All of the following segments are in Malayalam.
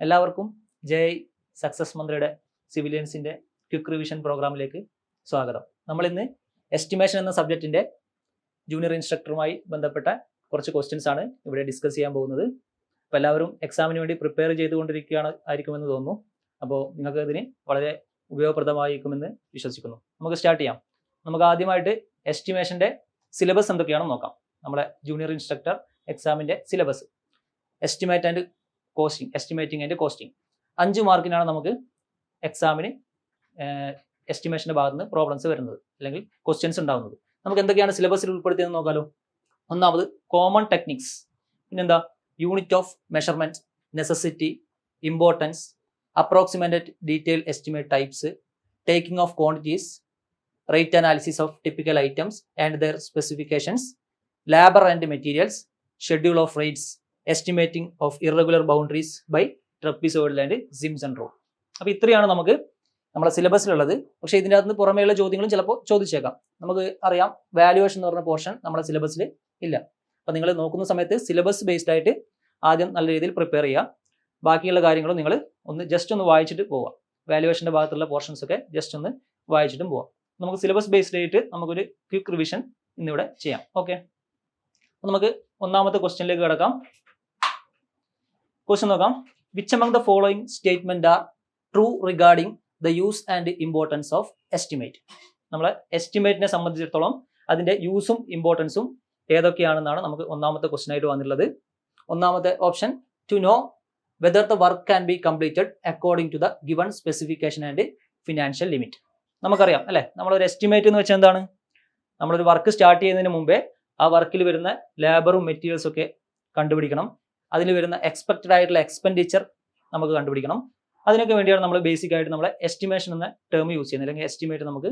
എല്ലാവർക്കും ജയ് സക്സസ് മന്ത്രിയുടെ സിവിലിയൻസിൻ്റെ ക്വിക്ക് റിവിഷൻ പ്രോഗ്രാമിലേക്ക് സ്വാഗതം. നമ്മളിന്ന് എസ്റ്റിമേഷൻ എന്ന സബ്ജക്റ്റിൻ്റെ ജൂനിയർ ഇൻസ്ട്രക്ടറുമായി ബന്ധപ്പെട്ട കുറച്ച് ക്വസ്റ്റ്യൻസ് ആണ് ഇവിടെ ഡിസ്കസ് ചെയ്യാൻ പോകുന്നത്. അപ്പോൾ എല്ലാവരും എക്സാമിന് വേണ്ടി പ്രിപ്പയർ ആയിരിക്കുമെന്ന് തോന്നുന്നു. അപ്പോൾ നിങ്ങൾക്ക് ഇതിന് വളരെ ഉപയോഗപ്രദമായിരിക്കുമെന്ന് വിശ്വസിക്കുന്നു. നമുക്ക് സ്റ്റാർട്ട് ചെയ്യാം. നമുക്ക് ആദ്യമായിട്ട് എസ്റ്റിമേഷൻ്റെ സിലബസ് എന്തൊക്കെയാണെന്ന് നോക്കാം. നമ്മളെ ജൂനിയർ ഇൻസ്ട്രക്ടർ എക്സാമിൻ്റെ സിലബസ് എസ്റ്റിമേറ്റിംഗ് ആൻഡ് കോസ്റ്റിംഗ് 5 മാർക്കിനാണ് നമുക്ക് എക്സാമിന് എസ്റ്റിമേഷൻ്റെ ഭാഗത്ത് നിന്ന് പ്രോബ്ലംസ് വരുന്നത് അല്ലെങ്കിൽ ക്വസ്റ്റ്യൻസ് ഉണ്ടാകുന്നത്. നമുക്ക് എന്തൊക്കെയാണ് സിലബസിൽ ഉൾപ്പെടുത്തിയെന്ന് നോക്കാമല്ലോ. ഒന്നാമത് കോമൺ ടെക്നിക്സ്, പിന്നെന്താ unit of measurement, necessity, importance, approximated detail estimate types, taking of quantities, rate analysis of typical items and their specifications, labour and materials, schedule of rates, estimating of irregular boundaries by trapezoidal and Simpson rule. അപ്പോൾ ഇത്രയാണ് നമുക്ക് നമ്മുടെ സിലബസിലുള്ളത്. പക്ഷേ ഇതിൻ്റെ അകത്ത് പുറമേയുള്ള ചോദ്യങ്ങളും ചിലപ്പോൾ ചോദിച്ചേക്കാം. നമുക്ക് അറിയാം വാല്യുവേഷൻ എന്ന് പറഞ്ഞ പോർഷൻ നമ്മുടെ സിലബസിൽ ഇല്ല. അപ്പോൾ നിങ്ങൾ നോക്കുന്ന സമയത്ത് സിലബസ് ബേസ്ഡ് ആയിട്ട് ആദ്യം നല്ല രീതിയിൽ പ്രിപ്പയർ ചെയ്യുക. ബാക്കിയുള്ള കാര്യങ്ങളും നിങ്ങൾ ജസ്റ്റ് ഒന്ന് വായിച്ചിട്ട് പോവാം. വാല്യുവേഷൻ്റെ ഭാഗത്തുള്ള പോർഷൻസ് ഒക്കെ ജസ്റ്റ് ഒന്ന് വായിച്ചിട്ടും പോവാം. നമുക്ക് സിലബസ് ബേസ്ഡ് ആയിട്ട് നമുക്കൊരു ക്വിക്ക് റിവിഷൻ ഇന്നിവിടെ ചെയ്യാം. ഓക്കെ, അപ്പോൾ നമുക്ക് ഒന്നാമത്തെ ക്വസ്റ്റ്യനിലേക്ക് കിടക്കാം. ക്വസ്റ്റ്യൻ നോക്കാം. Which among the following statement are true regarding the use and importance of estimate? നമ്മളെ എസ്റ്റിമേറ്റിനെ സംബന്ധിച്ചിടത്തോളം അതിന്റെ യൂസും ഇമ്പോർട്ടൻസും ഏതൊക്കെയാണെന്നാണ് നമുക്ക് ഒന്നാമത്തെ ക്വസ്റ്റ്യൻ ആയിട്ട് വന്നിട്ടുള്ളത്. ഒന്നാമത്തെ option, to know whether the work can be completed according to the given specification and financial limit. നമുക്കറിയാം അല്ലെ, നമ്മളൊരു എസ്റ്റിമേറ്റ് എന്ന് വെച്ചാൽ എന്താണ്? നമ്മളൊരു വർക്ക് സ്റ്റാർട്ട് ചെയ്യുന്നതിന് മുമ്പേ ആ വർക്കിൽ വരുന്ന ലേബറും മെറ്റീരിയൽസും ഒക്കെ കണ്ടുപിടിക്കണം. അതിൽ വരുന്ന എക്സ്പെക്റ്റഡ് ആയിട്ടുള്ള എക്സ്പെൻഡിച്ചർ നമുക്ക് കണ്ടുപിടിക്കണം. അതിനൊക്കെ വേണ്ടിയാണ് നമ്മൾ ബേസിക് ആയിട്ട് നമ്മളെ എസ്റ്റിമേഷൻ എന്ന ടേം യൂസ് ചെയ്യുന്നത്, അല്ലെങ്കിൽ എസ്റ്റിമേറ്റ് നമുക്ക്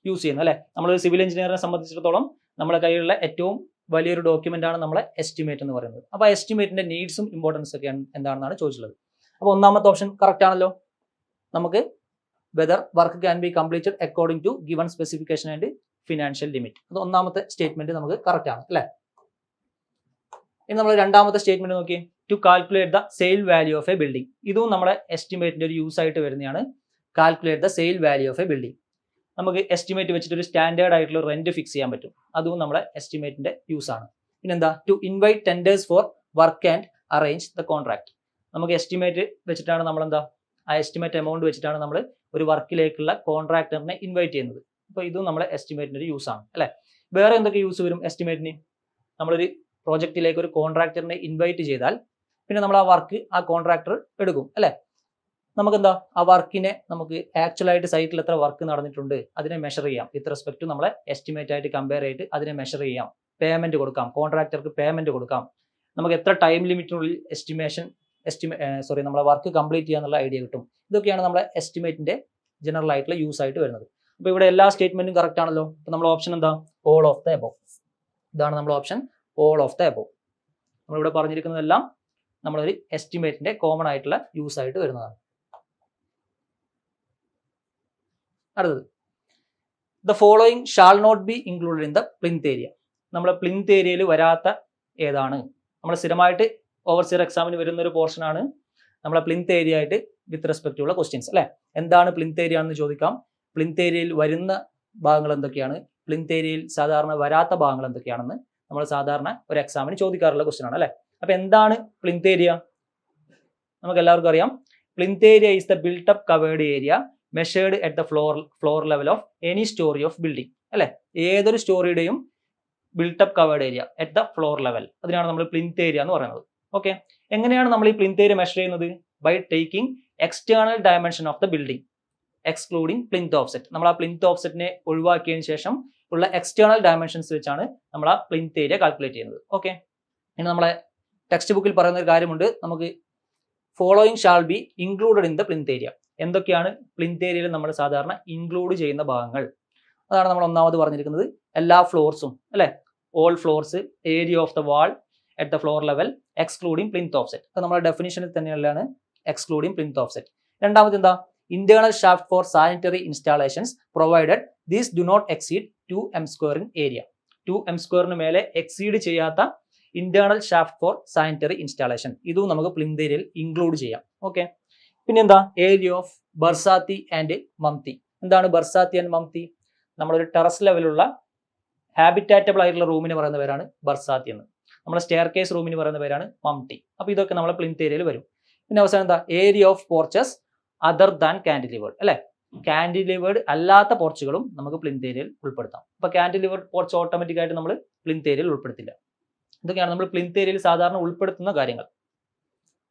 യൂസ് ചെയ്യുന്നത് അല്ലേ. നമ്മളൊരു സിവിൽ എഞ്ചിനീയറിനെ സംബന്ധിച്ചിടത്തോളം നമ്മുടെ കയ്യിലുള്ള ഏറ്റവും വലിയൊരു ഡോക്യുമെന്റ് ആണ് നമ്മളെ എസ്റ്റിമേറ്റ് എന്ന് പറയുന്നത്. അപ്പോൾ ആ എസ്റ്റിമേറ്റിന്റെ നീഡ്സും ഇമ്പോർട്ടൻസും ഒക്കെ എന്താണെന്നാണ് ചോദിച്ചിട്ടുള്ളത്. അപ്പോൾ ഒന്നാമത്തെ ഓപ്ഷൻ കറക്റ്റ് ആണല്ലോ. നമുക്ക് whether work can be completed according to given specification and financial limit. അത് ഒന്നാമത്തെ സ്റ്റേറ്റ്മെന്റ് നമുക്ക് കറക്റ്റ് ആണ് അല്ലേ. ഇനി നമ്മൾ രണ്ടാമത്തെ സ്റ്റേറ്റ്മെന്റ് നോക്കി, to calculate the sale value of a building. ഇതും നമ്മുടെ എസ്റ്റിമേറ്റിന്റെ ഒരു യൂസ് ആയിട്ട് വരുന്നതാണ്. Calculate the sale value of a building. നമുക്ക് എസ്റ്റിമേറ്റ് വെച്ചിട്ട് ഒരു സ്റ്റാൻഡേർഡ് ആയിട്ടുള്ള റെന്റ് ഫിക്സ് ചെയ്യാൻ പറ്റും. അതും നമ്മുടെ എസ്റ്റിമേറ്റിന്റെ യൂസ് ആണ്. പിന്നെന്താ, to invite tenders for work and arrange the contract. നമുക്ക് എസ്റ്റിമേറ്റ് വെച്ചിട്ടാണ് നമ്മളെന്താ ആ എസ്റ്റിമേറ്റ് എമൗണ്ട് വെച്ചിട്ടാണ് നമ്മൾ ഒരു വർക്കിലേക്കുള്ള കോൺട്രാക്ടറിനെ ഇൻവൈറ്റ് ചെയ്യുന്നത്. അപ്പോൾ ഇതും നമ്മുടെ എസ്റ്റിമേറ്റിന്റെ ഒരു യൂസ് ആണ് അല്ലേ. വേറെ എന്തൊക്കെ യൂസ് വരും എസ്റ്റിമേറ്റിന്? നമ്മളൊരു പ്രോജക്റ്റിലേക്ക് ഒരു കോൺട്രാക്ടറിനെ ഇൻവൈറ്റ് ചെയ്താൽ പിന്നെ നമ്മൾ ആ വർക്ക് ആ കോൺട്രാക്ടർ എടുക്കും അല്ലേ. നമുക്കെന്താ ആ വർക്കിനെ നമുക്ക് ആക്ച്വലായിട്ട് സൈറ്റിൽ എത്ര വർക്ക് നടന്നിട്ടുണ്ട് അതിനെ മെഷർ ചെയ്യാം. വിത്ത് റെസ്പെക്ട് ടു നമ്മളെ എസ്റ്റിമേറ്റ് ആയിട്ട് കമ്പയർ ചെയ്തിട്ട് അതിനെ മെഷർ ചെയ്യാം. പേയ്മെന്റ് കൊടുക്കാം, കോൺട്രാക്ടർക്ക് പേയ്മെന്റ് കൊടുക്കാം. നമുക്ക് എത്ര ടൈം ലിമിറ്റിനുള്ളിൽ നമ്മളെ വർക്ക് കംപ്ലീറ്റ് ചെയ്യാന്നുള്ള ഐഡിയ കിട്ടും. ഇതൊക്കെയാണ് നമ്മളെ എസ്റ്റിമേറ്റിന്റെ ജനറൽ ആയിട്ടുള്ള യൂസ് ആയിട്ട് വരുന്നത്. അപ്പോൾ ഇവിടെ എല്ലാ സ്റ്റേറ്റ്മെന്റും കറക്റ്റ് ആണല്ലോ. അപ്പോൾ നമ്മൾ ഓപ്ഷൻ എന്താ? All of the above. ഇതാണ് നമ്മൾ option all of the above. നമ്മളിവിടെ പറഞ്ഞിരിക്കുന്നതെല്ലാം നമ്മളൊരു എസ്റ്റിമേറ്റിന്റെ കോമൺ ആയിട്ടുള്ള യൂസ് ആയിട്ട് വരുന്നതാണ്. അടുത്തത്, the following shall not be included in the plinth area. നമ്മളെ പ്ലിന്ത് ഏരിയയിൽ വരാത്ത ഏതാണ്? നമ്മൾ സ്ഥിരമായിട്ട് ഓവർസിയർ എക്സാമിന് വരുന്ന ഒരു പോർഷൻ ആണ് നമ്മളെ പ്ലിന്ത് ഏരിയ ആയിട്ട് വിത്ത് റെസ്പെക്ട് ഉള്ള ക്വസ്റ്റ്യൻസ് അല്ലെ. എന്താണ് പ്ലിന്ത് ഏരിയ എന്ന് ചോദിക്കാം. പ്ലിന്ത് ഏരിയയിൽ വരുന്ന ഭാഗങ്ങൾ എന്തൊക്കെയാണ്, പ്ലിന്ത് ഏരിയയിൽ സാധാരണ വരാത്ത ഭാഗങ്ങൾ എന്തൊക്കെയാണെന്ന് നമ്മൾ സാധാരണ ഒരു എക്സാമിന് ചോദിക്കാറുള്ള ക്വസ്റ്റ്യൻ ആണ് അല്ലെ. അപ്പൊ എന്താണ് പ്ലിന്ത് ഏരിയ? നമുക്ക് എല്ലാവർക്കും അറിയാം, plinth area is the built up covered area measured at the floor level of any storey of building അല്ലെ. ഏതൊരു സ്റ്റോറിയുടെയും built up covered area at the floor level, അതിനാണ് നമ്മൾ പ്ലിന്ത് ഏരിയ എന്ന് പറയുന്നത്. ഓക്കെ, എങ്ങനെയാണ് നമ്മൾ ഈ പ്ലിന്ത് ഏരിയ മെഷർ ചെയ്യുന്നത്? By taking external dimension of the building excluding plinth offset. നമ്മൾ ആ പ്ലിന്ത് ഓഫ്സെറ്റിനെ ഒഴിവാക്കിയതിനു ശേഷം ഉള്ള എക്സ്റ്റേണൽ ഡയമെൻഷൻസ് വെച്ചാണ് നമ്മൾ ആ പ്ലിന്ത് ഏരിയ കാൽക്കുലേറ്റ് ചെയ്യുന്നത്. ഓക്കെ, ഇനി നമ്മളെ ടെക്സ്റ്റ് ബുക്കിൽ പറയുന്ന ഒരു കാര്യമുണ്ട്, നമുക്ക് following shall be included in the plinth area. എന്തൊക്കെയാണ് പ്ലിന്ത് ഏരിയയിൽ നമ്മൾ സാധാരണ ഇൻക്ലൂഡ് ചെയ്യുന്ന ഭാഗങ്ങൾ? അതാണ് നമ്മൾ ഒന്നാമത് പറഞ്ഞിരിക്കുന്നത്. എല്ലാ ഫ്ലോർസും അല്ലെ, all floors, area of the wall at the floor level excluding plinth offset. അത് നമ്മുടെ ഡെഫിനിഷനിൽ തന്നെയാണ് എക്സ്ക്ലൂഡിംഗ് പ്ലിന്ത് ഓഫ്സെറ്റ്. രണ്ടാമത് എന്താ, internal shaft for sanitary installations provided these do not exceed 2m² in area. 2m² മേലെ എക്സീഡ് ചെയ്യാത്ത internal shaft for sanitary installation, ഇതും നമുക്ക് പ്ലിന്ത് ഏരിയയിൽ ഇൻക്ലൂഡ് ചെയ്യാം. ഓക്കെ, പിന്നെ എന്താ area of barsati and mumty. എന്താണ് ബർസാത്തി ആൻഡ് മംതി? നമ്മളൊരു ടെറസ് ലെവലുള്ള ഹാബിറ്റാറ്റബിൾ ആയിട്ടുള്ള റൂമിന് പറയുന്ന പേരാണ് ബർസാത്തി എന്ന്. നമ്മുടെ സ്റ്റെയർ കേസ് റൂമിന് പറയുന്ന പേരാണ് മംതി. അപ്പൊ ഇതൊക്കെ നമ്മളെ പ്ലിന്ത് ഏരിയയിൽ വരും. പിന്നെ അവസാനം എന്താ area of porches other than കാന്റിലിവേർഡ്, അല്ലെ? കാന്റിലിവേർഡ് അല്ലാത്ത പോർച്ചുകളും നമുക്ക് പ്ലിന്ത് ഏരിയയിൽ ഉൾപ്പെടുത്താം. അപ്പൊ കാന്റിലിവേർഡ് പോർച്ച് ഓട്ടോമാറ്റിക് ആയിട്ട് നമ്മൾ പ്ലിന്ത് ഏരിയയിൽ ഉൾപ്പെടുത്തില്ല. ഇതൊക്കെയാണ് നമ്മൾ പ്ലിന്ത് ഏരിയയിൽ സാധാരണ ഉൾപ്പെടുത്തുന്ന കാര്യങ്ങൾ.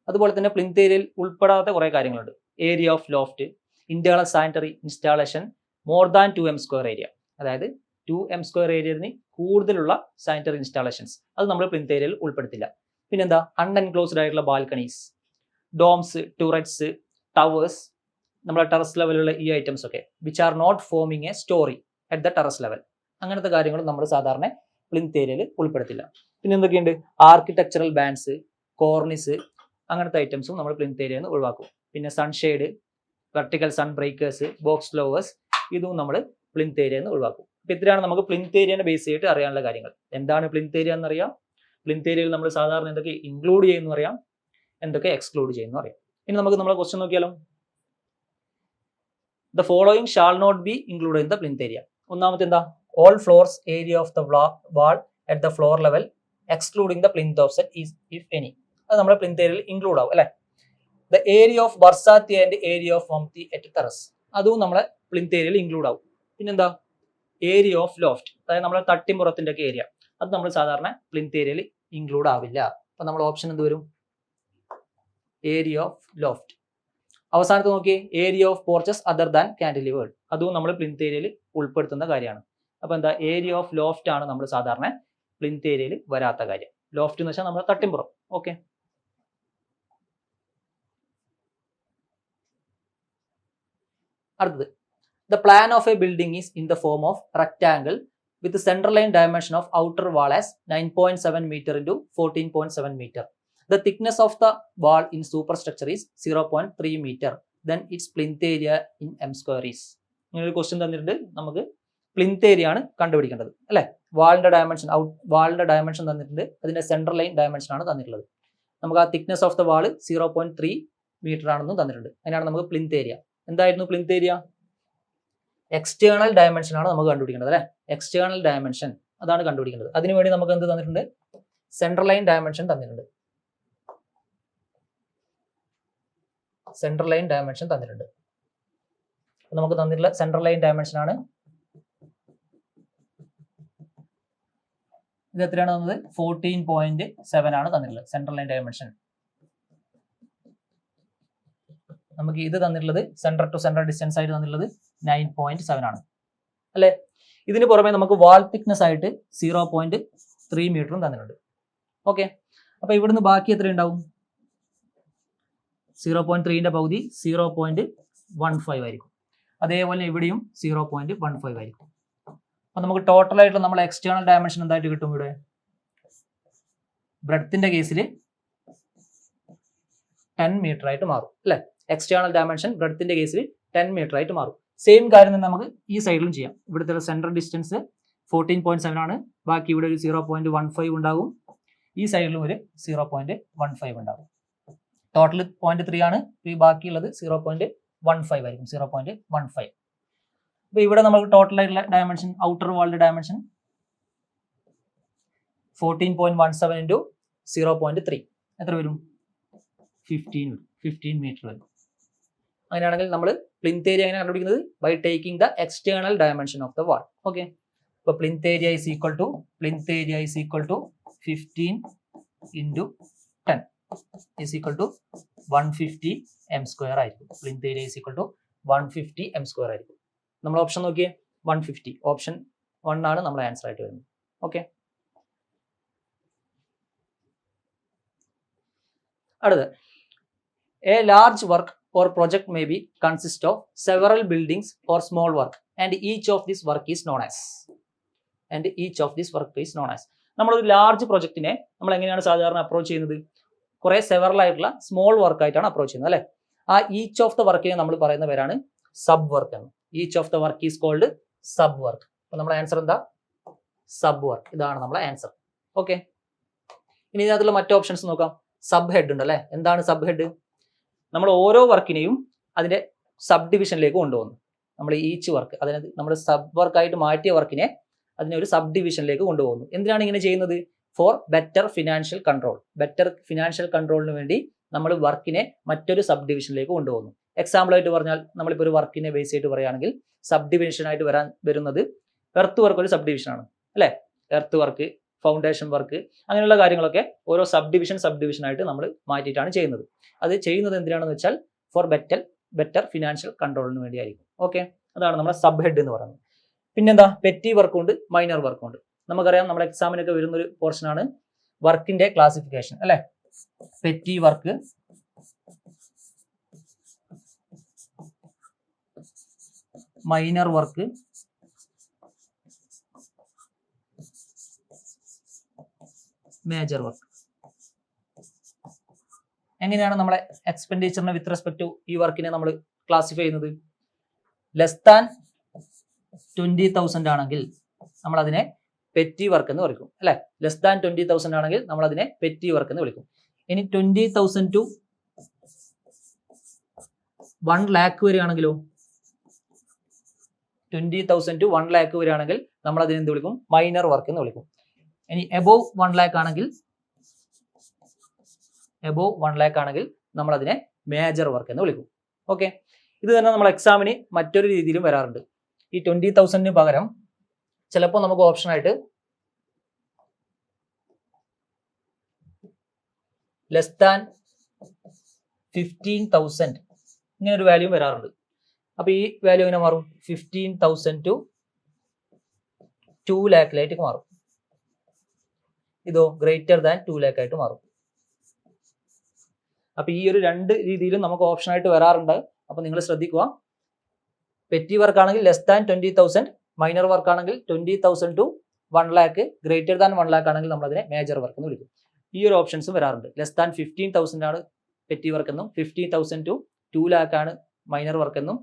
അതുപോലെ തന്നെ പ്ലിന്ത് ഏരിയയിൽ ഉൾപ്പെടാത്ത കുറെ കാര്യങ്ങളുണ്ട്. Area of loft, internal sanitary installation, more than 2m² area, അതായത് 2m² ഏരിയന് കൂടുതലുള്ള സാനിറ്ററി ഇൻസ്റ്റാളേഷൻസ്, അത് നമ്മൾ പ്ലിന്ത് ഏരിയയിൽ ഉൾപ്പെടുത്തില്ല. പിന്നെന്താ അൺഎൻക്ലോസ്ഡ് ആയിട്ടുള്ള ബാൽക്കണീസ്, ഡോംസ്, ടൂററ്റ്സ്, ടവേഴ്സ്, നമ്മുടെ ടെറസ് ലെവലുള്ള ഈ ഐറ്റംസ് ഒക്കെ which are not forming a storey at the terrace level, അങ്ങനത്തെ കാര്യങ്ങളും നമ്മൾ സാധാരണ പ്ലിന്ത് ഏരിയയിൽ ഉൾപ്പെടുത്തില്ല. പിന്നെ എന്തൊക്കെയുണ്ട്? ആർക്കിടെക്ചറൽ ബാൻഡ്സ്, കോർണിസ്, അങ്ങനത്തെ ഐറ്റംസും നമ്മൾ പ്ലിന്ത് ഏരിയയിൽ നിന്ന് ഒഴിവാക്കും. പിന്നെ sunshade, vertical sun breakers, box flowers, ഇതും നമ്മൾ പ്ലിന്ത് ഏരിയയിൽ നിന്ന് ഒഴിവാക്കും. അപ്പൊ ഇത്രയാണ് നമുക്ക് പ്ലിന്ത് ഏരിയനെ ബേസ് ചെയ്തിട്ട് അറിയാനുള്ള കാര്യങ്ങൾ. എന്താണ് പ്ലിന്ത് ഏരിയ എന്നറിയാം, പ്ലിന്ത് ഏരിയയിൽ നമ്മൾ സാധാരണ എന്തൊക്കെ ഇൻക്ലൂഡ് ചെയ്യുന്നു അറിയാം, എന്തൊക്കെ എക്സ്ക്ലൂഡ് ചെയ്യുന്നു അറിയാം. ഇനി നമുക്ക് നമ്മളെ ക്വസ്റ്റ്യൻ നോക്കിയാലോ. The following shall not be include in the plinth area. ഒന്നാമത്തെ എന്താ? All floors area of the wall at the floor level excluding the plinth offset is if any. അത് നമ്മുടെ പ്ലിന്ത് ഏരിയയിൽ ഇൻക്ലൂഡ് ആവും, അല്ലെ? The area of barsati and area of mumty at terrace, അതും നമ്മളെ പ്ലിന്ത് ഏരിയയിൽ ഇൻക്ലൂഡ് ആവും. പിന്നെന്താ? ഏരിയ ഓഫ് ലോഫ്റ്റ്, അതായത് നമ്മുടെ തട്ടിമ്പുറത്തിന്റെ ഒക്കെ ഏരിയ, അത് നമ്മൾ സാധാരണ പ്ലിന്ത് ഏരിയയിൽ ഇൻക്ലൂഡ് ആവില്ല. അപ്പൊ നമ്മൾ ഓപ്ഷൻ എന്ത് വരും? Area of loft. അവസാനത്ത് നോക്കി area of porches other than cantilevered, അതും നമ്മൾ പ്ലിന്ത് ഏരിയയിൽ ഉൾപ്പെടുത്തുന്ന കാര്യമാണ്. അപ്പൊ എന്താ? ഏരിയ ഓഫ് ലോഫ്റ്റ് ആണ് നമ്മൾ സാധാരണ പ്ലിന്ത് ഏരിയയിൽ വരാത്ത കാര്യം. ലോഫ്റ്റ് എന്ന് വെച്ചാൽ നമ്മുടെ തട്ടിമ്പുറം. ഓക്കെ, അടുത്തത് the plan of a building is in the form of rectangle with central line dimension of outer wall as 9.7 meter into 14.7 meter. The thickness of the wall in superstructure is 0.3 meter. Then its plinth area in m² is. ഇങ്ങനെ ഒരു ക്വസ്റ്റ്യൻ തന്നിട്ടുണ്ട്. നമുക്ക് പ്ലിന്ത് ഏരിയ ആണ് കണ്ടുപിടിക്കേണ്ടത്, അല്ലെ? വാളിന്റെ ഡയമെൻഷൻ തന്നിട്ടുണ്ട്, അതിന്റെ സെൻട്രൽ ലൈൻ ഡയമെൻഷൻ ആണ് തന്നിട്ടുള്ളത്. നമുക്ക് ആ thickness of the wall 0.3 meter ആണെന്നും തന്നിട്ടുണ്ട്. അതിനാണ് നമുക്ക് പ്ലിന്ത് ഏരിയ. എന്തായിരുന്നു പ്ലിന്ത് ഏരിയ? എക്സ്റ്റേണൽ ഡയമെൻഷൻ ആണ് നമുക്ക് കണ്ടുപിടിക്കേണ്ടത്, അല്ലെ? എക്സ്റ്റേണൽ ഡയമെൻഷൻ അതാണ് കണ്ടുപിടിക്കേണ്ടത്. അതിനുവേണ്ടി നമുക്ക് എന്ത് തന്നിട്ടുണ്ട്? സെൻട്രൽ ലൈൻ ഡയമെൻഷൻ തന്നിട്ടുണ്ട്. സെൻട്രൽ ലൈൻ ഡയമെൻഷൻ തന്നിട്ടുണ്ട്. നമുക്ക് തന്നിട്ടുള്ള സെൻട്രൽ ലൈൻ ഡയമെൻഷൻ ആണ് ഇത്. എത്രയാണ് തന്നത്? 14.7 ആണ് തന്നിട്ടുള്ളത് സെൻട്രൽ ലൈൻ ഡയമെൻഷൻ. നമുക്ക് ഇത് തന്നിട്ടുള്ളത് സെന്റർ ടു സെന്റർ ഡിസ്റ്റൻസ് ആയിട്ട് തന്നിട്ടുള്ളത് 9.7 ആണ്, അല്ലെ? ഇതിന് പുറമെ നമുക്ക് വാൾ തിക്നെസ് ആയിട്ട് 0.3 മീറ്ററും തന്നിട്ടുണ്ട്. ഓക്കെ, അപ്പൊ ഇവിടുന്ന് ബാക്കി എത്ര ഉണ്ടാവും? 0.3ന്റെ പകുതി 0.15 ആയിരിക്കും. അതേപോലെ ഇവിടെയും 0.15 ആയിരിക്കും. അപ്പൊ നമുക്ക് ടോട്ടൽ ആയിട്ടുള്ള നമ്മളെ എക്സ്റ്റേണൽ ഡയമെൻഷൻ എന്തായിട്ട് കിട്ടും? ഇവിടെ ബ്രെഡ്ത്തിന്റെ കേസിൽ 10 മീറ്റർ ആയിട്ട് മാറും, അല്ലെ? എക്സ്റ്റേണൽ ഡയമെൻഷൻ ബ്രെഡ്ത്തിന്റെ കേസിൽ 10 മീറ്റർ ആയിട്ട് മാറും. സെയിം കാര്യം തന്നെ നമുക്ക് ഈ സൈഡിലും ചെയ്യാം. ഇവിടുത്തെ സെൻട്രൽ ഡിസ്റ്റൻസ് 14.7 ആണ്. ബാക്കി ഇവിടെ ഒരു 0.15 ഉണ്ടാകും. ഈ സൈഡിലും ഒരു 0.15 ഉണ്ടാകും. ടോട്ടൽ 0.3 ആണ്. ഈ ബാക്കിയുള്ളത് 0.15 ആയിരിക്കും. 0.15. അപ്പൊ ഇവിടെ നമുക്ക് ടോട്ടൽ ആയിട്ടുള്ള ഡയമെൻഷൻ, ഔട്ടർ വാളിന്റെ ഡയമെൻഷൻ 14.17 into 0.3 എത്ര വരും? 15 മീറ്റർ വരും. അങ്ങനെയാണെങ്കിൽ നമ്മൾ പ്ലിന്ത് ഏരിയ എങ്ങനെ കണ്ടുപിടിക്കുന്നത്? By taking the external dimension of the wall. Okay, അപ്പൊ plinth area is equal to 15 into 10 is equal to 150 m² ആയിരിക്കും. Plinth area is equal to 150 m² ആയിരിക്കും. നമ്മൾ ഓപ്ഷൻ നോക്കിയേ, 150. ഓപ്ഷൻ 1 ആണ് നമ്മുടെ ആൻസർ ആയിട്ട് വരുന്നത്. ഓക്കെ, അടുത്ത് A large work or project may be consist of several buildings or small work and each of this work is known as നമ്മളൊരു ലാർജ് പ്രൊജക്റ്റിനെ നമ്മൾ എങ്ങനെയാണ് സാധാരണ അപ്രോച്ച് ചെയ്യുന്നത്? കുറെ സെവറൽ ആയിട്ടുള്ള സ്മോൾ വർക്ക് ആയിട്ടാണ് അപ്രോച്ച് ചെയ്യുന്നത്, അല്ലെ? ആ ഈച്ച് ഓഫ് ദ വർക്കിനെ നമ്മൾ പറയുന്ന പേരാണ് സബ് വർക്ക് എന്ന്. Each of the work is called sub work. അപ്പൊ നമ്മുടെ ആൻസർ എന്താ? Sub work. ഇതാണ് നമ്മുടെ ആൻസർ. ഓക്കെ, ഇനി ഇതിനകത്തുള്ള മറ്റു ഓപ്ഷൻസ് നോക്കാം. സബ് ഹെഡ് ഉണ്ട് അല്ലെ. എന്താണ് സബ് ഹെഡ്? നമ്മൾ ഓരോ വർക്കിനെയും അതിന്റെ സബ് ഡിവിഷനിലേക്ക് കൊണ്ടുപോകുന്നു. നമ്മൾ ഈച്ച് വർക്ക് അതായത് നമ്മൾ സബ് വർക്കായിട്ട് മാറ്റിയ വർക്കിനെ അതിനെ ഒരു സബ് ഡിവിഷനിലേക്ക് കൊണ്ടുപോകുന്നു. എന്തിനാണ് ഇങ്ങനെ ചെയ്യുന്നത്? For better financial control. Better financial കൺട്രോളിന് വേണ്ടി നമ്മൾ വർക്കിനെ മറ്റൊരു സബ് ഡിവിഷനിലേക്ക് കൊണ്ടുപോകുന്നു. എക്സാമ്പിൾ ആയിട്ട് പറഞ്ഞാൽ നമ്മളിപ്പോൾ ഒരു വർക്കിനെ ബേസ് ചെയ്തിട്ട് പറയുകയാണെങ്കിൽ സബ് ഡിവിഷൻ ആയിട്ട് വരുന്നത് എർത്ത് വർക്ക് ഒരു സബ് ഡിവിഷനാണ് അല്ലേ. എർത്ത് വർക്ക്, ഫൗണ്ടേഷൻ വർക്ക്, അങ്ങനെയുള്ള കാര്യങ്ങളൊക്കെ ഓരോ സബ് ഡിവിഷൻ ആയിട്ട് നമ്മൾ മാറ്റിയിട്ടാണ് ചെയ്യുന്നത്. അത് ചെയ്യുന്നത് എന്തിനാണെന്ന് വെച്ചാൽ ഫോർ ബെറ്റർ ഫിനാൻഷ്യൽ കൺട്രോളിന് വേണ്ടിയായിരിക്കും. ഓക്കെ, അതാണ് നമ്മുടെ സബ് ഹെഡ് എന്ന് പറയുന്നത്. പിന്നെന്താ, പെറ്റി വർക്കും ഉണ്ട്, മൈനർ വർക്കും ഉണ്ട്. നമുക്കറിയാം നമ്മുടെ എക്സാമിനൊക്കെ വരുന്നൊരു പോർഷനാണ് വർക്കിന്റെ ക്ലാസിഫിക്കേഷൻ അല്ലെ. Petty work, minor work, major work. എങ്ങനെയാണ് നമ്മളെ എക്സ്പെൻഡിച്ചറിനെ വിത്ത് റെസ്പെക്ട് ടു ഈ വർക്കിനെ നമ്മൾ ക്ലാസിഫൈ ചെയ്യുന്നത്? ലെസ് ദാൻ 20,000 ആണെങ്കിൽ നമ്മൾ അതിനെ പെറ്റി വർക്ക് എന്ന് വിളിക്കും അല്ലെ. ലെസ് ദാൻ 20,000 ആണെങ്കിൽ നമ്മൾ അതിനെ പെറ്റി വർക്ക് എന്ന് വിളിക്കും. ഇനി 20,000 to 1 lakh വരെയാണെങ്കിലോ? 20,000 to 1 lakh വരെയാണെങ്കിൽ നമ്മൾ അതിനെ എന്ത് വിളിക്കും? മൈനർ വർക്ക് എന്ന് വിളിക്കും. ഇനി എബോവ് 1 lakh ആണെങ്കിൽ നമ്മൾ അതിനെ മേജർ വർക്ക് എന്ന് വിളിക്കും. ഓക്കെ, ഇത് തന്നെ നമ്മൾ എക്സാമിന് മറ്റൊരു രീതിയിലും വരാറുണ്ട്. ഈ 20,000 പകരം ചിലപ്പോൾ നമുക്ക് ഓപ്ഷൻ ആയിട്ട് ലെസ് ദാൻ 15,000 ഇങ്ങനെ ഒരു വാല്യൂ വരാറുണ്ട്. അപ്പൊ ഈ വാല്യൂ എങ്ങനെ മാറും? 15,000 to 2 lakh മാറും. ഇതോ ഗ്രേറ്റർ ദാൻ 2 lakh ആയിട്ട് മാറും. അപ്പൊ ഈ ഒരു രണ്ട് രീതിയിലും നമുക്ക് ഓപ്ഷൻ ആയിട്ട് വരാറുണ്ട്. അപ്പൊ നിങ്ങൾ ശ്രദ്ധിക്കുക. പെറ്റി വർക്ക് ആണെങ്കിൽ ലെസ് ദാൻ 20,000, മൈനർ വർക്ക് ആണെങ്കിൽ 20,000 to 1 lakh, greater than 1 lakh ആണെങ്കിൽ നമ്മൾ അതിനെ മേജർ വർക്ക് എന്ന് വിളിക്കും. ഈ ഒരു ഓപ്ഷൻസും വരാറുണ്ട്. ലെസ് ദാൻ 15,000 ആണ് പെറ്റി വർക്ക് എന്നും 50,000 to 2 lakh ആണ് മൈനർ വർക്ക് എന്നും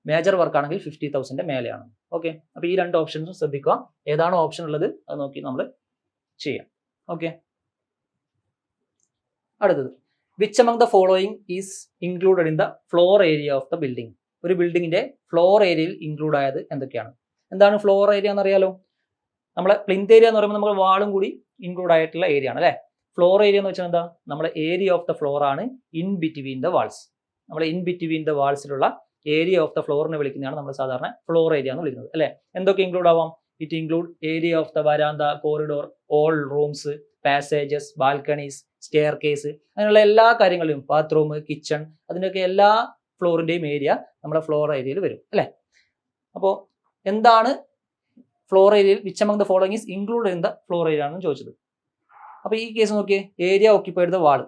മേജർ വർക്ക് ആണെങ്കിൽ 50,000 മേലെയാണ്. ഓക്കെ, അപ്പൊ ഈ രണ്ട് ഓപ്ഷൻസും ശ്രദ്ധിക്കുക. ഏതാണോ ഓപ്ഷൻ ഉള്ളത് അത് നോക്കി നമ്മൾ ചെയ്യാം. ഓക്കെ, അടുത്തത് which among the following is included in the floor area of the building? ഒരു ബിൽഡിങ്ങിന്റെ ഫ്ലോർ ഏരിയയിൽ ഇൻക്ലൂഡ് ആയത് എന്തൊക്കെയാണ്? എന്താണ് ഫ്ലോർ ഏരിയ എന്നറിയാലോ. നമ്മളെ പ്ലിന്ത് ഏരിയ എന്ന് പറയുമ്പോൾ നമ്മൾ വാളും കൂടി ഇൻക്ലൂഡ് ആയിട്ടുള്ള ഏരിയ ആണ് അല്ലെ. ഫ്ലോർ ഏരിയ എന്ന് വെച്ചാൽ എന്താ? നമ്മുടെ ഏരിയ ഓഫ് ദ ഫ്ലോർ ആണ് ഇൻ ബിറ്റ്വീൻ ദ വാൾസ്. നമ്മൾ ഇൻ ബിറ്റ്വീൻ ദ വാൾസിലുള്ള ഏരിയ ഓഫ് ദ ഫ്ലോറിനെ വിളിക്കുന്നതാണ് നമ്മൾ സാധാരണ ഫ്ലോർ ഏരിയ എന്ന് വിളിക്കുന്നത് അല്ലെ. എന്തൊക്കെ ഇൻക്ലൂഡ് ആവാം? It include area of the verandah, corridor, all rooms, passages, balconies, staircase, അങ്ങനെയുള്ള എല്ലാ കാര്യങ്ങളിലും, ബാത്റൂം, കിച്ചൺ, അതിൻ്റെയൊക്കെ എല്ലാ ഫ്ലോറിന്റെയും ഏരിയ നമ്മുടെ ഫ്ലോർ ഏരിയയിൽ വരും അല്ലെ. അപ്പോൾ എന്താണ് ഫ്ലോർ ഏരിയയിൽ which among the following is included in the floor area ആണെന്ന് ചോദിച്ചത്. അപ്പൊ ഈ കേസ് നോക്കിയേ, area occupied the wall,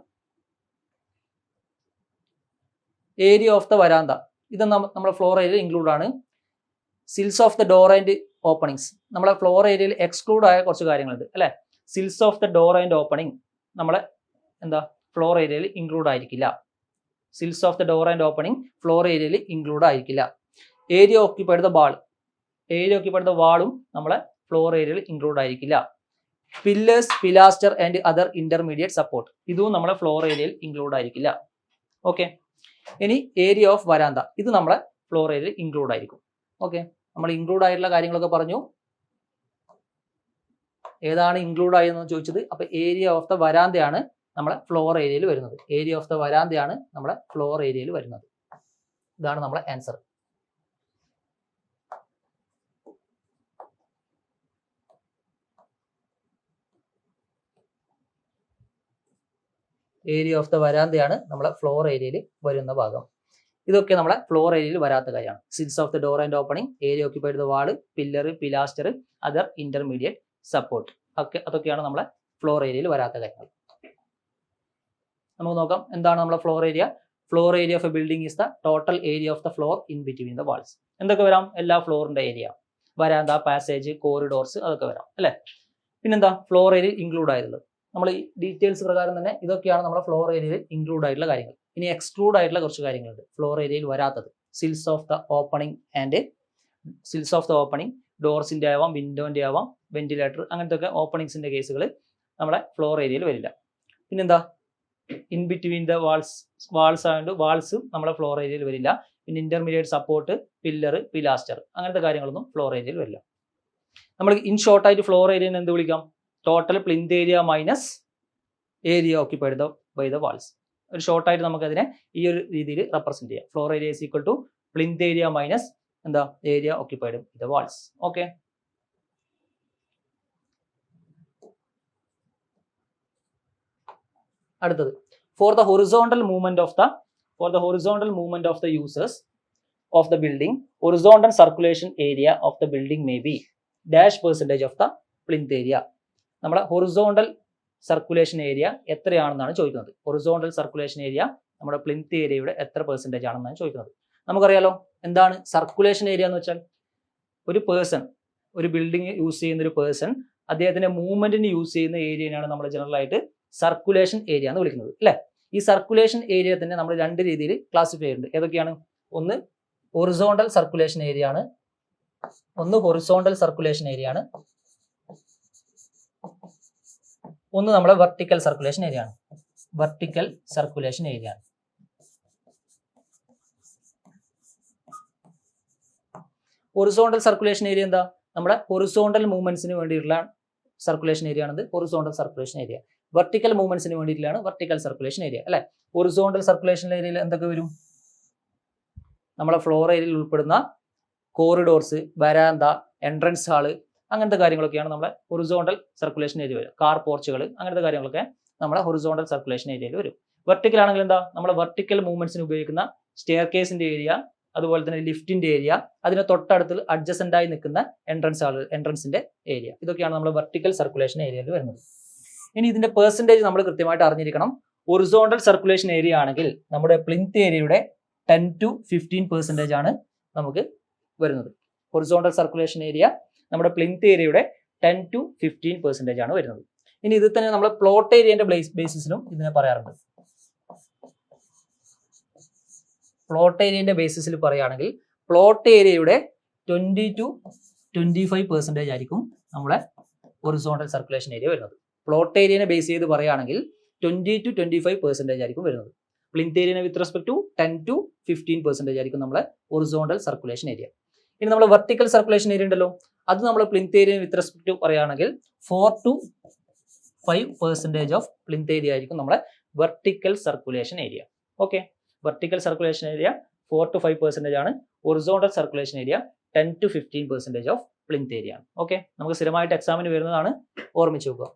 area of the verandah, ഇത് നമ്മുടെ ഫ്ലോർ ഏരിയയിൽ ഇൻക്ലൂഡ് ആണ്. Sills of the door and openings, നമ്മളെ ഫ്ലോർ ഏരിയയിൽ എക്സ്ക്ലൂഡ് ആയ കുറച്ച് കാര്യങ്ങളുണ്ട് അല്ലെ. Sills of the door and opening നമ്മളെ എന്താ ഫ്ലോർ ഏരിയയിൽ ഇൻക്ലൂഡ് ആയിരിക്കില്ല. Sills of the door and opening floor ഏരിയയിൽ ഇൻക്ലൂഡ് ആയിരിക്കില്ല. Area occupied the wall, area occupied the വാളും നമ്മളെ ഫ്ലോർ ഏരിയയിൽ ഇൻക്ലൂഡ് ആയിരിക്കില്ല. Pillars, pilaster and other intermediate support, ഇതും നമ്മളെ ഫ്ലോർ ഏരിയയിൽ ഇൻക്ലൂഡ് ആയിരിക്കില്ല. ഓക്കെ, ഇനി ഏരിയ ഓഫ് വരാന്ത, ഇത് നമ്മളെ ഫ്ലോർ ഏരിയയിൽ ഇൻക്ലൂഡ് ആയിരിക്കും. ഓക്കെ, നമ്മൾ ഇൻക്ലൂഡ് ആയിട്ടുള്ള കാര്യങ്ങളൊക്കെ പറഞ്ഞു. ഏതാണ് ഇൻക്ലൂഡ് ആയെന്ന് ചോദിച്ചത്. അപ്പൊ ഏരിയ ഓഫ് ദ വരാന്തയാണ് നമ്മളെ ഫ്ലോർ ഏരിയയിൽ വരുന്നത്. ഏരിയ ഓഫ് ദ വരാന്തയാണ് നമ്മളെ ഫ്ലോർ ഏരിയയിൽ വരുന്നത്. ഇതാണ് നമ്മളെ ആൻസർ. ഏരിയ ഓഫ് ദ വരാന്തയാണ് നമ്മളെ ഫ്ലോർ ഏരിയയിൽ വരുന്ന ഭാഗം. ഇതൊക്കെ നമ്മളെ ഫ്ലോർ ഏരിയയിൽ വരാത്ത കാര്യമാണ്. Sills of the door and opening, area occupied the wall, pillar, pilaster, other intermediate support, അതൊക്കെയാണ് നമ്മളെ ഫ്ലോർ ഏരിയയിൽ വരാത്ത കാര്യങ്ങൾ. നമുക്ക് നോക്കാം എന്താണ് നമ്മളെ floor area. Floor area of a building is the total area of the floor in between the walls. എന്തൊക്കെ വരാം? എല്ലാ ഫ്ലോറിന്റെ ഏരിയ, വരാന്ത, പാസേജ്, കോറിഡോർസ്, അതൊക്കെ വരാം അല്ലെ. പിന്നെന്താ ഫ്ലോർ ഏരിയയിൽ ഇൻക്ലൂഡ് ആയിട്ടുള്ളത്? നമ്മൾ ഈ ഡീറ്റെയിൽസ് പ്രകാരം തന്നെ ഇതൊക്കെയാണ് നമ്മുടെ ഫ്ലോർ ഏരിയയിൽ ഇൻക്ലൂഡ് ആയിട്ടുള്ള കാര്യങ്ങൾ. ഇനി എക്സ്ക്ലൂഡ് ആയിട്ടുള്ള കുറച്ച് കാര്യങ്ങളുണ്ട് ഫ്ലോർ ഏരിയയിൽ വരാത്തത്. Sills of the opening and sills of the opening, ഡോർസിന്റെ ആവാം, വിൻഡോന്റെ ആവാം, വെന്റിലേറ്റർ, അങ്ങനത്തെ ഒക്കെ ഓപ്പണിങ്സിന്റെ കേസുകൾ നമ്മളെ ഫ്ലോർ ഏരിയയിൽ വരില്ല. പിന്നെന്താ, ഇൻ ബിറ്റ്വീൻ ദ വാൾസ് ആയതുകൊണ്ട് വാൾസും നമ്മളെ ഫ്ലോർ ഏരിയയിൽ വരില്ല. പിന്നെ ഇന്റർമീഡിയറ്റ് സപ്പോർട്ട്, പില്ലർ, പിലാസ്റ്റർ അങ്ങനത്തെ കാര്യങ്ങളൊന്നും ഫ്ലോർ ഏരിയയിൽ വരില്ല. നമ്മൾ ഇൻ ഷോർട്ടായിട്ട് ഫ്ലോർ ഏരിയനെ എന്ത് വിളിക്കാം? Total plinth area minus area occupied by the walls. ഒരു ഷോർട്ടായിട്ട് നമുക്കതിനെ ഈ ഒരു രീതിയിൽ റെപ്രസെന്റ് ചെയ്യാം. Floor area is equal to plinth area minus എന്താ, area occupied by the walls. Okay, അടുത്തത് for the horizontal movement of the users of the building, horizontal circulation area of the building may be dash percentage of the plinth area. നമ്മുടെ ഹൊറിസോണ്ടൽ സർക്കുലേഷൻ ഏരിയ എത്രയാണെന്നാണ് ചോദിക്കുന്നത്. ഹൊറിസോണ്ടൽ സർക്കുലേഷൻ ഏരിയ നമ്മുടെ പ്ലിന്ത് ഏരിയയുടെ എത്ര പെർസെൻറ്റേജ് ആണെന്നാണ് ചോദിക്കുന്നത്. നമുക്കറിയാലോ എന്താണ് സർക്കുലേഷൻ ഏരിയ എന്ന് വെച്ചാൽ? ഒരു പേഴ്സൺ, ഒരു ബിൽഡിംഗ് യൂസ് ചെയ്യുന്ന ഒരു പേഴ്സൺ അദ്ദേഹത്തിന്റെ മൂവ്മെന്റിന് യൂസ് ചെയ്യുന്ന ഏരിയയാണ് നമ്മൾ ജനറൽ ആയിട്ട് സർക്കുലേഷൻ ഏരിയ എന്ന് വിളിക്കുന്നത്, അല്ലെ? ഈ സർക്കുലേഷൻ ഏരിയ തന്നെ നമ്മൾ രണ്ട് രീതിയിൽ ക്ലാസിഫൈ ചെയ്യുന്നുണ്ട്. ഏതൊക്കെയാണ്? ഒന്ന് ഹൊറിസോണ്ടൽ സർക്കുലേഷൻ ഏരിയ ആണ്, ഒന്ന് നമ്മളെ വെർട്ടിക്കൽ സർക്കുലേഷൻ ഏരിയ ആണ്. ഹൊറിസോണ്ടൽ സർക്കുലേഷൻ ഏരിയ എന്താ? നമ്മുടെ ഹൊറിസോണ്ടൽ മൂവ്മെന്റ്സിന് വേണ്ടിയിട്ടുള്ള സർക്കുലേഷൻ ഏരിയ ആണത് ഹൊറിസോണ്ടൽ സർക്കുലേഷൻ ഏരിയ. വെർട്ടിക്കൽ മൂവ്മെന്റ്സിന് വേണ്ടിയിട്ടാണ് വെർട്ടിക്കൽ സർക്കുലേഷൻ ഏരിയ, അല്ലെ? ഹൊറിസോണ്ടൽ സർക്കുലേഷൻ ഏരിയയിൽ എന്തൊക്കെ വരും? നമ്മളെ ഫ്ലോർ ഏരിയയിൽ ഉൾപ്പെടുന്ന കോറിഡോർസ്, വരാന്ത, എൻട്രൻസ് ഹാള് അങ്ങനത്തെ കാര്യങ്ങളൊക്കെയാണ് നമ്മളെ ഹൊറിസോണ്ടൽ സർക്കുലേഷൻ ഏരിയ വരും. കാർ പോർച്ചുകൾ അങ്ങനത്തെ കാര്യങ്ങളൊക്കെ നമ്മളെ ഹൊറിസോണ്ടൽ സർക്കുലേഷൻ ഏരിയയിൽ വരും. വെർട്ടിക്കൽ ആണെങ്കിൽ എന്താ? നമ്മളെ വെർട്ടിക്കൽ മൂവ്മെന്റ്സിന് ഉപയോഗിക്കുന്ന സ്റ്റെയർ കേസിന്റെ ഏരിയ, അതുപോലെ തന്നെ ലിഫ്റ്റിന്റെ ഏരിയ, അതിന് തൊട്ടടുത്ത് അഡ്ജസന്റ് ആയി നിൽക്കുന്ന എൻട്രൻസിന്റെ ഏരിയ, ഇതൊക്കെയാണ് നമ്മൾ വെർട്ടിക്കൽ സർക്കുലേഷൻ ഏരിയയിൽ വരുന്നത്. ഇനി ഇതിന്റെ പെർസെന്റേജ് നമ്മൾ കൃത്യമായിട്ട് അറിഞ്ഞിരിക്കണം. ഹൊറിസോണ്ടൽ സർക്കുലേഷൻ ഏരിയ ആണെങ്കിൽ നമ്മുടെ പ്ലിന്ത് ഏരിയയുടെ 10 to 15% ആണ് നമുക്ക് വരുന്നത്. ഹൊറിസോണ്ടൽ സർക്കുലേഷൻ ഏരിയ നമ്മുടെ പ്ലിന്ത് ഏരിയയുടെ 10 to 15% ആണ് വരുന്നത്. ഇനി ഇത് തന്നെ നമ്മൾ പ്ലോട്ട് ഏരിയന്റെ ബേസിസിലും ഇതിനെ പറയാറുണ്ട്. പ്ലോട്ട് ഏരിയന്റെ ബേസിസിൽ പറയുകയാണെങ്കിൽ പ്ലോട്ട് ഏരിയയുടെ 20 to 25% ആയിരിക്കും നമ്മളെ ഹൊറിസോണ്ടൽ സർക്കുലേഷൻ ഏരിയ വരുന്നത്. പ്ലോട്ട് ഏരിയനെ ബേസ് ചെയ്ത് പറയുകയാണെങ്കിൽ 20 to 25% ആയിരിക്കും വരുന്നത്. പ്ലിന്ത് ഏരിയനെ വിത്ത് റെസ്പെക്ട് ടു 10 to 15% ആയിരിക്കും നമ്മളെ ഹൊറിസോണ്ടൽ സർക്കുലേഷൻ ഏരിയ. ഇനി നമ്മൾ വെർട്ടിക്കൽ സർക്കുലേഷൻ ഏരിയ ഉണ്ടല്ലോ, അത് നമ്മൾ plinth area with respect to പറയുകയാണെങ്കിൽ 4 to 5% ഓഫ് പ്ലിന്ത് ഏരിയ ആയിരിക്കും നമ്മളെ vertical circulation area. Okay, vertical circulation area 4 to 5% ആണ്. Horizontal circulation area 10 to 15% of plinth area ആണ്. ഓക്കെ, നമുക്ക് സ്ഥിരമായിട്ട് എക്സാമിന് വരുന്നതാണ്, ഓർമ്മിച്ച് വെക്കുക.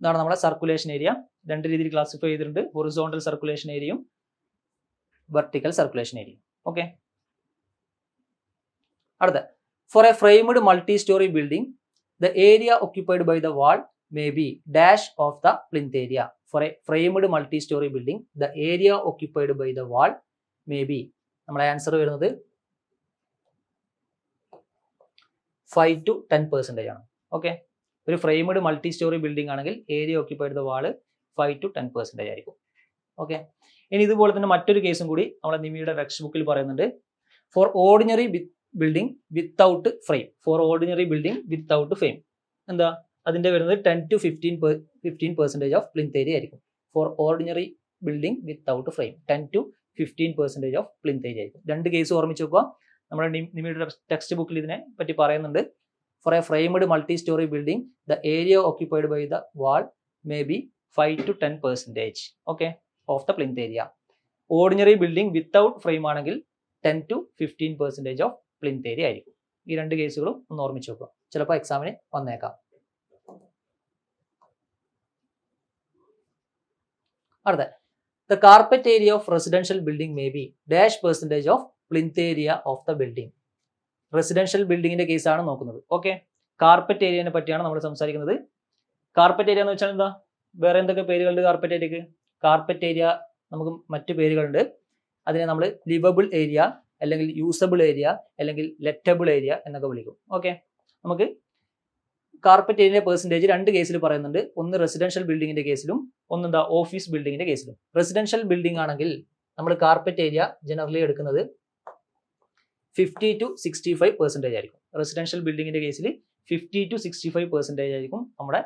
ഇതാണ് നമ്മുടെ സർക്കുലേഷൻ ഏരിയ. രണ്ട് രീതിയിൽ ക്ലാസിഫൈ ചെയ്തിട്ടുണ്ട്, ഹൊറിസോണ്ടൽ സർക്കുലേഷൻ ഏരിയയും വെർട്ടിക്കൽ സർക്കുലേഷൻ ഏരിയയും. ഓക്കെ, അടുത്ത for a framed multi storey building the area occupied by the wall may be dash of the plinth area. For a framed multi storey building the area occupied by the wall may be, നമ്മുടെ ആൻസർ വരുന്നത് 5 to 10% ആണ്. ഓക്കെ, ഒരു ഫ്രെയിംഡ് മൾട്ടി സ്റ്റോറി ബിൽഡിംഗ് ആണെങ്കിൽ area occupied the wall 5 to 10% ആയിരിക്കും. ഓക്കെ, ഇനി ഇതുപോലെ തന്നെ മറ്റൊരു കേസും കൂടി നമ്മളെ നിമിയുടെ ടെക്സ്റ്റ് ബുക്കിൽ പറയുന്നുണ്ട്. For ordinary building without frame. എന്താ അതിന്റെ വരുന്നത് 10 to 15% ഓഫ് പ്ലിന്ത് ഏരിയ ആയിരിക്കും. For ordinary building without frame 10 to 15% of plinth area ആയിരിക്കും. രണ്ട് കേസ് ഓർമ്മിച്ച് വെക്കുക. നമ്മുടെ നിമിയുടെ ടെക്സ്റ്റ് ബുക്കിൽ ഇതിനെ പറ്റി പറയുന്നുണ്ട്. For a framed multi storey building the area occupied by the wall may be 5 to 10% okay of the plinth area. Ordinary building without frame ആണെങ്കിൽ 10 to 15% ഓഫ് പ്ലിന്ത് ഏരിയ ആയിരിക്കും. ഈ രണ്ട് കേസുകളും ഒന്ന് ഓർമ്മിച്ച് വെക്കുക, ചിലപ്പോൾ എക്സാമിന് വന്നേക്കാം. അടുത്ത the carpet area of residential building may be dash percentage of plinth area of the building. Residential ബിൽഡിങ്ങിന്റെ കേസാണ് നോക്കുന്നത്. ഓക്കെ, കാർപ്പറ്റ് ഏരിയനെ പറ്റിയാണ് നമ്മൾ സംസാരിക്കുന്നത്. കാർപ്പറ്റ് ഏരിയ എന്ന് വെച്ചാൽ എന്താ? വേറെ എന്തൊക്കെ പേരുകളുണ്ട് കാർപ്പറ്റ് ഏരിയക്ക്? കാർപ്പറ്റ് ഏരിയ നമുക്ക് മറ്റു പേരുകളുണ്ട്. അതിനെ നമ്മൾ ലിവബിൾ ഏരിയ, അല്ലെങ്കിൽ യൂസബിൾ ഏരിയ, അല്ലെങ്കിൽ ലെറ്റബിൾ ഏരിയ എന്നൊക്കെ വിളിക്കും. ഓക്കെ, നമുക്ക് കാർപ്പറ്റ് ഏരിയ പെർസെന്റേജ് രണ്ട് കേസിൽ പറയുന്നുണ്ട്. ഒന്ന് റെസിഡൻഷ്യൽ ബിൽഡിങ്ങിന്റെ കേസിലും ഒന്നെന്താ ഓഫീസ് ബിൽഡിങ്ങിന്റെ കേസിലും. റെസിഡൻഷ്യൽ ബിൽഡിംഗ് ആണെങ്കിൽ നമ്മൾ കാർപ്പറ്റ് ഏരിയ ജനറലി എടുക്കുന്നത് 50 to 65% ആയിരിക്കും. റെസിഡൻഷ്യൽ ബിൽഡിങ്ങിന്റെ കേസിൽ 50 to 65% ആയിരിക്കും നമ്മുടെ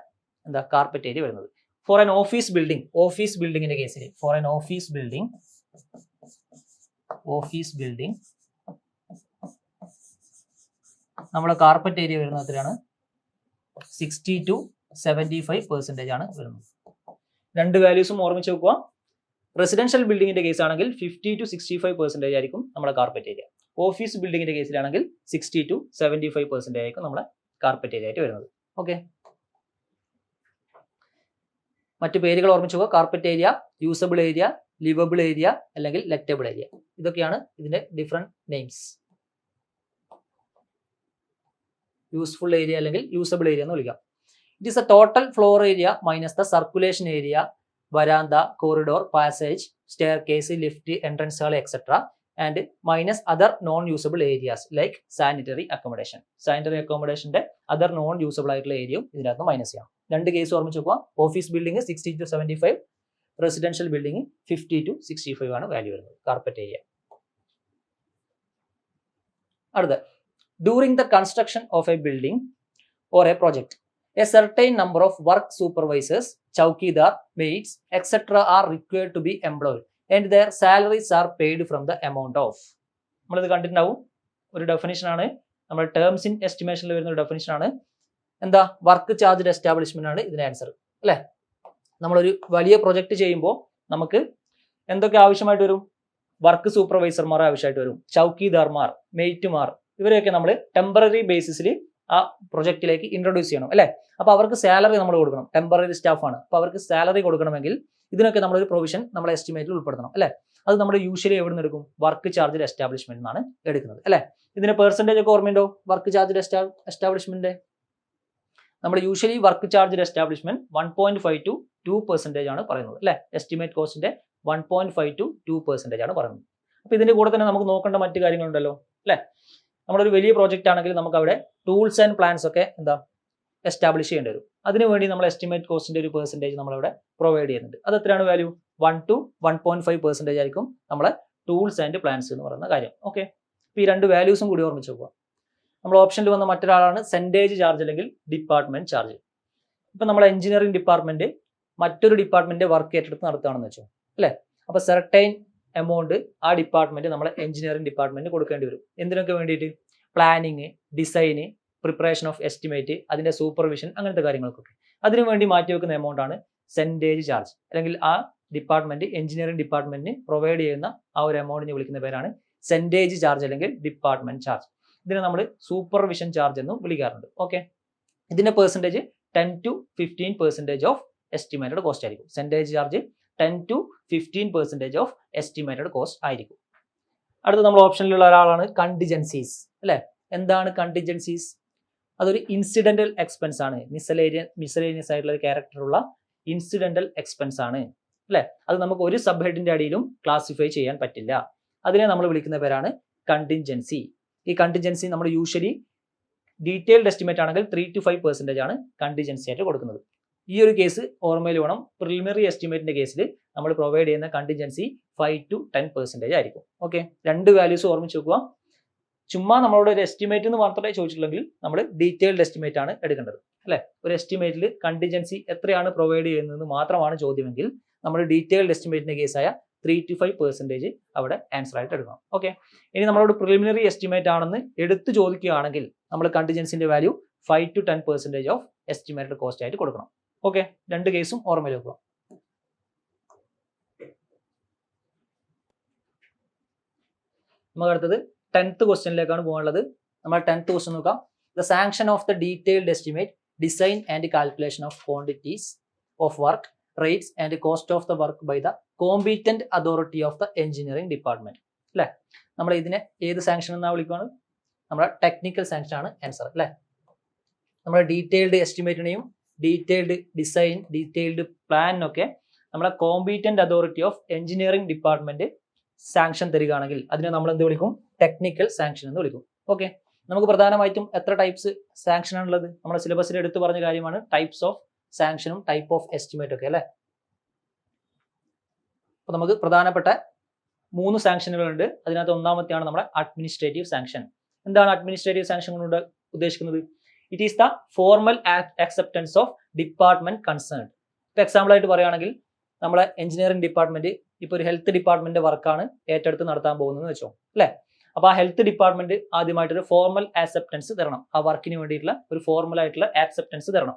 കാർപ്പറ്റ് ഏരിയ വരുന്നത്. ഫോർ ആൻ ഓഫീസ് ബിൽഡിങ്ങിന്റെ കേസിൽ നമ്മുടെ കാർപ്പറ്റ് ഏരിയ വരുന്നത് എത്രയാണ്? 60 to 75% ആണ് വരുന്നത്. രണ്ട് വാല്യൂസും ഓർമ്മിച്ച് വെക്കുക. റെസിഡൻഷ്യൽ ബിൽഡിങ്ങിന്റെ കേസ് ആണെങ്കിൽ 50 to 65% ആയിരിക്കും നമ്മുടെ കാർപ്പറ്റ് ഏരിയ. ഓഫീസ് ബിൽഡിങ്ങിന്റെ കേസിലാണെങ്കിൽ 60 to 75% ആയിരിക്കും നമ്മുടെ കാർപ്പറ്റ് ഏരിയ ആയിട്ട് വരുന്നത്. ഓക്കെ, മറ്റു പേരുകൾ ഓർമ്മിച്ച് പോവുക. Carpet area, usable area, liveable area അല്ലെങ്കിൽ ലെറ്റബിൾ ഏരിയ. ഇതൊക്കെയാണ് ഇതിന്റെ ഡിഫറെന്റ് നെയിംസ്. യൂസ്ഫുൾ ഏരിയ അല്ലെങ്കിൽ യൂസബിൾ ഏരിയ എന്ന് വിളിക്കാം. It is a total floor area minus the circulation area, verandah, corridor, passage, staircase, lift, entrance hall etcetera and minus other non usable areas like sanitary accommodation. Sanitary അക്കോമഡേഷന്റെ അതർ നോൺ യൂസബിൾ ആയിട്ടുള്ള ഏരിയയും ഇതിനകത്ത് മൈനസ് ചെയ്യാം. രണ്ട് കേസ് ഓർമ്മിച്ച് നോക്കുക. Office building 60 to 75, residential building 50 to 65 ആണ് വാല്യൂ വരുന്നത് കാർപ്പറ്റ് ഏരിയ. അടുത്ത, during the construction of a building or A project a certain number of work supervisors, chowkidar, maids, etc. are required to be employed and their salaries are paid from the amount of. നമ്മളിത് കണ്ടിട്ടുണ്ടാവും. ഒരു ഡെഫിനിഷൻ ആണ്, നമ്മുടെ ടേംസ് ഇൻ എസ്റ്റിമേഷനിൽ വരുന്ന ഒരു ഡെഫിനിഷൻ ആണ്. വർക്ക് ചാർജ് എസ്റ്റാബ്ലിഷ്മെന്റ് ആണ് ഇതിന്റെ ആൻസർ അല്ലേ. നമ്മളൊരു വലിയ പ്രൊജക്ട് ചെയ്യുമ്പോൾ നമുക്ക് എന്തൊക്കെ ആവശ്യമായിട്ട് വരും? വർക്ക് സൂപ്പർവൈസർമാർ ആവശ്യമായിട്ട് വരും, ചൗക്കിദാർമാർ, മെയ്റ്റുമാർ, ഇവരെയൊക്കെ നമ്മൾ ടെമ്പററി ബേസിസിൽ ആ പ്രൊജക്റ്റിലേക്ക് ഇൻട്രൊഡ്യൂസ് ചെയ്യണം അല്ലേ. അപ്പൊ അവർക്ക് സാലറി നമ്മൾ കൊടുക്കണം. ടെമ്പററി സ്റ്റാഫാണ്, അപ്പൊ അവർക്ക് സാലറി കൊടുക്കണമെങ്കിൽ ഇതിനൊക്കെ നമ്മളൊരു പ്രൊവിഷൻ നമ്മുടെ എസ്റ്റിമേറ്റിൽ ഉൾപ്പെടുത്തണം അല്ലേ. അത് നമ്മൾ യൂഷ്വലി എവിടെ നിന്ന് എടുക്കും? വർക്ക് ചാർജ് എസ്റ്റാബ്ലിഷ്മെന്റ് എന്നാണ് എടുക്കുന്നത് അല്ലേ. ഇതിന്റെ പെർസെന്റേജ് ഒക്കെ ഓർമ്മയുണ്ടോ? വർക്ക് ചാർജ് എസ്റ്റാബ്ലിഷ്മെന്റ് നമ്മൾ usually work charge establishment 1.5 to 2% ആണ് പറയുന്നത് അല്ലേ. എസ്റ്റിമേറ്റ് കോസ്റ്റിന്റെ 1.5 to 2% ആണ് പറയുന്നത്. അപ്പൊ ഇതിന്റെ കൂടെ തന്നെ നമുക്ക് നോക്കേണ്ട മറ്റു കാര്യങ്ങളുണ്ടല്ലോ അല്ലേ. നമ്മളൊരു വലിയ പ്രോജക്റ്റ് ആണെങ്കിൽ നമുക്ക് അവിടെ ടൂൾസ് ആൻഡ് പ്ലാൻസ് ഒക്കെ എസ്റ്റാബ്ലിഷ് ചെയ്യേണ്ടി വരും. അതിനുവേണ്ടി നമ്മൾ എസ്റ്റിമേറ്റ് കോസ്റ്റിന്റെ ഒരു പെർസെന്റേജ് നമ്മളവിടെ പ്രൊവൈഡ് ചെയ്യുന്നുണ്ട്. അത് എത്രയാണ് വാല്യൂ? 1 to 1.5% ആയിരിക്കും നമ്മളെ ടൂൾസ് ആൻഡ് പ്ലാൻസ് എന്ന് പറയുന്ന കാര്യം. ഓക്കെ, ഇപ്പൊ ഈ രണ്ട് വാല്യൂസും കൂടി ഓർമ്മിച്ച് നോക്കുക. നമ്മൾ ഓപ്ഷനിൽ വന്ന മറ്റൊരാളാണ് സെന്റേജ് ചാർജ് അല്ലെങ്കിൽ ഡിപ്പാർട്ട്മെന്റ് ചാർജ്. ഇപ്പൊ നമ്മളെ എഞ്ചിനീയറിംഗ് ഡിപ്പാർട്ട്മെന്റ് മറ്റൊരു ഡിപ്പാർട്ട്മെന്റ് വർക്ക് ഏറ്റെടുത്ത് നടത്തുകയാണെന്ന് വെച്ചോ അല്ലെ. അപ്പൊ സെർട്ടൈൻ എമൗണ്ട് ആ ഡിപ്പാർട്ട്മെന്റ് നമ്മളെ എഞ്ചിനീയറിംഗ് ഡിപ്പാർട്ട്മെന്റ് കൊടുക്കേണ്ടി വരും. എന്തിനൊക്കെ വേണ്ടിയിട്ട്? Planning, design, preparation of estimate, അതിന്റെ സൂപ്പർവിഷൻ, അങ്ങനത്തെ കാര്യങ്ങൾക്കൊക്കെ അതിനു വേണ്ടി മാറ്റിവെക്കുന്ന എമൗണ്ട് ആണ് സെന്റേജ് ചാർജ്. അല്ലെങ്കിൽ ആ ഡിപ്പാർട്ട്മെന്റ് എഞ്ചിനീയറിംഗ് ഡിപ്പാർട്ട്മെന്റിന് പ്രൊവൈഡ് ചെയ്യുന്ന ആ ഒരു എമൗണ്ടിനെ വിളിക്കുന്ന പേരാണ് സെന്റേജ് ചാർജ് അല്ലെങ്കിൽ ഡിപ്പാർട്ട്മെന്റ് ചാർജ്. ഇതിനെ നമ്മൾ സൂപ്പർവിഷൻ ചാർജ് എന്നും വിളിക്കാറുണ്ട്. ഓക്കെ, ഇതിന്റെ percentage 10 to 15% of estimated cost ആയിരിക്കും. Centage charge 10 to 15% of estimated cost ആയിരിക്കും. അടുത്ത നമ്മൾ ഓപ്ഷനിലുള്ള ഒരാളാണ് കണ്ടിജൻസീസ് അല്ലെ. എന്താണ് കണ്ടിജൻസീസ്? അതൊരു ഇൻസിഡന്റൽ എക്സ്പെൻസ് ആണ്. മിസലേനിയസ് ആയിട്ടുള്ള ഒരു ക്യാരക്ടറുള്ള ഇൻസിഡന്റൽ എക്സ്പെൻസ് ആണ് അല്ലെ. അത് നമുക്ക് ഒരു സബ് ഹെഡിന്റെ അടിയിലും ക്ലാസിഫൈ ചെയ്യാൻ പറ്റില്ല. അതിനെ നമ്മൾ വിളിക്കുന്ന പേരാണ് കണ്ടിൻജൻസി. ഈ കണ്ടിൻജൻസി നമ്മൾ യൂഷ്വലി ഡീറ്റെയിൽഡ് എസ്റ്റിമേറ്റ് ആണെങ്കിൽ 3 to 5% ആണ് കണ്ടിൻജൻസി ആയിട്ട് കൊടുക്കുന്നത്. ഈ ഒരു കേസ് ഓർമ്മയിൽ വേണം. പ്രിലിമിനറി എസ്റ്റിമേറ്റിന്റെ കേസിൽ നമ്മൾ പ്രൊവൈഡ് ചെയ്യുന്ന കണ്ടിൻജൻസി 5 to 10% ആയിരിക്കും. ഓക്കെ, രണ്ട് വാല്യൂസ് ഓർമ്മിച്ച് വെക്കുക. ചുമ്മാ നമ്മളോട് ഒരു എസ്റ്റിമേറ്റ് എന്ന് മാത്രമേ ചോദിച്ചിട്ടുള്ളെങ്കിൽ നമ്മൾ ഡീറ്റെയിൽഡ് എസ്റ്റിമേറ്റ് ആണ് എടുക്കേണ്ടത് അല്ലെ. ഒരു എസ്റ്റിമേറ്റിൽ കണ്ടിൻജൻസി എത്രയാണ് പ്രൊവൈഡ് ചെയ്യുന്നത് മാത്രമാണ് ചോദ്യമെങ്കിൽ നമ്മൾ ഡീറ്റെയിൽഡ് എസ്റ്റിമേറ്റിന്റെ കേസായ 3 to 5% അവിടെ ആൻസർ ആയിട്ട് എടുക്കണം. ഓക്കെ, ഇനി നമ്മളോട് പ്രിലിമിനറി എസ്റ്റിമേറ്റ് ആണെന്ന് എടുത്തു ചോദിക്കുകയാണെങ്കിൽ നമ്മൾ കണ്ടിൻജൻസിന്റെ value 5 to 10% of estimated cost ആയിട്ട് കൊടുക്കണം. ഓക്കെ, രണ്ട് കേസും ഓർമ്മയിൽ വെക്കുക. നമുക്ക് അടുത്തത് 10th ക്വസ്റ്റ്യനിലേക്കാണ് പോകാനുള്ളത്. നമ്മൾ 10th ക്വസ്റ്റ്യൻ നോക്കാം. The sanction of the detailed estimate, design and calculation of quantities of work, rates and cost of the work by the competent authority of the engineering department അല്ലെ. നമ്മൾ ഇതിനെ ഏത് സാങ്ഷൻ എന്നാ വിളിക്കുകയാണ്? നമ്മുടെ ടെക്നിക്കൽ സാങ്ഷൻ ആണ് ആൻസർ അല്ലെ. നമ്മുടെ ഡീറ്റെയിൽഡ് എസ്റ്റിമേറ്റിനെയും ഡീറ്റെയിൽഡ് ഡിസൈൻ, ഡീറ്റെയിൽഡ് പ്ലാനിനൊക്കെ നമ്മുടെ competent authority of engineering department sanction തരികയാണെങ്കിൽ അതിനെ നമ്മൾ എന്ത് വിളിക്കും? ടെക്നിക്കൽ സാങ്ഷൻ എന്ന് വിളിക്കും. ഓക്കെ, നമുക്ക് പ്രധാനമായിട്ടും എത്ര ടൈപ്സ് സാങ്ഷൻ ആണുള്ളത്? നമ്മുടെ സിലബസിൽ എടുത്തു പറഞ്ഞ കാര്യമാണ് ടൈപ്സ് ഓഫ് സാങ്ഷനും ടൈപ്പ് ഓഫ് എസ്റ്റിമേറ്റ് ഒക്കെ അല്ലെ. അപ്പൊ നമുക്ക് പ്രധാനപ്പെട്ട 3 സാങ്ഷനുകളുണ്ട്. അതിനകത്ത് ഒന്നാമത്തെയാണ് നമ്മുടെ അഡ്മിനിസ്ട്രേറ്റീവ് സാങ്ഷൻ. എന്താണ് അഡ്മിനിസ്ട്രേറ്റീവ് സാങ്ഷൻ കൊണ്ട് ഉദ്ദേശിക്കുന്നത്? It is the formal acceptance of department concern. ഇപ്പോൾ എക്സാമ്പിൾ ആയിട്ട് പറയുകയാണെങ്കിൽ നമ്മളെ എഞ്ചിനീയറിംഗ് ഡിപ്പാർട്ട്മെന്റ് ഇപ്പോൾ ഒരു ഹെൽത്ത് ഡിപ്പാർട്ട്മെന്റ് വർക്കാണ് ഏറ്റെടുത്ത് നടത്താൻ പോകുന്നത് വെച്ചോ, അല്ലേ? അപ്പോൾ ആ ഹെൽത്ത് ഡിപ്പാർട്ട്മെന്റ് ആദ്യമായിട്ടൊരു ഫോർമൽ ആക്സെപ്റ്റൻസ് തരണം. ആ വർക്കിന് വേണ്ടിയിട്ടുള്ള ഒരു ഫോർമൽ ആയിട്ടുള്ള ആക്സെപ്റ്റൻസ് തരണം.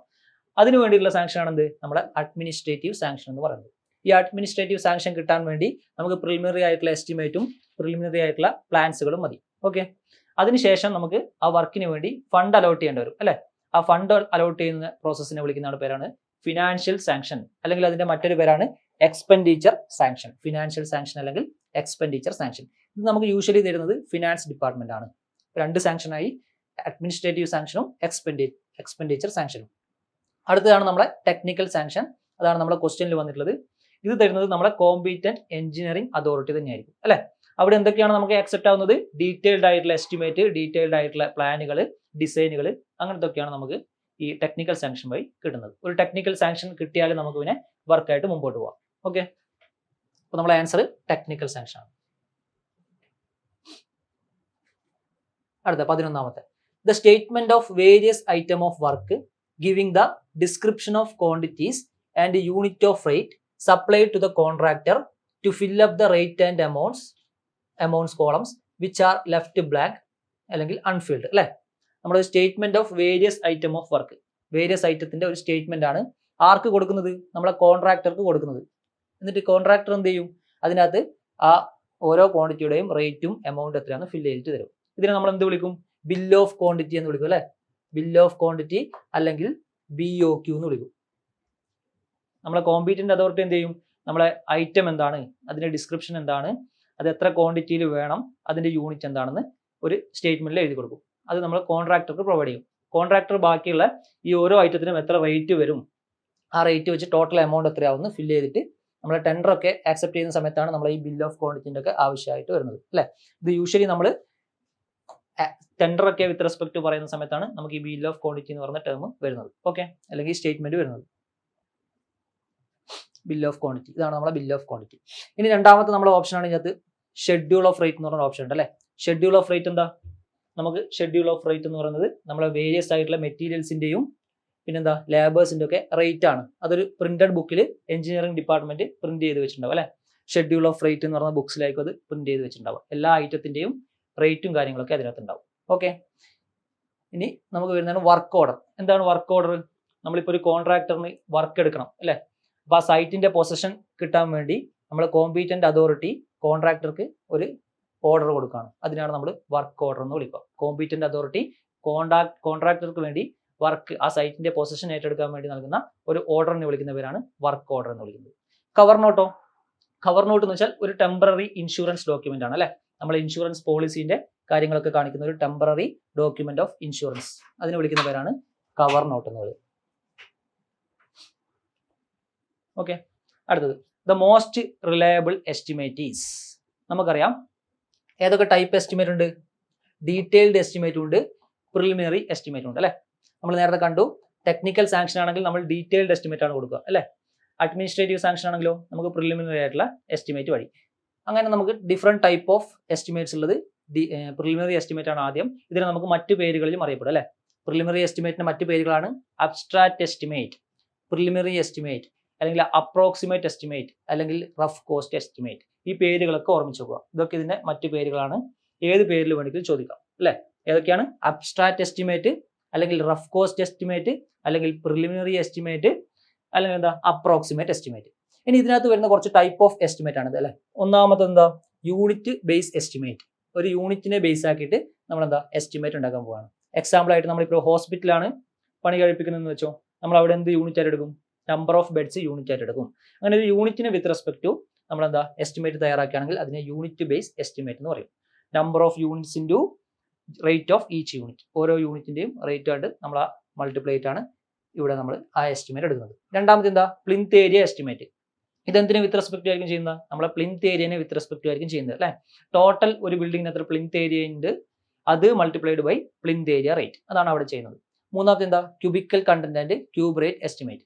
അതിന് വേണ്ടിയിട്ടുള്ള സാങ്ഷൻ ആണ് എന്ത്? നമ്മുടെ അഡ്മിനിസ്ട്രേറ്റീവ് സാങ്ഷൻ എന്ന് പറയുന്നത്. ഈ അഡ്മിനിസ്ട്രേറ്റീവ് സാങ്ഷൻ കിട്ടാൻ വേണ്ടി നമുക്ക് പ്രിലിമിനറി ആയിട്ടുള്ള എസ്റ്റിമേറ്റും പ്രിലിമിനറി ആയിട്ടുള്ള പ്ലാൻസുകളും മതി. ഓക്കെ, അതിനുശേഷം നമുക്ക് ആ വർക്കിന് വേണ്ടി ഫണ്ട് അലോട്ട് ചെയ്യേണ്ടി വരും, അല്ലെ? ആ ഫണ്ട് അലോട്ട് ചെയ്യുന്ന പ്രോസസ്സിനെ വിളിക്കുന്ന പേരാണ് ഫിനാൻഷ്യൽ സാങ്ഷൻ, അല്ലെങ്കിൽ അതിന്റെ മറ്റൊരു പേരാണ് എക്സ്പെൻഡിച്ചർ സാങ്ഷൻ. ഫിനാൻഷ്യൽ സാങ്ഷൻ അല്ലെങ്കിൽ എക്സ്പെൻഡിച്ചർ സാങ്ഷൻ. ഇത് നമുക്ക് യൂഷ്വലി തരുന്നത് ഫിനാൻസ് ഡിപ്പാർട്ട്മെന്റ് ആണ്. 2 സാങ്ഷനായി, അഡ്മിനിസ്ട്രേറ്റീവ് സാങ്ഷനും എക്സ്പെൻഡിച്ചർ സാങ്ഷനും. അടുത്തതാണ് നമ്മുടെ ടെക്നിക്കൽ സാങ്ഷൻ. അതാണ് നമ്മുടെ ക്വസ്റ്റ്യനിൽ വന്നിട്ടുള്ളത്. ഇത് തരുന്നത് നമ്മുടെ കോമ്പീറ്റന്റ് എഞ്ചിനീയറിംഗ് അതോറിറ്റി തന്നെയായിരിക്കും, അല്ലെ? അവിടെ എന്തൊക്കെയാണ് നമുക്ക് അക്സെപ്റ്റ് ആവുന്നത്? ഡീറ്റെയിൽഡ് ആയിട്ടുള്ള എസ്റ്റിമേറ്റ്, ഡീറ്റെയിൽഡ് ആയിട്ടുള്ള പ്ലാനുകൾ, ഡിസൈനുകൾ, അങ്ങനത്തൊക്കെയാണ് നമുക്ക് ഈ ടെക്നിക്കൽ സാങ്ഷൻ വഴി കിട്ടുന്നത്. ഒരു ടെക്നിക്കൽ സാങ്ഷൻ കിട്ടിയാൽ നമുക്ക് പിന്നെ വർക്കായിട്ട് മുമ്പോട്ട് പോകാം. ഓക്കെ, അപ്പോൾ നമ്മുടെ ആൻസർ ടെക്നിക്കൽ സാങ്ഷൻ ആണ്. അടുത്ത 11ാമത്തെ, the statement of various item of work giving the description of quantities and unit of rate supplied to the contractor to fill up the rate and amounts columns which are left blank അല്ലെങ്കിൽ അൺഫിൽഡ്, അല്ലെ? നമ്മുടെ statement of various item of work, various ഐറ്റത്തിന്റെ ഒരു സ്റ്റേറ്റ്മെന്റ് ആണ് ആർക്ക് കൊടുക്കുന്നത്? നമ്മളെ കോൺട്രാക്ടർക്ക് കൊടുക്കുന്നത്. എന്നിട്ട് കോൺട്രാക്ടർ എന്ത് ചെയ്യും? അതിനകത്ത് ആ ഓരോ ക്വാണ്ടിറ്റിയുടെയും റേറ്റും എമൗണ്ട് എത്രയാണെന്ന് ഫില്ല് ചെയ്തിട്ട് തരും. ഇതിനെ നമ്മൾ എന്ത് വിളിക്കും? ബില്ല് ഓഫ് ക്വാണ്ടിറ്റി എന്ന് വിളിക്കും, അല്ലെ? ബില്ല് ഓഫ് ക്വാണ്ടിറ്റി അല്ലെങ്കിൽ BOQ എന്ന് വിളിക്കും. നമ്മളെ കോമ്പീറ്റന്റ് അതോറിറ്റി എന്ത് ചെയ്യും? നമ്മളെ ഐറ്റം എന്താണ്, അതിന്റെ ഡിസ്ക്രിപ്ഷൻ എന്താണ്, അത് എത്ര ക്വാണ്ടിറ്റിയിൽ വേണം, അതിന്റെ യൂണിറ്റ് എന്താണെന്ന് ഒരു സ്റ്റേറ്റ്മെന്റിൽ എഴുതി കൊടുക്കും. അത് നമ്മൾ കോൺട്രാക്ടർക്ക് പ്രൊവൈഡ് ചെയ്യും. കോൺട്രാക്ടർ ബാക്കിയുള്ള ഈ ഓരോ ഐറ്റത്തിനും എത്ര റേറ്റ് വരും, ആ റേറ്റ് വെച്ച് ടോട്ടൽ എമൗണ്ട് എത്രയാവുമെന്ന് ഫില്ല് ചെയ്തിട്ട് നമ്മളെ ടെൻഡർ ഒക്കെ ആക്സെപ്റ്റ് ചെയ്യുന്ന സമയത്താണ് നമ്മൾ ഈ ബില്ല് ഓഫ് ക്വാണ്ടിറ്റിന്റെ ഒക്കെ ആവശ്യമായിട്ട് വരുന്നത്, അല്ലെ? ഇത് യൂഷ്വലി നമ്മൾ ടെൻഡർ ഒക്കെ വിത്ത് റെസ്പെക്ട് പറയുന്ന സമയത്താണ് നമുക്ക് ഈ ബില്ല് ഓഫ് ക്വാണ്ടിറ്റി എന്ന് പറയുന്ന ടേം വരുന്നത്. ഓക്കെ, അല്ലെങ്കിൽ സ്റ്റേറ്റ്മെന്റ് വരുന്നത് ബില്ല് ഓഫ് ക്വാണ്ടിറ്റി. ഇതാണ് നമ്മുടെ ബില്ല് ഓഫ് ക്വാണ്ടിറ്റി. ഇനി രണ്ടാമത്തെ നമ്മുടെ ഓപ്ഷൻ ആണ് ഇതിനകത്ത് ഷെഡ്യൂൾ ഓഫ് റേറ്റ് എന്ന് പറയുന്ന ഓപ്ഷൻ ഉണ്ട്, അല്ലെ? ഷെഡ്യൂൾ ഓഫ് റേറ്റ് എന്താ? നമുക്ക് ഷെഡ്യൂൾ ഓഫ് റേറ്റ് എന്ന് പറയുന്നത് നമ്മളെ വേരിയസ് ആയിട്ടുള്ള മെറ്റീരിയൽസിന്റെയും പിന്നെന്താ ലേബേഴ്സിന്റെ ഒക്കെ റേറ്റ് ആണ്. അതൊരു പ്രിന്റഡ് ബുക്കിൽ എഞ്ചിനീയറിംഗ് ഡിപ്പാർട്ട്മെന്റ് പ്രിന്റ് ചെയ്ത് വെച്ചിട്ടുണ്ടാവും, അല്ലെ? ഷെഡ്യൂൾ ഓഫ് റേറ്റ് എന്ന് പറയുന്ന ബുക്സിലേക്ക് അത് പ്രിന്റ് ചെയ്ത് വെച്ചിട്ടുണ്ടാവും. എല്ലാ ഐറ്റത്തിന്റെയും റേറ്റും കാര്യങ്ങളൊക്കെ അതിനകത്ത് ഉണ്ടാവും. ഓക്കെ, ഇനി നമുക്ക് വരുന്നതാണ് വർക്ക് ഓർഡർ. എന്താണ് വർക്ക് ഓർഡർ? നമ്മളിപ്പോൾ ഒരു കോൺട്രാക്ടറിന് വർക്ക് എടുക്കണം, അല്ലെ? അപ്പോൾ ആ സൈറ്റിന്റെ പൊസഷൻ കിട്ടാൻ വേണ്ടി നമ്മൾ കോമ്പീറ്റന്റ് അതോറിറ്റി കോൺട്രാക്ടർക്ക് ഒരു ഓർഡർ കൊടുക്കുകയാണ്. അതിനാണ് നമ്മൾ വർക്ക് ഓർഡർ എന്ന് വിളിക്കുക. കോമ്പീറ്റന്റ് അതോറിറ്റി കോൺട്രാക്ടർക്ക് വേണ്ടി വർക്ക്, ആ സൈറ്റിന്റെ പൊസഷൻ ഏറ്റെടുക്കാൻ വേണ്ടി നൽകുന്ന ഒരു ഓർഡറിനെ വിളിക്കുന്ന പേരാണ് വർക്ക് ഓർഡർ എന്ന് വിളിക്കുന്നത്. Cover Noto? കവർ നോട്ട് എന്ന് വെച്ചാൽ ഒരു ടെമ്പററി ഇൻഷുറൻസ് ഡോക്യുമെന്റ് ആണ്, അല്ലെ? നമ്മൾ ഇൻഷുറൻസ് പോളിസിന്റെ കാര്യങ്ങളൊക്കെ കാണിക്കുന്ന ഒരു ടെമ്പററി ഡോക്യുമെന്റ് ഓഫ് ഇൻഷുറൻസ്, അതിനെ വിളിക്കുന്ന പേരാണ് കവർ നോട്ട് എന്ന് പറയുന്നത്. ഓക്കെ, അടുത്തത് the most reliable estimate is. നമുക്കറിയാം ഏതൊക്കെ ടൈപ്പ് എസ്റ്റിമേറ്റ് ഉണ്ട്? ഡീറ്റെയിൽഡ് എസ്റ്റിമേറ്റ് ഉണ്ട്, പ്രിലിമിനറി എസ്റ്റിമേറ്റ് ഉണ്ട്, അല്ലെ? നമ്മൾ നേരത്തെ കണ്ടു. ടെക്നിക്കൽ സാങ്ഷൻ ആണെങ്കിൽ നമ്മൾ ഡീറ്റെയിൽഡ് എസ്റ്റിമേറ്റ് ആണ് കൊടുക്കുക, അല്ലെ? അഡ്മിനിസ്ട്രേറ്റീവ് സാങ്ഷൻ ആണെങ്കിലോ നമുക്ക് പ്രിലിമിനറി ആയിട്ടുള്ള എസ്റ്റിമേറ്റ് വഴി. അങ്ങനെ നമുക്ക് ഡിഫറെന്റ് ടൈപ്പ് ഓഫ് എസ്റ്റിമേറ്റ്സ് ഉള്ളത്. പ്രിലിമിനറി എസ്റ്റിമേറ്റ് ആണ് ആദ്യം. ഇതിനെ നമുക്ക് മറ്റു പേരുകളിലും അറിയപ്പെടും, അല്ലെ? പ്രിലിമിനറി എസ്റ്റിമേറ്റിന്റെ മറ്റു പേരുകളാണ് അബ്സ്ട്രാക്ട് എസ്റ്റിമേറ്റ്, പ്രിലിമിനറി എസ്റ്റിമേറ്റ്, അല്ലെങ്കിൽ അപ്രോക്സിമേറ്റ് എസ്റ്റിമേറ്റ്, അല്ലെങ്കിൽ റഫ് കോസ്റ്റ് എസ്റ്റിമേറ്റ്. ഈ പേരുകളൊക്കെ ഓർമ്മിച്ച് നോക്കുക. ഇതൊക്കെ ഇതിന്റെ മറ്റു പേരുകളാണ്. ഏത് പേരിൽ വേണമെങ്കിലും ചോദിക്കാം, അല്ലെ? ഏതൊക്കെയാണ്? അബ്സ്ട്രാക്ട് എസ്റ്റിമേറ്റ്, അല്ലെങ്കിൽ റഫ് കോസ്റ്റ് എസ്റ്റിമേറ്റ്, അല്ലെങ്കിൽ പ്രിലിമിനറി എസ്റ്റിമേറ്റ്, അല്ലെങ്കിൽ എന്താ അപ്രോക്സിമേറ്റ് എസ്റ്റിമേറ്റ്. ഇനി ഇതിനകത്ത് വരുന്ന കുറച്ച് ടൈപ്പ് ഓഫ് എസ്റ്റിമേറ്റ് ആണ് ഇത്, അല്ലെ? ഒന്നാമത് എന്താ? Unit base estimate. ഒരു യൂണിറ്റിനെ ബേസ് ആക്കിയിട്ട് നമ്മൾ എന്താ എസ്റ്റിമേറ്റ് ഉണ്ടാക്കാൻ പോവാണ്. എക്സാമ്പിൾ ആയിട്ട് നമ്മളിപ്പോൾ ഹോസ്പിറ്റലാണ് പണി കഴിപ്പിക്കുന്നതെന്ന് വെച്ചോ, നമ്മൾ അവിടെ എന്ത് യൂണിറ്റ് ആയിട്ട് എടുക്കും? നമ്പർ ഓഫ് ബെഡ്സ് യൂണിറ്റ് ആയിട്ട് എടുക്കും. അങ്ങനെ ഒരു യൂണിറ്റിന് വിത്ത് റെസ്പെക്ട് ടു നമ്മൾ എന്താ എസ്റ്റിമേറ്റ് തയ്യാറാക്കുകയാണെങ്കിൽ അതിനെ യൂണിറ്റ് ബേസ് എസ്റ്റിമേറ്റ് എന്ന് പറയും. Number of units into rate of each unit. ഓരോ യൂണിറ്റിന്റെയും റേറ്റ് ആയിട്ട് നമ്മൾ ആ മൾട്ടിപ്ലൈറ്റ് ആണ് ഇവിടെ നമ്മൾ ആ എസ്റ്റിമേറ്റ് എടുക്കുന്നത്. രണ്ടാമത് എന്താ? Plinth area estimate. ഇതെന്തിനു വിത്ത് റെസ്പെക്ട് ആയിരിക്കും ചെയ്യുന്നത്? നമ്മളെ പ്ലിന്ത് ഏരിയനെ വിത്ത് റെസ്പെക്ട് ആയിരിക്കും ചെയ്യുന്നത്, അല്ലെ? ടോട്ടൽ ഒരു ബിൽഡിങ്ങിന് എത്ര പ്ലിന്ത് ഏരിയ ഉണ്ട്, അത് multiplied by plinth area rate, അതാണ് അവിടെ ചെയ്യുന്നത്. മൂന്നാമത് എന്താ? Cubical content and cube rate estimate.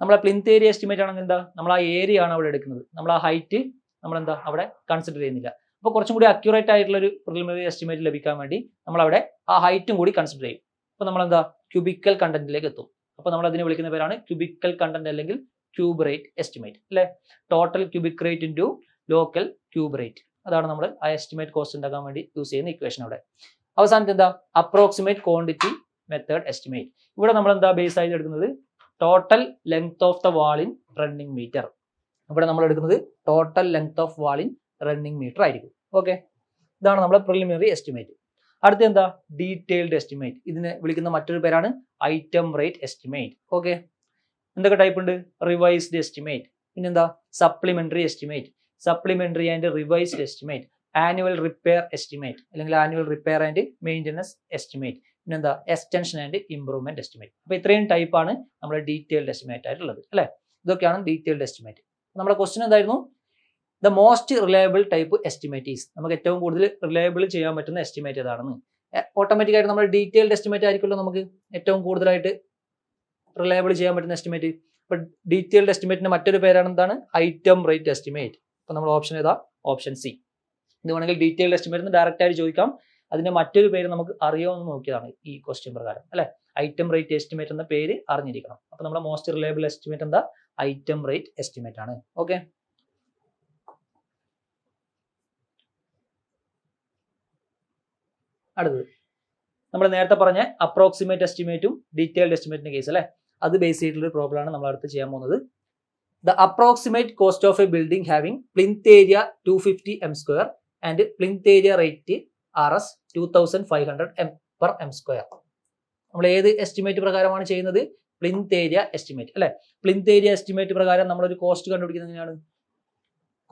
നമ്മളെ പ്ലിന്ത് ഏരിയ എസ്റ്റിമേറ്റ് ആണെങ്കിൽ എന്താ? നമ്മൾ ആ ഏരിയ ആണ് അവിടെ എടുക്കുന്നത്. നമ്മൾ ആ ഹൈറ്റ് നമ്മൾ എന്താ അവിടെ കൺസിഡർ ചെയ്യുന്നില്ല. അപ്പോൾ കുറച്ചും കൂടി അക്യൂറേറ്റ് ആയിട്ടുള്ള ഒരു പ്രിലിമിനറി എസ്റ്റിമേറ്റ് ലഭിക്കാൻ വേണ്ടി നമ്മൾ അവിടെ ആ ഹൈറ്റും കൂടി കൺസിഡർ ചെയ്യും. അപ്പോൾ നമ്മൾ എന്താ ക്യൂബിക്കൽ കണ്ടന്റിലേക്ക് എത്തും. അപ്പോൾ നമ്മൾ അതിനെ വിളിക്കുന്ന പേരാണ് ക്യൂബിക്കൽ കണ്ടന്റ് അല്ലെങ്കിൽ ക്യൂബ് റേറ്റ് എസ്റ്റിമേറ്റ് അല്ലേ. Total cubic rate into local cube rate, അതാണ് നമ്മൾ ആ എസ്റ്റിമേറ്റ് കോസ്റ്റ് ഉണ്ടാക്കാൻ വേണ്ടി യൂസ് ചെയ്യുന്ന ഇക്വേഷൻ. അവിടെ അവസാനത്തെ എന്താ അപ്രോക്സിമേറ്റ് ക്വാണ്ടിറ്റി മെത്തേഡ് എസ്റ്റിമേറ്റ്. ഇവിടെ നമ്മൾ എന്താ ബേസ് ആയിട്ട് എടുക്കുന്നത് total length of the wall in running metre. ഇവിടെ നമ്മൾ എടുക്കുന്നത് total length of wall in running metre ആയിരിക്കും. ഓക്കെ, ഇതാണ് നമ്മുടെ പ്രിലിമിനറി എസ്റ്റിമേറ്റ്. അടുത്ത എന്താ ഡീറ്റെയിൽഡ് എസ്റ്റിമേറ്റ്. ഇതിനെ വിളിക്കുന്ന മറ്റൊരു പേരാണ് ഐറ്റം റേറ്റ് എസ്റ്റിമേറ്റ്. ഓക്കെ, എന്തൊക്കെ ടൈപ്പ് ഉണ്ട്? റിവൈസ്ഡ് എസ്റ്റിമേറ്റ്, പിന്നെന്താ supplementary estimate, supplementary and revised estimate, annual repair estimate അല്ലെങ്കിൽ annual repair and maintenance estimate, പിന്നെന്താ എക്സ്റ്റൻഷൻ ആൻഡ് ഇംപ്രൂവ്മെന്റ് എസ്റ്റിമേറ്റ്. അപ്പോൾ ഇത്രയും ടൈപ്പാണ് നമ്മുടെ ഡീറ്റെയിൽഡ് എസ്റ്റിമേറ്റ് ആയിട്ടുള്ളത് അല്ലേ. ഇതൊക്കെയാണ് ഡീറ്റെയിൽഡ് എസ്റ്റിമേറ്റ്. നമ്മുടെ ക്വസ്റ്റ്യൻ എന്തായിരുന്നു? The most reliable type estimate is, നമുക്ക് ഏറ്റവും കൂടുതൽ റിലയബിൾ ചെയ്യാൻ പറ്റുന്ന എസ്റ്റിമേറ്റ് ഏതാണെന്ന്. ഓട്ടോമാറ്റിക് ആയിട്ട് നമ്മൾ ഡീറ്റെയിൽഡ് എസ്റ്റിമേറ്റ് ആയിരിക്കുമല്ലോ നമുക്ക് ഏറ്റവും കൂടുതലായിട്ട് റിലയബിൾ ചെയ്യാൻ പറ്റുന്ന എസ്റ്റിമേറ്റ്. അപ്പോൾ ഡീറ്റെയിൽഡ് എസ്റ്റിമേറ്റിന്റെ മറ്റൊരു പേരാണ് എന്താണ്? Item rate estimate. അപ്പോൾ നമ്മൾ ഓപ്ഷൻ ഏതാ? Option C. ഇത് വേണമെങ്കിൽ ഡീറ്റെയിൽഡ് എസ്റ്റിമേറ്റ് ഡയറക്റ്റ് ആയിട്ട് ചോദിക്കാം. അതിന്റെ മറ്റൊരു പേര് നമുക്ക് അറിയാമെന്ന് നോക്കിയതാണ് ഈ ക്വസ്റ്റ്യൻ പ്രകാരം അല്ലെ. ഐറ്റം റേറ്റ് എസ്റ്റിമേറ്റ് എന്ന പേര് അറിഞ്ഞിരിക്കണം. അപ്പോൾ നമ്മുടെ മോസ്റ്റ് റിലയബിൾ എസ്റ്റിമേറ്റ് എന്താ? ഐറ്റം റേറ്റ് എസ്റ്റിമേറ്റ് ആണ്. ഓക്കെ, അടുത്തത് നമ്മൾ നേരത്തെ പറഞ്ഞ അപ്രോക്സിമേറ്റ് എസ്റ്റിമേറ്റും ഡീറ്റെയിൽഡ് എസ്റ്റിമേറ്റിന്റെ കേസ് അല്ലെ, അത് ബേസ് ചെയ്തിട്ടുള്ള ഒരു പ്രോബ്ലം ആണ് നമ്മൾ അടുത്ത് ചെയ്യാൻ പോകുന്നത്. The approximate cost of a building having plinth area 250 m² and plinth area rate RS 2500 per m². നമ്മൾ ഏത് എസ്റ്റിമേറ്റ് പ്രകാരമാണ് ചെയ്യുന്നത്? പ്ലിന്ത് ഏരിയ എസ്റ്റിമേറ്റ് അല്ലെ. പ്ലിന്ത് ഏരിയ എസ്റ്റിമേറ്റ് പ്രകാരം നമ്മളൊരു കോസ്റ്റ് കണ്ടുപിടിക്കുന്നത് എങ്ങനെയാണ്?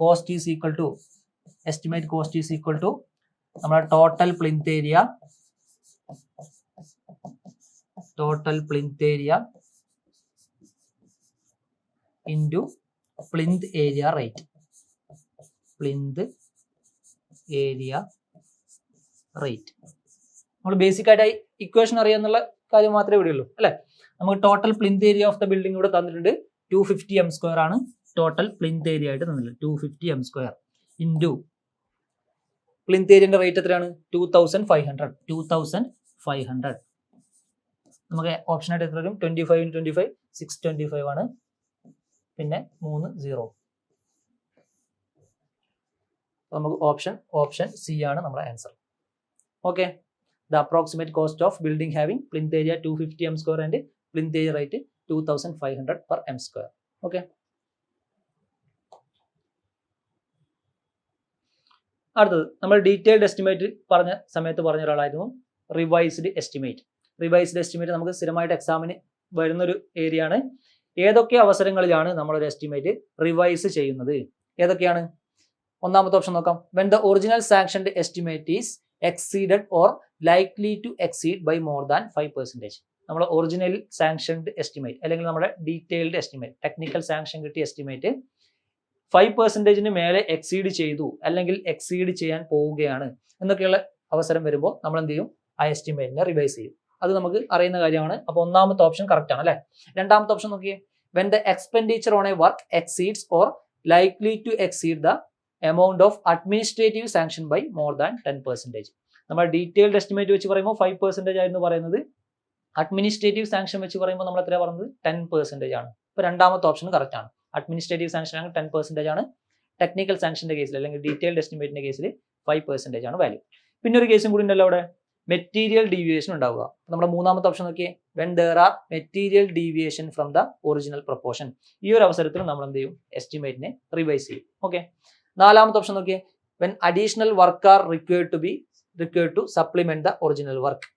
Cost is equal to estimate cost is equal to നമ്മുടെ total plinth area into plinth area rate. Plinth area rate നമ്മൾ ബേസിക് ആയിട്ട് ഇക്വേഷൻ അറിയാന്നുള്ള കാര്യം മാത്രമേ ഇവിടെ ഉള്ളൂ അല്ലെ. നമുക്ക് total plinth area of the building ഇവിടെ തന്നിട്ടുണ്ട് 250 m² ആണ് ടോട്ടൽ പ്ലിന്ത് ഏരിയ ആയിട്ട് തന്നിട്ടുണ്ട്. 250 m² ഇൻറ്റു പ്ലിന്ത് ഏരിയന്റെ റേറ്റ് എത്രയാണ്? 2500. നമുക്ക് ഓപ്ഷൻ ആയിട്ട് എത്ര വരും? 25 × 25 625 ആണ്. പിന്നെ 3 0. നമുക്ക് ഓപ്ഷൻ സി ആണ് നമ്മുടെ answer. Okay, the approximate cost of building having plinth area 250 m² and plinth area rate 2500 per m². Okay, അടുത്തത് നമ്മൾ ഡീറ്റെയിൽഡ് എസ്റ്റിമേറ്റ് പറഞ്ഞ സമയത്ത് പറഞ്ഞ ഒരാളായിരുന്നു റിവൈസ്ഡ് എസ്റ്റിമേറ്റ്. റിവൈസ്ഡ് എസ്റ്റിമേറ്റ് നമുക്ക് സ്ഥിരമായിട്ട് എക്സാമിന് വരുന്നൊരു ഏരിയ ആണ്. ഏതൊക്കെ അവസരങ്ങളിലാണ് നമ്മളൊരു എസ്റ്റിമേറ്റ് റിവൈസ് ചെയ്യുന്നത്? ഏതൊക്കെയാണ്? ഒന്നാമത്തെ ഓപ്ഷൻ നോക്കാം. When the original sanctioned estimate is exceeded or likely to exceed by more than 5%. നമ്മൾ ഒറിജിനൽ സാങ്ഷൻഡ് എസ്റ്റിമേറ്റ് അല്ലെങ്കിൽ നമ്മുടെ ഡീറ്റെയിൽഡ് എസ്റ്റിമേറ്റ് ടെക്നിക്കൽ സാങ്ഷൻ കിട്ടിയ എസ്റ്റിമേറ്റ് 5% മേലെ എക്സീഡ് ചെയ്തു അല്ലെങ്കിൽ എക്സീഡ് ചെയ്യാൻ പോവുകയാണ് എന്നൊക്കെയുള്ള അവസരം വരുമ്പോൾ നമ്മൾ എന്ത് ചെയ്യും? ആ എസ്റ്റിമേറ്റിനെ റിവൈസ് ചെയ്യും. അത് നമുക്ക് അറിയുന്ന കാര്യമാണ്. അപ്പോൾ ഒന്നാമത്തെ ഓപ്ഷൻ കറക്റ്റ് ആണ് അല്ലെ. രണ്ടാമത്തെ ഓപ്ഷൻ നോക്കിയേ. When the expenditure on a work exceeds or likely to exceed the amount of administrative sanction by more than 10%. നമ്മൾ ഡീറ്റെയിൽഡ് എസ്റ്റിമേറ്റ് വെച്ച് പറയുമ്പോൾ 5% ആയിരുന്നു പറയുന്നത്. അഡ്മിനിസ്ട്രേറ്റീവ് സാങ്ഷൻ വെച്ച് പറയുമ്പോൾ നമ്മൾ എത്രയാണ് പറയുന്നത്? 10% ആണ്. ഇപ്പോൾ രണ്ടാമത്തെ ഓപ്ഷൻ കറക്റ്റ് ആണ്. അഡ്മിനിസ്ട്രേറ്റീവ് സാങ്ഷൻ ആണ് 10% ആണ്. ടെക്നിക്കൽ സാങ്ഷന്റെ കേസിൽ അല്ലെങ്കിൽ ഡീറ്റെയിൽഡ് എസ്റ്റിമേറ്റിന്റെ കേസിൽ 5% ആണ് വാല്യൂ. പിന്നെ ഒരു കേസും കൂടി ഉണ്ടല്ലോ അവിടെ, മെറ്റീരിയൽ ഡീവിയേഷൻ ഉണ്ടാവുക. നമ്മുടെ മൂന്നാമത്തെ ഓപ്ഷൻ നോക്കിയേ. When there are material deviation from the original proportion. ഈ ഒരു അവസരത്തിൽ നമ്മൾ എന്ത് ചെയ്യും? എസ്റ്റിമേറ്റിനെ റിവൈസ് ചെയ്യും. ഓക്കെ, നാലാമത്തെ ഓപ്ഷൻ നോക്കിയേ. When additional work are required to supplement the original work.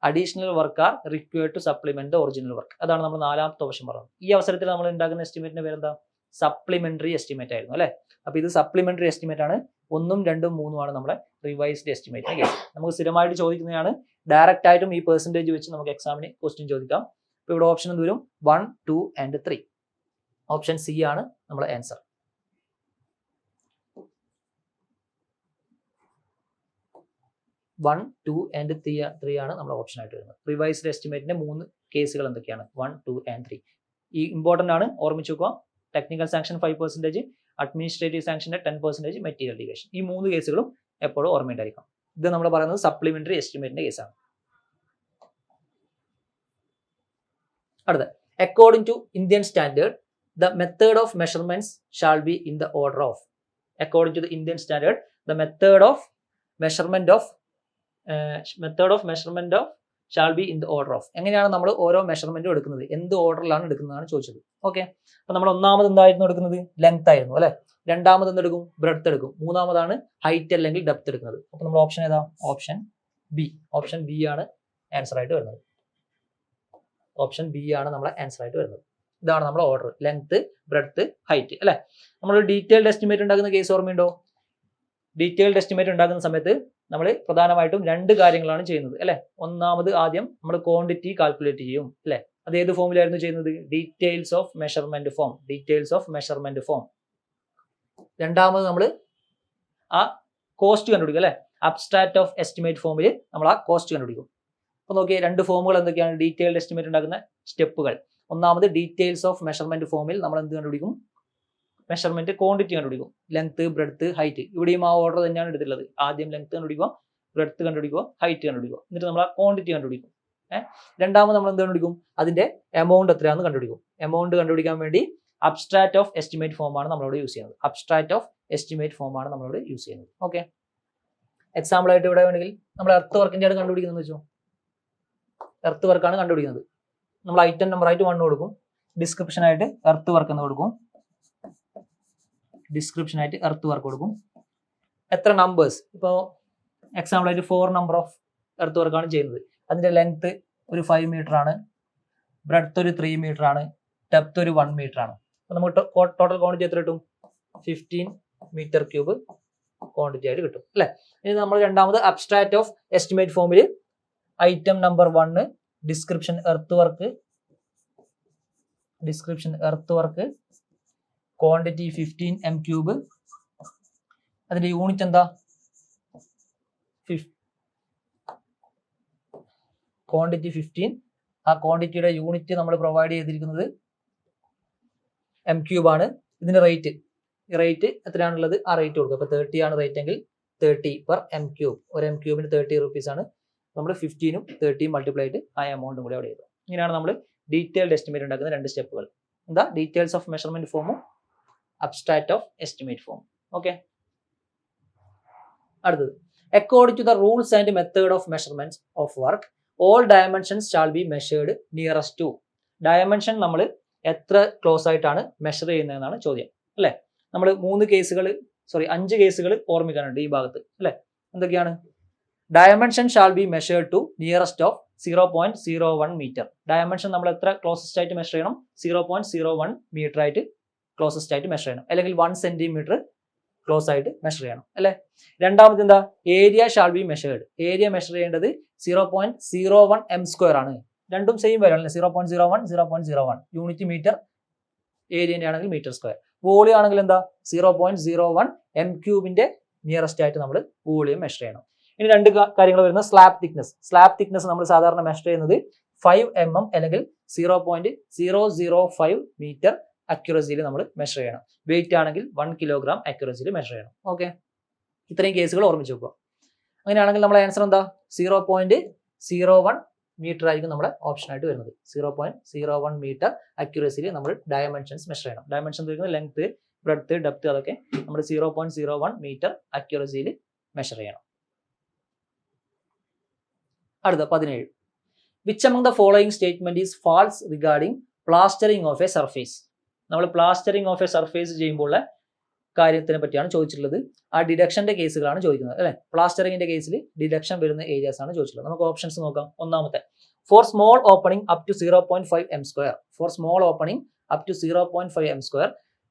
Additional work are required to supplement the original work. അതാണ് നമ്മൾ നാലാമത്തെ ഓപ്ഷൻ പറഞ്ഞത്. ഈ അവസരത്തിൽ നമ്മൾ ഉണ്ടാക്കുന്ന എസ്റ്റിമേറ്റിന്റെ പേരെന്താ? സപ്ലിമെന്ററി എസ്റ്റിമേറ്റ് ആയിരുന്നു അല്ലെ. അപ്പൊ ഇത് സപ്ലിമെന്ററി എസ്റ്റിമേറ്റ് ആണ്. 1, 2, 3 ആണ് നമ്മുടെ റിവൈസ്ഡ് എസ്റ്റിമേറ്റിന്റെ കേസ്. നമുക്ക് സ്ഥിരമായിട്ട് ചോദിക്കുന്നതാണ്. ഡയറക്റ്റ് ആയിട്ടും ഈ പെർസെന്റേജ് വെച്ച് നമുക്ക് എക്സാമിന് ക്വസ്റ്റ്യൻ ചോദിക്കാം. ഇപ്പൊ ഇവിടെ ഓപ്ഷൻ എന്ത് വരും? 1, 2 and 3. ഓപ്ഷൻ സി ആണ് നമ്മുടെ ആൻസർ. വൺ, 2 and 3 ആണ് നമ്മുടെ ഓപ്ഷൻ ആയിട്ട് വരുന്നത്. റിവൈസ്ഡ് എസ്റ്റിമേറ്റിന്റെ 3 കേസുകൾ എന്തൊക്കെയാണ്? 1, 2 and 3. ഈ ഇമ്പോർട്ടന്റ് ആണ്, ഓർമ്മിച്ച് വെക്കുക. ടെക്നിക്കൽ സാങ്ഷൻ 5%, അഡ്മിനിസ്ട്രേറ്റീവ് സാങ്ഷന്റെ 10% മെറ്റീരിയൽ ഡീവിയേഷൻ. ഈ 3 കേസുകളും എപ്പോഴും ഓർമ്മയുണ്ടായിരിക്കണം. ഇത് നമ്മൾ പറയുന്നത് സപ്ലിമെന്ററി എസ്റ്റിമേറ്റിന്റെ കേസാണ്. അടുത്ത, according to Indian standard the method of measurements shall be in the order of. According to the Indian standard, the method of measurement of shall be in the order of. എങ്ങനെയാണ് നമ്മൾ ഓരോ മെഷർമെന്റും എടുക്കുന്നത്, എന്ത് ഓർഡറിലാണ് എടുക്കുന്നതാണ് ചോദിച്ചത്. ഓക്കെ, അപ്പൊ നമ്മൾ ഒന്നാമത് എന്തായിരുന്നു എടുക്കുന്നത്, ലെങ്ത് ആയിരുന്നു അല്ലെ. രണ്ടാമത് എന്തെടുക്കും, ബ്രെഡ്ത്ത് എടുക്കും. മൂന്നാമതാണ് ഹൈറ്റ് അല്ലെങ്കിൽ ഡെപ്ത് എടുക്കുന്നത്. അപ്പൊ നമ്മൾ ഓപ്ഷൻ ഏതാ, ഓപ്ഷൻ ബി. ഓപ്ഷൻ ബി ആണ് ആൻസർ ആയിട്ട് വരുന്നത്. ഓപ്ഷൻ ബി ആണ് നമ്മളെ ആൻസർ ആയിട്ട് വരുന്നത്. ഇതാണ് നമ്മുടെ ഓർഡർ, ലെങ്ത്, ബ്രെഡ്ത്ത്, ഹൈറ്റ് അല്ലെ. നമ്മൾ ഡീറ്റെയിൽഡ് എസ്റ്റിമേറ്റ് ഉണ്ടാക്കുന്ന കേസ് ഓർമ്മയുണ്ടോ? ഡീറ്റെയിൽഡ് എസ്റ്റിമേറ്റ് ഉണ്ടാക്കുന്ന സമയത്ത് നമ്മൾ പ്രധാനമായിട്ടും 2 കാര്യങ്ങളാണ് ചെയ്യുന്നത് അല്ലെ. ഒന്നാമത് ആദ്യം നമ്മൾ ക്വാണ്ടിറ്റി കാൽക്കുലേറ്റ് ചെയ്യും അല്ലെ. അത് ഏത് ഫോമിലായിരുന്നു ചെയ്യുന്നത്, details of measurement form. Details of measurement form. രണ്ടാമത് നമ്മൾ ആ കോസ്റ്റ് കണ്ടുപിടിക്കും അല്ലെ. അബ്സ്ട്രാക്ട് ഓഫ് എസ്റ്റിമേറ്റ് ഫോമിൽ നമ്മൾ ആ കോസ്റ്റ് കണ്ടുപിടിക്കും. അപ്പൊ നോക്കിയേ, 2 ഫോമുകൾ എന്തൊക്കെയാണ് ഡീറ്റെയിൽഡ് എസ്റ്റിമേറ്റ് ഉണ്ടാക്കുന്ന സ്റ്റെപ്പുകൾ. ഒന്നാമത് ഡീറ്റെയിൽസ് ഓഫ് മെഷർമെന്റ് ഫോമിൽ നമ്മൾ എന്ത് കണ്ടുപിടിക്കും, മെഷർമെന്റ് ക്വാണ്ടിറ്റി കണ്ടുപിടിക്കും. Length, breadth, height. ഇവിടെയും ആ ഓർഡർ തന്നെയാണ് എടുത്തിട്ടുള്ളത്. ആദ്യം ലെങ്ത് കണ്ടുപിടിക്കുക, ബ്രെഡ്ത്ത് കണ്ടുപിടിക്കുക, ഹൈറ്റ് കണ്ടുപിടിക്കുക. എന്നിട്ട് നമ്മൾ ആ ക്വാണ്ടിറ്റി കണ്ടുപിടിക്കും. രണ്ടാമത് നമ്മൾ എന്ത് കണ്ടുപിടിക്കും, അതിന്റെ എമൗണ്ട് എത്രയാണെന്ന് കണ്ടുപിടിക്കും. എമൗണ്ട് കണ്ടുപിടിക്കാൻ വേണ്ടി അബ്സ്ട്രാക്ട് ഓഫ് എസ്റ്റിമേറ്റ് ഫോം ആണ് നമ്മളോട് യൂസ് ചെയ്യുന്നത്. അബ്സ്ട്രാക്ട് ഓഫ് എസ്റ്റിമേറ്റ് ഫോം ആണ് നമ്മളോട് യൂസ് ചെയ്യുന്നത്. ഓക്കെ, എക്സാമ്പിൾ ആയിട്ട് ഇവിടെ വേണമെങ്കിൽ നമ്മൾ എർത്ത് വർക്കിന്റെ ആണ് കണ്ടുപിടിക്കുന്നത് വെച്ചോ. എർത്ത് വർക്കാണ് കണ്ടുപിടിക്കുന്നത്. നമ്മൾ ഐറ്റം നമ്പർ ആയിട്ട് 1 കൊടുക്കും, ഡിസ്ക്രിപ്ഷൻ ആയിട്ട് എർത്ത് വർക്ക് എന്ന് കൊടുക്കും. ഡിസ്ക്രിപ്ഷൻ ആയിട്ട് എർത്ത് വർക്ക് കൊടുക്കും. എത്ര നമ്പേഴ്സ്, ഇപ്പോൾ എക്സാമ്പിൾ ആയിട്ട് 4 നമ്പർ ഓഫ് എർത്ത് വർക്കാണ് ചെയ്യുന്നത്. അതിന്റെ ലെങ്ത് ഒരു 5 മീറ്റർ ആണ്, ബ്രെഡ്ത്ത് ഒരു 3 മീറ്റർ ആണ്, ഡെപ്ത് ഒരു 1 മീറ്റർ ആണ്. അപ്പൊ നമുക്ക് ടോട്ടൽ ക്വാണ്ടിറ്റി എത്ര കിട്ടും, 15 മീറ്റർ ക്യൂബ് ക്വാണ്ടിറ്റി ആയിട്ട് കിട്ടും അല്ലെ. ഇനി നമ്മൾ രണ്ടാമത് അബ്സ്ട്രാക്ട് ഓഫ് എസ്റ്റിമേറ്റ് ഫോമിൽ item number 1 description earth work quantity 15 m cube. അതിന്റെ യൂണിറ്റ് എന്താ, ക്വാണ്ടിറ്റി 15. ആ ക്വാണ്ടിറ്റിയുടെ യൂണിറ്റ് നമ്മൾ പ്രൊവൈഡ് ചെയ്തിരിക്കുന്നത് m ക്യൂബ് ആണ്. ഇതിന്റെ റേറ്റ് എത്രയാണുള്ളത്, ആ റേറ്റ് കൊടുക്കുക. അപ്പൊ 30 ആണ് റേറ്റ് എങ്കിൽ 30 per m ക്യൂബ്. ഒരു m ക്യൂബിന് 30 rupees ആണ്. നമ്മൾ 15ഉം 30ഉം മൾട്ടിപ്ലൈ ചെയ്ത് ആ എമൗണ്ടും കൂടി അവിടെ എഴുതും. ഇങ്ങനെയാണ് നമ്മൾ ഡീറ്റെയിൽഡ് എസ്റ്റിമേറ്റ് ഉണ്ടാക്കുന്ന 2 സ്റ്റെപ്പുകൾ. എന്താ, ഡീറ്റെയിൽസ് ഓഫ് മെഷർമെന്റ് ഫോമും abstract of estimate form. Okay, അടുത്തത്, according to the rules and method of measurements of work all dimensions shall be measured nearest to. Dimension നമ്മൾ എത്ര ക്ലോസ് ആയിട്ടാണ് മെഷർ ചെയ്യുന്നതെന്നാണ് ചോദ്യം അല്ലെ. നമ്മൾ 5 കേസുകൾ ഓർമ്മിക്കാനുണ്ട് ഈ ഭാഗത്ത് അല്ലെ. എന്തൊക്കെയാണ്, dimension shall be measured to nearest of 0.01 metre. Dimension നമ്മൾ എത്ര ക്ലോസസ്റ്റ് ആയിട്ട് മെഷർ ചെയ്യണം, 0.01 മീറ്റർ ആയിട്ട് ക്ലോസസ്റ്റ് ആയിട്ട് മെഷർ ചെയ്യണം. അല്ലെങ്കിൽ 1 സെന്റിമീറ്റർ ക്ലോസ് ആയിട്ട് മെഷർ ചെയ്യണം അല്ലെ. രണ്ടാമത് എന്താ, area shawl be measured. Area measure ചെയ്യേണ്ടത് 0.01 m² ആണ്. രണ്ടും സെയിം വരും അല്ലെ, 0.01 0.01. യൂണിറ്റ് മീറ്റർ, ഏരിയന്റെ ആണെങ്കിൽ മീറ്റർ സ്ക്വയർ. വോളിയം ആണെങ്കിൽ എന്താ, 0.01 m ക്യൂബിന്റെ നിയറസ്റ്റ് ആയിട്ട് നമ്മൾ വോളിയം മെഷർ ചെയ്യണം. ഇനി 2 കാര്യങ്ങൾ വരുന്നത്, സ്ലാബ് തിക്നെസ് നമ്മൾ സാധാരണ മെഷർ ചെയ്യുന്നത് 5 mm അല്ലെങ്കിൽ 0.005 മീറ്റർ അക്യുറസിയിൽ നമ്മൾ മെഷർ ചെയ്യണം. വെയിറ്റ് ആണെങ്കിൽ 1 കിലോഗ്രാം അക്യുറസിയിൽ മെഷർ ചെയ്യണം. ഓക്കെ, ഇത്രയും കേസുകൾ ഓർമ്മിച്ച് വെക്കുക. അങ്ങനെയാണെങ്കിൽ നമ്മുടെ ആൻസർ എന്താ, 0.01 മീറ്റർ ആയിരിക്കും നമ്മുടെ ഓപ്ഷൻ ആയിട്ട് വരുന്നത്. 0.01 മീറ്റർ അക്യുറസിയിൽ നമ്മൾ ഡയമെൻഷൻസ് മെഷർ ചെയ്യണം. ഡയമെൻഷൻ വരുന്നത് ലെങ്ത്, ബ്രെഡ്ത്ത്, ഡെപ്ത്, അതൊക്കെ നമ്മൾ 0.01 മീറ്റർ അക്യുറസിയിൽ മെഷർ ചെയ്യണം. അടുത്ത 17, which among the following statement is false regarding plastering of a surface. നമ്മൾ പ്ലാസ്റ്ററിംഗ് ഓഫ് എ സർഫേസ് ചെയ്യുമ്പോൾ കാര്യത്തിനെ പറ്റിയാണ് ചോദിച്ചിട്ടുള്ളത്. ആ ഡിഡക്ഷന്റെ കേസുകളാണ് ചോദിക്കുന്നത് അല്ലെ. പ്ലാസ്റ്ററിംഗിന്റെ കേസിൽ ഡിഡക്ഷൻ വരുന്ന ഏരിയാസ് ആണ് ചോദിച്ചിട്ടുള്ളത്. നമുക്ക് ഓപ്ഷൻസ് നോക്കാം. ഒന്നാമത്തെ, for small opening up to 0.5 m². For small opening up to 0.5 m²,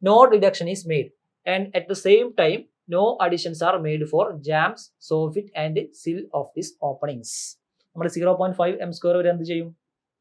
no deduction is made and at the same time no additions are made for jambs, soffit and sill of this openings. നമ്മൾ 0.5 m² വരെ എന്ത് ചെയ്യും,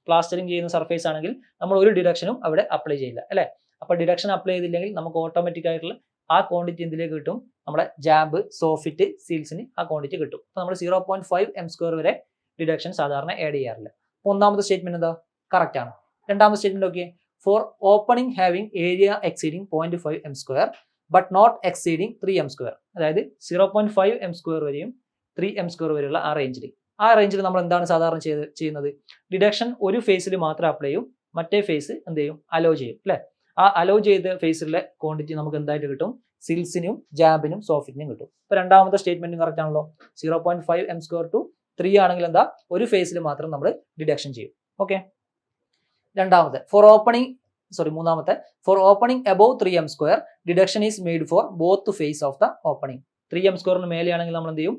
പ്ലാസ്റ്ററിംഗ് ചെയ്യുന്ന സർഫേസ് ആണെങ്കിൽ നമ്മൾ ഒരു ഡിഡക്ഷനും അവിടെ അപ്ലൈ ചെയ്യില്ല അല്ലെ. അപ്പൊ ഡിഡക്ഷൻ അപ്ലൈ ചെയ്തില്ലെങ്കിൽ നമുക്ക് ഓട്ടോമാറ്റിക് ആയിട്ടുള്ള ആ ക്വാണ്ടിറ്റി എന്തിലേക്ക് കിട്ടും, നമ്മുടെ ജാമ്പ്, സോഫിറ്റ്, സീൽസിന് ആ ക്വാണ്ടിറ്റി കിട്ടും. അപ്പൊ നമ്മൾ 0.5 m² വരെ ഡിഡക്ഷൻ സാധാരണ ആഡ് ചെയ്യാറില്ല. അപ്പൊ ഒന്നാമത്തെ സ്റ്റേറ്റ്മെന്റ് എന്താ, കറക്റ്റ് ആണ്. രണ്ടാമത്തെ statement okay, for opening having area exceeding 0.5 m², but not exceeding 3m². അതായത് 0.5m² വരെയും 3m² വരെയുള്ള ആ റേഞ്ചിൽ നമ്മൾ എന്താണ് സാധാരണ ചെയ്യുന്നത്? ഡിഡക്ഷൻ ഒരു ഫേസിൽ മാത്രം അപ്ലൈ ചെയ്യും, മറ്റേ ഫേസ് എന്ത് ചെയ്യും? അലോ ചെയ്യും അല്ലെ? ആ അലോ ചെയ്ത ഫേസിലെ ക്വാണ്ടിറ്റി നമുക്ക് എന്തായിട്ട് കിട്ടും? സിൽസിനും ജാബിനും സോഫിറ്റിനും കിട്ടും. ഇപ്പൊ രണ്ടാമത്തെ സ്റ്റേറ്റ്മെന്റും കറക്റ്റ് ആണല്ലോ. 0.5m² to 3 ആണെങ്കിൽ എന്താ? ഒരു ഫേസിൽ മാത്രം നമ്മൾ ഡിഡക്ഷൻ ചെയ്യും. ഓക്കെ. മൂന്നാമത്തെ for opening above 3m², deduction is made for both face of the opening. 3m² മേലെയാണെങ്കിൽ നമ്മൾ എന്ത് ചെയ്യും?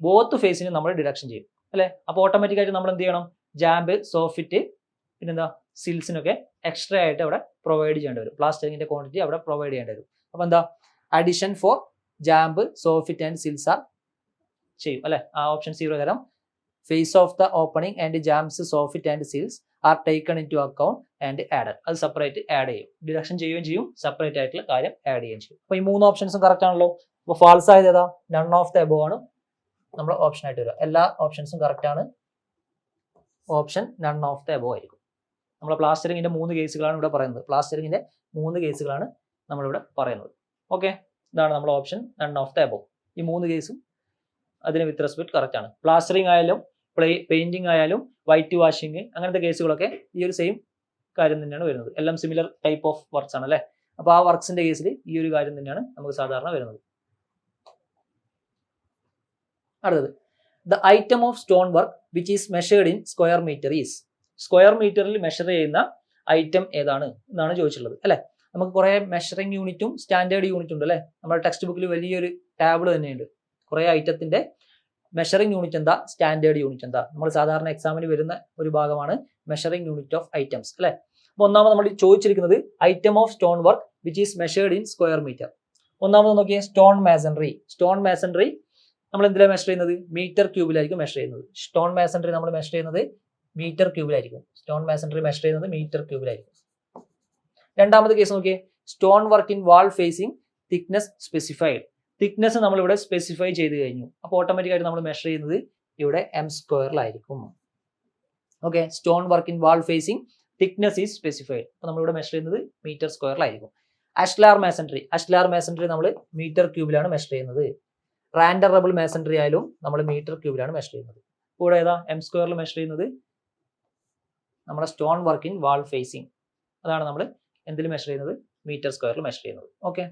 ബോത്ത് ഫേസിന് നമ്മൾ ഡിഡക്ഷൻ ചെയ്യും അല്ലെ? അപ്പോൾ ഓട്ടോമാറ്റിക് ആയിട്ട് നമ്മൾ എന്ത് ചെയ്യണം? ജാമ്പ്, സോഫിറ്റ്, പിന്നെന്താ സിൽസിനൊക്കെ എക്സ്ട്രാ ആയിട്ട് അവിടെ പ്രൊവൈഡ് ചെയ്യേണ്ടി വരും. പ്ലാസ്റ്ററിങ്ങിന്റെ ക്വാണ്ടിറ്റി അവിടെ പ്രൊവൈഡ് ചെയ്യേണ്ടി വരും. അപ്പൊ എന്താ? Addition for jamb, soffit and sills are ചെയ്യും അല്ലെ? ആ ഓപ്ഷൻ 0 തരാം. Face of the opening and jambs, soffit and sills are taken in to account and added. അത് സെപ്പറേറ്റ് ആഡ് ചെയ്യും. ഡിഡക്ഷൻ ചെയ്യുകയും ചെയ്യും, സെപ്പറേറ്റ് ആയിട്ടുള്ള കാര്യം ആഡ് ചെയ്യുകയും ചെയ്യും. അപ്പൊ ഈ 3 ഓപ്ഷൻസും കറക്റ്റ് ആണല്ലോ. അപ്പോൾ ഫാൾസ് ആയത് ഏതാ? നൺ ഓഫ് ദ എബോവ് ആണ് നമ്മൾ ഓപ്ഷൻ ആയിട്ട് വരിക. എല്ലാ ഓപ്ഷൻസും കറക്റ്റ് ആണ്. Option none of the above ആയിരിക്കും. നമ്മൾ പ്ലാസ്റ്ററിങ്ങിന്റെ 3 കേസുകളാണ് ഇവിടെ പറയുന്നത്. പ്ലാസ്റ്ററിങ്ങിന്റെ 3 കേസുകളാണ് നമ്മളിവിടെ പറയുന്നത്. ഓക്കെ, ഇതാണ് നമ്മുടെ option none of the above. ഈ 3 കേസും അതിന് വിത്ത് റെസ്പെക്ട് കറക്റ്റ് ആണ്. പ്ലാസ്റ്ററിങ് ആയാലും പെയിന്റിംഗ് ആയാലും വൈറ്റ് വാഷിംഗ് അങ്ങനത്തെ കേസുകളൊക്കെ ഈ ഒരു സെയിം കാര്യം തന്നെയാണ് വരുന്നത്. എല്ലാം സിമിലർ ടൈപ്പ് ഓഫ് വർക്ക്സ് ആണ് അല്ലേ? അപ്പോൾ ആ വർക്ക്സിന്റെ കേസിൽ ഈ ഒരു കാര്യം തന്നെയാണ് നമുക്ക് സാധാരണ വരുന്നത്. അടുത്തത്, the item of stone work which is measured in square metre is. Square മീറ്ററിൽ മെഷർ ചെയ്യുന്ന ഐറ്റം ഏതാണ് എന്നാണ് ചോദിച്ചിട്ടുള്ളത് അല്ലെ? നമുക്ക് കുറെ മെഷറിംഗ് യൂണിറ്റും സ്റ്റാൻഡേർഡ് യൂണിറ്റും ഉണ്ട് അല്ലെ? നമ്മുടെ ടെക്സ്റ്റ് ബുക്കിൽ വലിയൊരു ടാബിൾ തന്നെയുണ്ട്. കുറെ ഐറ്റത്തിന്റെ മെഷറിംഗ് യൂണിറ്റ് എന്താ, സ്റ്റാൻഡേർഡ് യൂണിറ്റ് എന്താ. നമ്മൾ സാധാരണ എക്സാമിന് വരുന്ന ഒരു ഭാഗമാണ് മെഷറിംഗ് യൂണിറ്റ് ഓഫ് ഐറ്റംസ് അല്ലെ? അപ്പൊ ഒന്നാമത് നമ്മൾ ചോദിച്ചിരിക്കുന്നത് item of stone work which is measured in square metre. ഒന്നാമത് നോക്കിയേ, സ്റ്റോൺ മാസൺറി. സ്റ്റോൺ മാസൺറി നമ്മൾ എന്തിലാണ് മെഷർ ചെയ്യുന്നത്? മീറ്റർ ക്യൂബിലായിരിക്കും മെഷർ ചെയ്യുന്നത്. സ്റ്റോൺ മാസൺറി നമ്മൾ മെഷർ ചെയ്യുന്നത് മീറ്റർ ക്യൂബിലായിരിക്കും. സ്റ്റോൺ മാസൺറി മെഷർ ചെയ്യുന്നത് മീറ്റർ ക്യൂബിലായിരിക്കും. രണ്ടാമത്തെ കേസ് നോക്കിയേ, stone work in wall facing thickness specified. Thickness നമ്മൾ ഇവിടെ സ്പെസിഫൈ ചെയ്ത് കഴിഞ്ഞു. അപ്പോൾ ഓട്ടോമാറ്റിക് ആയിട്ട് നമ്മൾ മെഷർ ചെയ്യുന്നത് ഇവിടെ m²ലായിരിക്കും. Okay, stone work in wall facing thickness is specified. അപ്പോൾ നമ്മളിവിടെ മെഷർ ചെയ്യുന്നത് മീറ്റർ²ലായിരിക്കും. അഷ്ലാർ മാസൺറി നമ്മൾ മീറ്റർ ക്യൂബിലാണ് മെഷർ ചെയ്യുന്നത്. റാൻഡറബിൾ മാസൺറി ആയാലും നമ്മൾ മീറ്റർ ക്യൂബിലാണ് മെഷർ ചെയ്യുന്നത്. കൂടെ ഏതാ m² മെഷർ ചെയ്യുന്നത്? നമ്മുടെ stone work in wall facing അതാണ് നമ്മൾ എന്തിൽ മെഷർ ചെയ്യുന്നത്? മീറ്റർ² മെഷർ ചെയ്യുന്നത്. ഓക്കെ,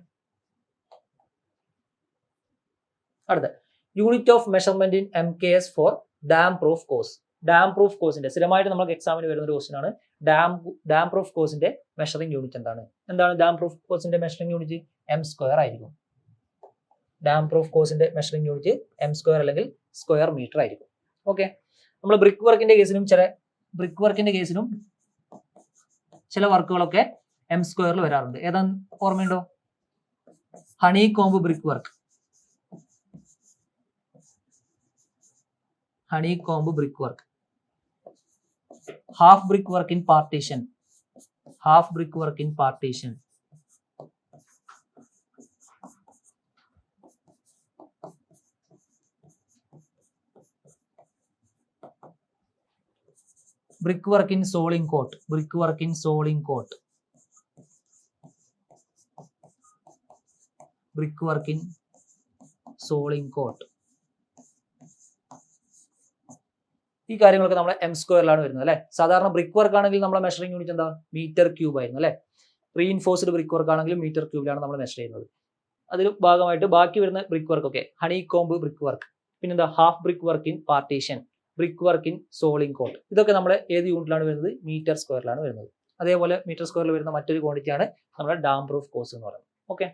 അടുത്ത unit of measurement in MKS for damp proof course. Damp proof കോഴ്സിന്റെ സ്ഥിരമായിട്ട് നമുക്ക് എക്സാമിന് വരുന്ന ഒരു ക്വസ്റ്റ്യൻ ആണ്. ഡാം പ്രൂഫ് കോഴ്സിന്റെ മെഷറിംഗ് യൂണിറ്റ് എന്താണ്? ഡാം പ്രൂഫ് കോഴ്സിന്റെ മെഷറിംഗ് യൂണിറ്റ്? m² ആയിരിക്കും. ഡാം പ്രൂഫ് കോഴ്സിന്റെ മെഷറിംഗ് യൂണിറ്റ് m² അല്ലെങ്കിൽ സ്ക്വയർ മീറ്റർ ആയിരിക്കും. ഓക്കെ, നമ്മൾ ബ്രിക്ക് വർക്കിന്റെ കേസിലും ചില വർക്കുകളൊക്കെ m² വരാറുണ്ട്. ഏതാ ഓർമ്മയുണ്ടോ? Honey comb brick work, half brick work in partition, brickwork in soling court, ഈ കാര്യങ്ങളൊക്കെ നമ്മൾ m²ലാണ് വരുന്നത് അല്ലെ? സാധാരണ ബ്രിക്ക് വർക്ക് ആണെങ്കിൽ നമ്മുടെ മെഷറിംഗ് യൂണിറ്റ് എന്താ? മീറ്റർ ക്യൂബ് ആയിരുന്നു അല്ലെ? റീഇൻഫോഴ്സ്ഡ് ബ്രിക്ക് വർക്ക് ആണെങ്കിലും മീറ്റർ ക്യൂബിലാണ് നമ്മൾ മെഷർ ചെയ്യുന്നത്. അതിൽ ഭാഗമായിട്ട് ബാക്കി വരുന്ന ബ്രിക്ക് വർക്ക് ഒക്കെ ഹണി കോംബ് ബ്രിക്ക് വർക്ക്, പിന്നെന്താ half brick work in partition, brick work in soling coat, ഇതൊക്കെ നമ്മുടെ ഏത് യൂണിറ്റിലാണ് വരുന്നത്? മീറ്റർ² വരുന്നത്. അതേപോലെ മീറ്റർ² വരുന്ന മറ്റൊരു ക്വാണ്ടിറ്റിയാണ് നമ്മുടെ ഡാം പ്രൂഫ് കോഴ്സ് എന്ന് പറയുന്നത്. ഓക്കെ,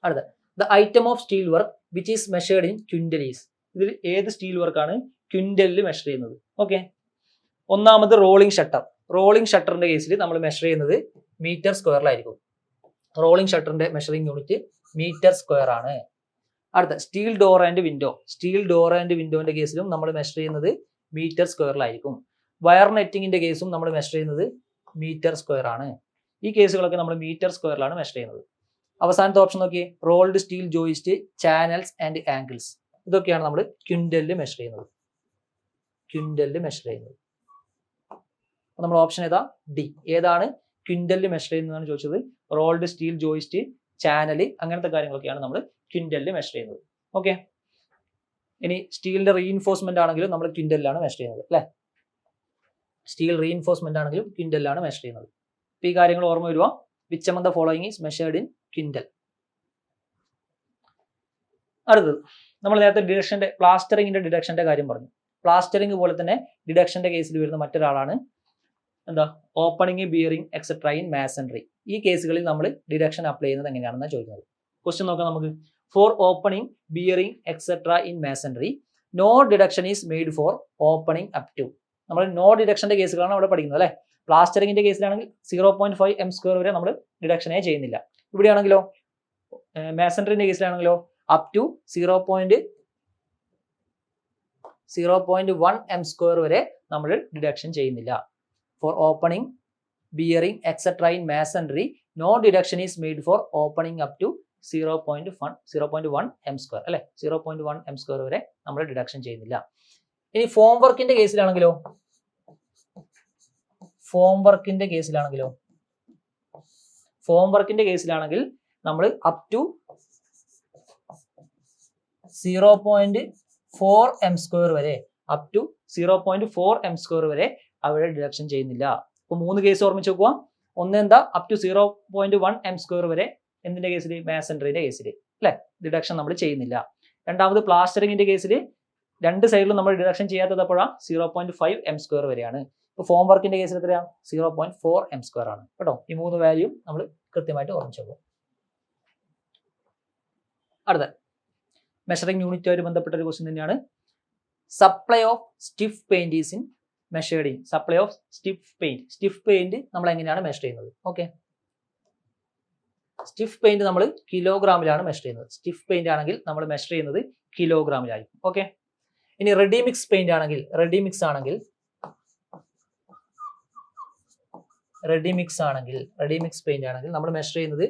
അടുത്ത the item of steel work which is measured in quintals. ഇതിൽ ഏത് സ്റ്റീൽ വർക്കാണ് ക്വിന്റലിൽ മെഷർ ചെയ്യുന്നത്? ഓക്കെ, ഒന്നാമത് റോളിംഗ് ഷട്ടറിന്റെ കേസിൽ നമ്മൾ മെഷർ ചെയ്യുന്നത് മീറ്റർ²ലായിരിക്കും. റോളിംഗ് ഷട്ടറിന്റെ മെഷറിംഗ് യൂണിറ്റ് മീറ്റർ² ആണ്. അടുത്ത സ്റ്റീൽ ഡോർ ആൻഡ് വിൻഡോന്റെ കേസിലും നമ്മൾ മെഷർ ചെയ്യുന്നത് മീറ്റർ²ലായിരിക്കും. വയർ നെറ്റിങ്ങിന്റെ കേസും നമ്മൾ മെഷർ ചെയ്യുന്നത് മീറ്റർ² ആണ്. ഈ കേസുകളൊക്കെ നമ്മൾ മീറ്റർ²ലാണ് മെഷർ ചെയ്യുന്നത്. അവസാനത്തെ ഓപ്ഷൻ നോക്കിയേ, rolled steel joist, channels and angles, ഇതൊക്കെയാണ് നമ്മൾ ക്വിന്റലിൽ മെഷർ ചെയ്യുന്നത്. നമ്മൾ ഓപ്ഷൻ ഏതാ? ഡി. ഏതാണ് ക്വിന്റലിൽ മെഷർ ചെയ്യുന്നതാണ് ചോദിച്ചത്. റോൾഡ് സ്റ്റീൽ ജോയിസ്റ്റ്, ചാനൽ, അങ്ങനത്തെ കാര്യങ്ങളൊക്കെയാണ് നമ്മൾ ക്വിന്റലിൽ മെഷർ ചെയ്യുന്നത്. ഓക്കെ. ഇനി സ്റ്റീലിന്റെ റീഇൻഫോഴ്സ്മെന്റ് ആണെങ്കിലും നമ്മൾ ക്വിന്റലിലാണ് മെഷർ ചെയ്യുന്നത് അല്ലെ. സ്റ്റീൽ റീഇൻഫോഴ്സ്മെന്റ് ആണെങ്കിലും ക്വിന്റലിലാണ് മെഷർ ചെയ്യുന്നത്. ഈ കാര്യങ്ങൾ ഓർമ്മ വരുക. Which among the following is measured in quintal? അടുത്തത് നമ്മൾ നേരത്തെ ഡിഡക്ഷന്റെ പ്ലാസ്റ്ററിങ്ങിന്റെ ഡിഡക്ഷന്റെ കാര്യം പറഞ്ഞു. പ്ലാസ്റ്ററിങ് പോലെ തന്നെ ഡിഡക്ഷന്റെ കേസിൽ വരുന്ന മറ്റൊരാളാണ് എന്താ opening, bearing etcetera in masonry. ഈ കേസുകളിൽ നമ്മൾ ഡിഡക്ഷൻ അപ്ലൈ ചെയ്യുന്നത് എങ്ങനെയാണെന്ന് ചോദിക്കുന്നത്. ക്വസ്റ്റ്യൻ നോക്കാം നമുക്ക്. For opening, bearing etcetera in masonry no deduction is made for opening up to. നമ്മൾ നോ ഡിഡക്ഷന്റെ കേസുകളാണ് അവിടെ പഠിക്കുന്നത് അല്ലെ. പ്ലാസ്റ്ററിങ്ങിന്റെ കേസിലാണെങ്കിൽ 0.5 m² വരെ നമ്മൾ ഡിഡക്ഷനെ ചെയ്യുന്നില്ല. ഇവിടെയാണെങ്കിലോ മാസൺറിന്റെ കേസിലാണെങ്കിലോ അപ് ടു 0.1 m² വരെ നമ്മൾ ഡിഡക്ഷൻ ചെയ്യുന്നില്ല. For opening, bearing etcetera in masonry no deduction is made for opening up to 0.1 m² അല്ലെ. 0.1 m² വരെ നമ്മൾ ഡിഡക്ഷൻ ചെയ്യുന്നില്ല. ഇനി ഫോം വർക്കിന്റെ കേസിലാണെങ്കിലോ ഫോം വർക്കിന്റെ കേസിലാണെങ്കിൽ നമ്മൾ അപ് ടു 0.4 m² വരെ അവിടെ ഡിഡക്ഷൻ ചെയ്യുന്നില്ല. അപ്പൊ 3 കേസ് ഓർമ്മിച്ച് നോക്കുക. ഒന്ന് എന്താ അപ് ടു 0.1 m² വരെ എന്തിന്റെ കേസിൽ, മാസൺറിന്റെ കേസിൽ അല്ലെ ഡിഡക്ഷൻ നമ്മൾ ചെയ്യുന്നില്ല. രണ്ടാമത് പ്ലാസ്റ്ററിങ്ങിന്റെ കേസിൽ രണ്ട് സൈഡിലും നമ്മൾ ഡിഡക്ഷൻ ചെയ്യാത്തത് എപ്പോഴാണ്, 0.5 m² വരെയാണ്. ഇപ്പൊ ഫോം വർക്കിന്റെ കേസിൽ എത്രയാണ്, 0.4 m² ആണ് കേട്ടോ. ഈ 3 വാല്യൂ നമ്മൾ കൃത്യമായിട്ട് ഓർമ്മിച്ചു പോകും. അടുത്ത മെഷറിംഗ് യൂണിറ്റുമായിട്ട് ബന്ധപ്പെട്ട ഒരു ക്വസ്റ്റ്യൻ തന്നെയാണ്. Supply of stiff paint is in measured in. Supply of stiff paint നമ്മൾ എങ്ങനെയാണ് മെഷർ ചെയ്യുന്നത്? ഓക്കെ, സ്റ്റിഫ് പെയിന്റ് നമ്മൾ കിലോഗ്രാമിലാണ് മെഷർ ചെയ്യുന്നത്. സ്റ്റിഫ് പെയിന്റ് ആണെങ്കിൽ നമ്മൾ മെഷർ ചെയ്യുന്നത് കിലോഗ്രാമിലായിരിക്കും. ഓക്കെ. ഇനി റെഡിമിക്സ് പെയിന്റ് ആണെങ്കിൽ റെഡിമിക്സ് പെയിന്റ് ആണെങ്കിൽ നമ്മൾ മെഷർ ചെയ്യുന്നത്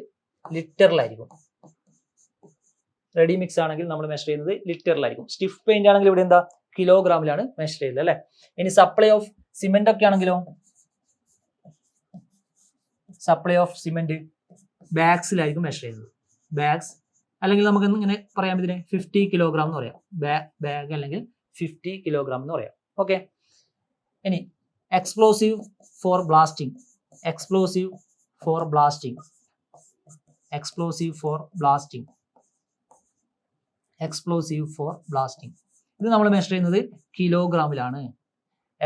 ലിറ്ററിലായിരിക്കും. സ്റ്റിഫ് പെയിന്റ് ആണെങ്കിൽ ഇവിടെ എന്താ കിലോഗ്രാമിലാണ് മെഷർ ചെയ്യുന്നത് അല്ലെ. ഇനി സപ്ലൈ ഓഫ് സിമെന്റ് ഒക്കെ ആണെങ്കിലോ, സപ്ലൈ ഓഫ് സിമെന്റ് ബാഗ്സിലായിരിക്കും മെഷർ ചെയ്യുന്നത്. ബാഗ്സ് അല്ലെങ്കിൽ നമുക്ക് ഇങ്ങനെ പറയാം, ഇതിനെ 50 കിലോഗ്രാം എന്ന് പറയാം. ബാഗ് അല്ലെങ്കിൽ 50 കിലോഗ്രാം എന്ന് പറയാം. ഓക്കെ. ഇനി എക്സ്പ്ലോസീവ് ഫോർ ബ്ലാസ്റ്റിംഗ് ഇത് നമ്മൾ മെഷർ ചെയ്യുന്നത് കിലോഗ്രാമിലാണ്.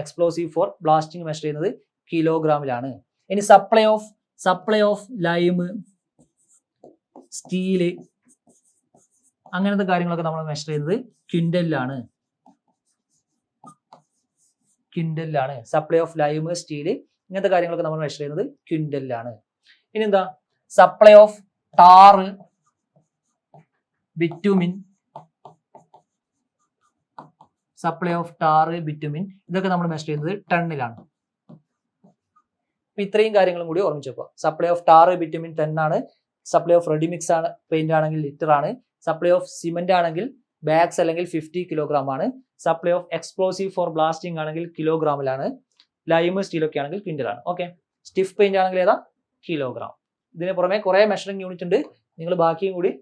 എക്സ്പ്ലോസീവ് ഫോർ ബ്ലാസ്റ്റിംഗ് മെഷർ ചെയ്യുന്നത് കിലോഗ്രാമിലാണ്. ഇനി സപ്ലൈ ഓഫ് ലൈം, സ്റ്റീല്, അങ്ങനത്തെ കാര്യങ്ങളൊക്കെ നമ്മൾ മെഷർ ചെയ്യുന്നത് ക്വിന്റലിലാണ്. സപ്ലൈ ഓഫ് ലൈം, സ്റ്റീല്, ഇങ്ങനത്തെ കാര്യങ്ങളൊക്കെ നമ്മൾ മെഷർ ചെയ്യുന്നത് ക്വിന്റലിലാണ്. ഇനി എന്താ സപ്ലൈ ഓഫ് ടാറ്, ബിറ്റുമിൻ, ഇതൊക്കെ നമ്മൾ മെഷർ ചെയ്യുന്നത് ടണ്ണിലാണ്. ഇത്രയും കാര്യങ്ങളും കൂടി ഓർമ്മിച്ച് വെക്കുക. സപ്ലൈ ഓഫ് ടാർ, ബിറ്റുമിൻ 10 ആണ്. സപ്ലൈ ഓഫ് റെഡിമിക്സ് ആണ് പെയിന്റ് ആണെങ്കിൽ ലിറ്റർ ആണ്. സപ്ലൈ ഓഫ് സിമെന്റ് ആണെങ്കിൽ ബാഗ്സ് അല്ലെങ്കിൽ 50 കിലോഗ്രാം ആണ്. Supply of explosive for blasting ആണെങ്കിൽ കിലോഗ്രാമിലാണ്. ലൈം, സ്റ്റീലൊക്കെ ആണെങ്കിൽ ക്വിന്റലാണ്. ഓക്കെ. സ്റ്റിഫ് പെയിന്റ് ആണെങ്കിൽ ഏതാ, കിലോഗ്രാം. ഇതിന് പുറമെ കുറെ മെഷറിംഗ് യൂണിറ്റ് ഉണ്ട്. നിങ്ങൾ ബാക്കിയും കൂടി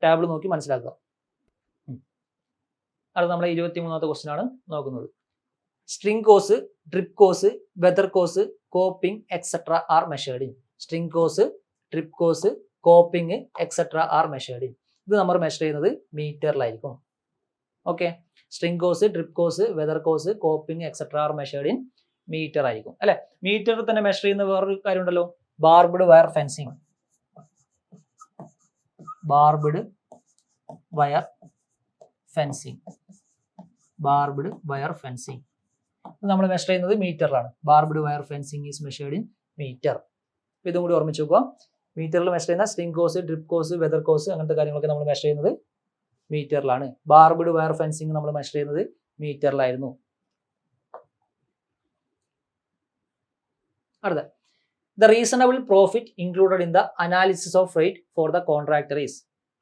ടാബിൾ നോക്കി മനസ്സിലാക്കുക. അത് നമ്മളെ 23ാമത്തെ ക്വസ്റ്റ്യൻ ആണ് നോക്കുന്നത്. String cos, drip cos, weather cos, coping etcetera are measured in. String cos, drip course, coping etcetera are measured in. ഇത് നമ്മൾ മെഷർ ചെയ്യുന്നത് മീറ്ററിലായിരിക്കും. ഓക്കെ. സ്ട്രിംഗ് cos, drip cos, weather cos, coping etcetera are measured in metre ആയിരിക്കും അല്ലെ. മീറ്ററിൽ തന്നെ മെഷർ ചെയ്യുന്ന വേറൊരു കാര്യം ഉണ്ടല്ലോ, ബാർബിഡ് വയർ ഫെൻസിങ്. നമ്മൾ മെഷർ ചെയ്യുന്നത് മീറ്ററിലാണ്. Barbed wire fencing is measured in metre. ഇതും കൂടി ഓർമ്മിച്ച് നോക്കുക. മീറ്ററിൽ മെഷർ ചെയ്യുന്ന string cos, drip cos, weather course, അങ്ങനത്തെ കാര്യങ്ങളൊക്കെ നമ്മൾ മെഷർ ചെയ്യുന്നത് മീറ്ററിലാണ്. ബാർബിഡ് വയർ ഫെൻസിങ് നമ്മൾ മെഷർ ചെയ്യുന്നത് മീറ്ററിലായിരുന്നു. അടുത്ത the reasonable profit included in the analysis of rate for the contractor is.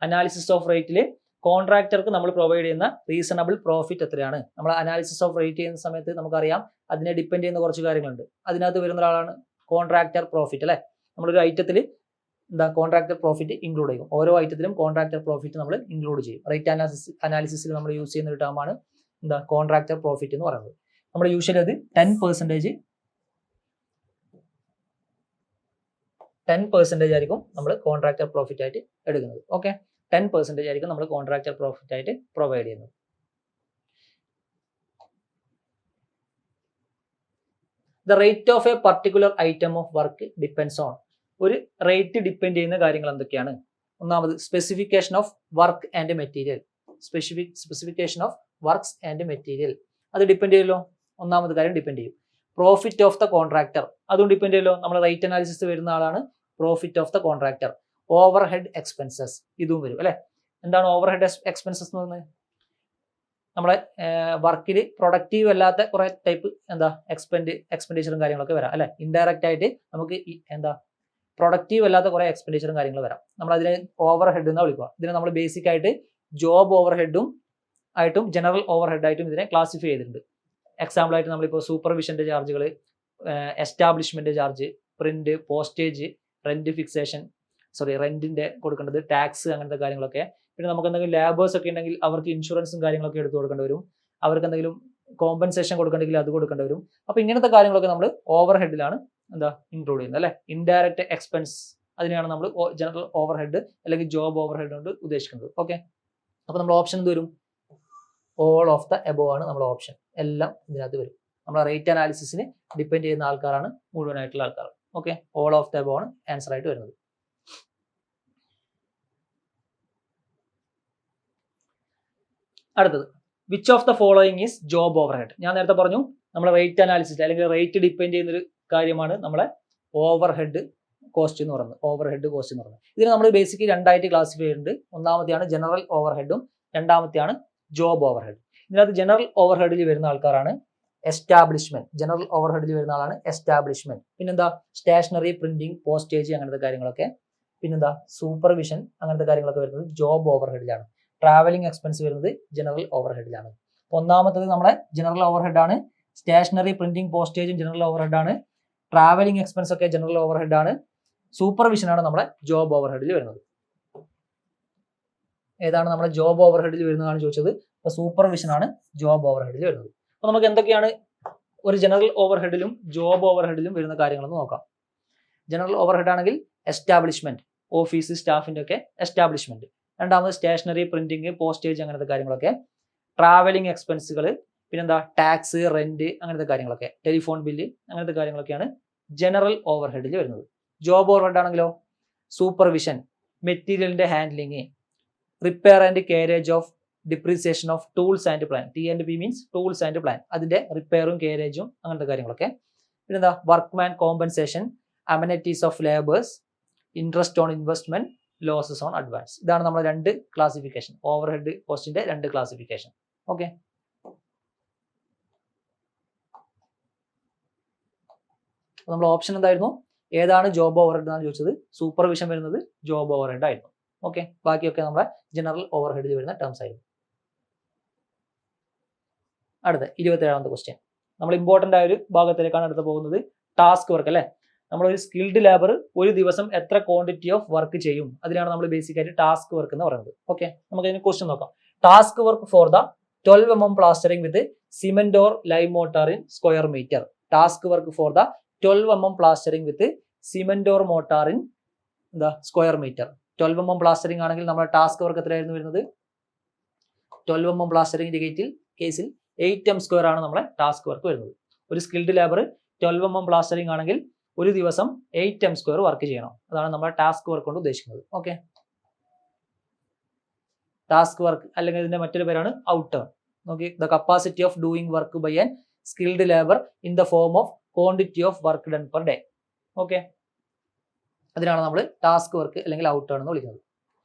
Analysis of റേറ്റിൽ കോൺട്രാക്ടർക്ക് നമ്മൾ പ്രൊവൈഡ് ചെയ്യുന്ന റീസണബിൾ പ്രോഫിറ്റ് എത്രയാണ്? നമ്മൾ അനാലിസിസ് ഓഫ് റേറ്റ് ചെയ്യുന്ന സമയത്ത് നമുക്കറിയാം അതിനെ ഡിപ്പെൻഡ് ചെയ്യുന്ന കുറച്ച് കാര്യങ്ങളുണ്ട്. അതിനകത്ത് വരുന്ന ഒരാളാണ് കോൺട്രാക്ടർ പ്രോഫിറ്റ് അല്ലെ. നമ്മളൊരു ഐറ്റത്തിൽ എന്താ കോൺട്രാക്ടർ പ്രോഫിറ്റ് ഇൻക്ലൂഡ് ചെയ്യും. ഓരോ ഐറ്റത്തിലും കോൺട്രാക്ടർ പ്രോഫിറ്റ് നമ്മൾ ഇൻക്ലൂഡ് ചെയ്യും. റേറ്റ് അനാലിസിസിൽ നമ്മൾ യൂസ് ചെയ്യുന്ന ഒരു ടേമാണ് എന്താ കോൺട്രാക്ടർ പ്രോഫിറ്റ് എന്ന് പറയുന്നത്. നമ്മൾ യൂഷ്വലി അത് 10% ആയിരിക്കും നമ്മൾ കോൺട്രാക്ടർ പ്രോഫിറ്റ് ആയിട്ട് എടുക്കുന്നത്. ഓക്കെ, 10% ആയിരിക്കും നമ്മൾ കോൺട്രാക്ടർ പ്രോഫിറ്റ് ആയിട്ട് പ്രൊവൈഡ് ചെയ്യുന്നത്. The rate of a particular item of work depends on. ഒരു റേറ്റ് ഡിപ്പെൻഡ് ചെയ്യുന്ന കാര്യങ്ങൾ എന്തൊക്കെയാണ്? ഒന്നാമത് specification of work and material. Specification of works and material അത് ഡിപ്പെൻഡ് ചെയ്യുമല്ലോ. ഒന്നാമത് കാര്യം ഡിപ്പെൻഡ് ചെയ്യും. പ്രോഫിറ്റ് ഓഫ് ദ കോൺട്രാക്ടർ അതും ഡിപ്പെൻഡ് ചെയ്യുമല്ലോ. നമ്മൾ റേറ്റ് അനാലിസിസ് വരുന്ന ആളാണ് profit of the contractor. Over head expenses ഇതും വരും അല്ലെ. എന്താണ് ഓവർ ഹെഡ് എക്സ്പെൻസസ് എന്ന് പറയുന്നത്? നമ്മളെ വർക്കിൽ പ്രൊഡക്റ്റീവ് അല്ലാത്ത കുറെ ടൈപ്പ് എന്താ എക്സ്പെൻഡിച്ചറും കാര്യങ്ങളൊക്കെ വരാം അല്ലെ. ഇൻഡയറക്റ്റ് ആയിട്ട് നമുക്ക് എന്താ പ്രൊഡക്റ്റീവ് അല്ലാത്ത കുറെ എക്സ്പെൻഡിച്ചറും കാര്യങ്ങൾ വരാം. നമ്മൾ അതിനെ ഓവർ ഹെഡ് എന്ന് വിളിക്കുക. ഇതിനെ നമ്മൾ ബേസിക് ആയിട്ട് ജോബ് ഓവർ ഹെഡും ആയിട്ടും ജനറൽ ഓവർ ഹെഡ് ആയിട്ടും ഇതിനെ ക്ലാസിഫൈ ചെയ്തിട്ടുണ്ട്. എക്സാമ്പിൾ ആയിട്ട് നമ്മളിപ്പോൾ സൂപ്പർവിഷന്റെ ചാർജുകൾ, എസ്റ്റാബ്ലിഷ്മെന്റ് ചാർജ്, പ്രിന്റ്, പോസ്റ്റേജ്, റെന്റിന്റെ കൊടുക്കേണ്ടത്, ടാക്സ്, അങ്ങനത്തെ കാര്യങ്ങളൊക്കെ. പിന്നെ നമുക്ക് എന്തെങ്കിലും ലേബേഴ്സ് ഒക്കെ ഉണ്ടെങ്കിൽ അവർക്ക് ഇൻഷുറൻസും കാര്യങ്ങളൊക്കെ എടുത്ത് കൊടുക്കേണ്ടി വരും. അവർക്ക് എന്തെങ്കിലും കോമ്പൻസേഷൻ കൊടുക്കണമെങ്കിൽ അത് കൊടുക്കേണ്ടി വരും. അപ്പൊ ഇങ്ങനത്തെ കാര്യങ്ങളൊക്കെ നമ്മൾ ഓവർ ഹെഡിലാണ് എന്താ ഇൻക്ലൂഡ് ചെയ്യുന്നത് അല്ലെ. ഇൻഡയറക്റ്റ് എക്സ്പെൻസ് അതിനെയാണ് നമ്മൾ ജനറൽ ഓവർ ഹെഡ് അല്ലെങ്കിൽ ജോബ് ഓവർ ഹെഡ് കൊണ്ട് ഉദ്ദേശിക്കുന്നത്. ഓക്കെ, അപ്പൊ നമ്മൾ ഓപ്ഷൻ എന്ത് വരും? ഓൾ ഓഫ് ദ എബോവ് ആണ് നമ്മുടെ ഓപ്ഷൻ. എല്ലാം ഇതിനകത്ത് വരും. നമ്മൾ റേറ്റ് അനാലിസിസിന് ഡിപ്പെൻഡ് ചെയ്യുന്ന ആൾക്കാരാണ് മുഴുവനായിട്ടുള്ള ആൾക്കാർ. Okay, all of the above ആണ് ആൻസർ ആയിട്ട് വരുന്നത്. അടുത്തത് which of the following is job over head. ഞാൻ നേരത്തെ പറഞ്ഞു നമ്മളെ റേറ്റ് അനാലിസിസ് അല്ലെങ്കിൽ റേറ്റ് ഡിപ്പെൻഡ് ചെയ്യുന്ന ഒരു കാര്യമാണ് നമ്മളെ ഓവർ ഹെഡ് കോസ്റ്റ് എന്ന് പറയുന്നത്. ഓവർ ഹെഡ് കോസ്റ്റ് എന്ന് പറയുന്നത് ഇതിന് നമ്മൾ ബേസിക്കലി രണ്ടായിട്ട് ക്ലാസിഫൈ ചെയ്യുന്നുണ്ട്. ഒന്നാമത്തെയാണ് ജനറൽ ഓവർ ഹെഡും രണ്ടാമത്തെയാണ് ജോബ് ഓവർ ഹെഡ്. ഇതിനകത്ത് ജനറൽ ഓവർ ഹെഡിൽ വരുന്ന ആൾക്കാരാണ് എസ്റ്റാബ്ലിഷ്മെന്റ്. ജനറൽ ഓവർ ഹെഡിൽ വരുന്ന ആളാണ് എസ്റ്റാബ്ലിഷ്മെന്റ്. പിന്നെന്താ സ്റ്റേഷനറി, പ്രിന്റിംഗ്, പോസ്റ്റേജ് അങ്ങനത്തെ കാര്യങ്ങളൊക്കെ. പിന്നെന്താ സൂപ്പർവിഷൻ അങ്ങനത്തെ കാര്യങ്ങളൊക്കെ വരുന്നത് ജോബ് ഓവർ ഹെഡിലാണ്. ട്രാവലിംഗ് എക്സ്പെൻസ് വരുന്നത് ജനറൽ ഓവർ ഹെഡിലാണ്. ഒന്നാമത്തത് നമ്മളെ ജനറൽ ഓവർ ഹെഡ് ആണ്. സ്റ്റേഷനറി, പ്രിന്റിംഗ്, പോസ്റ്റേജും ജനറൽ ഓവർ ഹെഡ് ആണ്. ട്രാവലിംഗ് എക്സ്പെൻസ് ഒക്കെ ജനറൽ ഓവർ ഹെഡ് ആണ്. സൂപ്പർവിഷൻ ആണ് നമ്മളെ ജോബ് ഓവർ ഹെഡിൽ വരുന്നത്. ഏതാണ് നമ്മളെ ജോബ് ഓവർ ഹെഡിൽ വരുന്നതാണ് ചോദിച്ചത്. അപ്പൊ സൂപ്പർവിഷൻ ആണ് ജോബ് ഓവർ ഹെഡിൽ വരുന്നത്. അപ്പൊ നമുക്ക് എന്തൊക്കെയാണ് ഒരു ജനറൽ ഓവർ ഹെഡിലും ജോബ് ഓവർ ഹെഡിലും വരുന്ന കാര്യങ്ങളെന്ന് നോക്കാം. ജനറൽ ഓവർ ഹെഡ് ആണെങ്കിൽ എസ്റ്റാബ്ലിഷ്മെന്റ്, ഓഫീസ് സ്റ്റാഫിന്റെ ഒക്കെ എസ്റ്റാബ്ലിഷ്മെന്റ്. രണ്ടാമത് സ്റ്റേഷനറി, പ്രിന്റിംഗ്, പോസ്റ്റേജ് അങ്ങനത്തെ കാര്യങ്ങളൊക്കെ. ട്രാവലിംഗ് എക്സ്പെൻസുകൾ, പിന്നെന്താ ടാക്സ്, റെന്റ് അങ്ങനത്തെ കാര്യങ്ങളൊക്കെ, ടെലിഫോൺ ബില്ല് അങ്ങനത്തെ കാര്യങ്ങളൊക്കെയാണ് ജനറൽ ഓവർ ഹെഡിൽ വരുന്നത്. ജോബ് ഓവർ ഹെഡ് ആണെങ്കിലോ സൂപ്പർവിഷൻ, മെറ്റീരിയലിന്റെ handling, repair and carriage of depreciation of tools and plan. T&P means tools and plan. അതിന്റെ റിപ്പയറും കാരേജും അങ്ങനത്തെ കാര്യങ്ങളൊക്കെ. പിന്നെന്താ workman compensation, amenities of labours, interest on investment, losses on advance. ഇതാണ് നമ്മുടെ രണ്ട് ക്ലാസിഫിക്കേഷൻ, ഓവർ ഹെഡ് കോസ്റ്റിന്റെ രണ്ട് ക്ലാസിഫിക്കേഷൻ. ഓക്കെ, നമ്മൾ ഓപ്ഷൻ എന്തായിരുന്നു? ഏതാണ് ജോബ് ഓവർ ഹെഡ് എന്നാണ് ചോദിച്ചത്. സൂപ്പർവിഷൻ വരുന്നത് ജോബ് ഓവർ ഹെഡ് ആയിരുന്നു. ഓക്കെ, ബാക്കിയൊക്കെ നമ്മുടെ ജനറൽ ഓവർ ഹെഡിൽ വരുന്ന ടേംസ് ആയിരുന്നു. അടുത്ത 27ാമത്തെ ക്വസ്റ്റ്യൻ. നമ്മൾ ഇമ്പോർട്ടന്റ് ആയ ഒരു ഭാഗത്തിലേക്കാണ് അടുത്ത് പോകുന്നത്. ടാസ്ക് വർക്ക് അല്ലെ. നമ്മളൊരു സ്കിൽഡ് ലേബർ ഒരു ദിവസം എത്ര ക്വാണ്ടിറ്റി ഓഫ് വർക്ക് ചെയ്യും, അതിനാണ് നമ്മൾ ബേസിക് ആയിട്ട് ടാസ്ക് വർക്ക് എന്ന് പറയുന്നത്. ഓക്കെ, നമുക്ക് അതിന് ക്വസ്റ്റ്യൻ നോക്കാം. Task work for the 12 mm plastering with cement or lime mortar in square metre. Task work for the 12 mm plastering with cement or mortar in square metre. 12 mm plastering ആണെങ്കിൽ നമ്മുടെ ടാസ്ക് വർക്ക് എത്രയായിരുന്നു വരുന്നത്? 12 mm പ്ലാസ്റ്ററിംഗിന്റെ കേസിൽ 8 m² ആണ് നമ്മുടെ ടാസ്ക് വർക്ക് വരുന്നത്. ഒരു സ്കിൽഡ് ലേബർ 12 mm പ്ലാസ്റ്ററിംഗ് ആണെങ്കിൽ ഒരു ദിവസം 8 m² വർക്ക് ചെയ്യണം. അതാണ് നമ്മുടെ ടാസ്ക് വർക്ക് കൊണ്ട് ഉദ്ദേശിക്കുന്നത്. ഓക്കെ, ടാസ്ക് വർക്ക് അല്ലെങ്കിൽ ഇതിന്റെ മറ്റൊരു പേരാണ് ഔട്ട് ടേൺ. നോക്കി, the capacity of doing work by an skilled labour in the form of quantity of work done per day. Okay, അതിനാണ് നമ്മൾ ടാസ്ക് വർക്ക് അല്ലെങ്കിൽ ഔട്ട് ടേൺ എന്ന് വിളിക്കുന്നത്.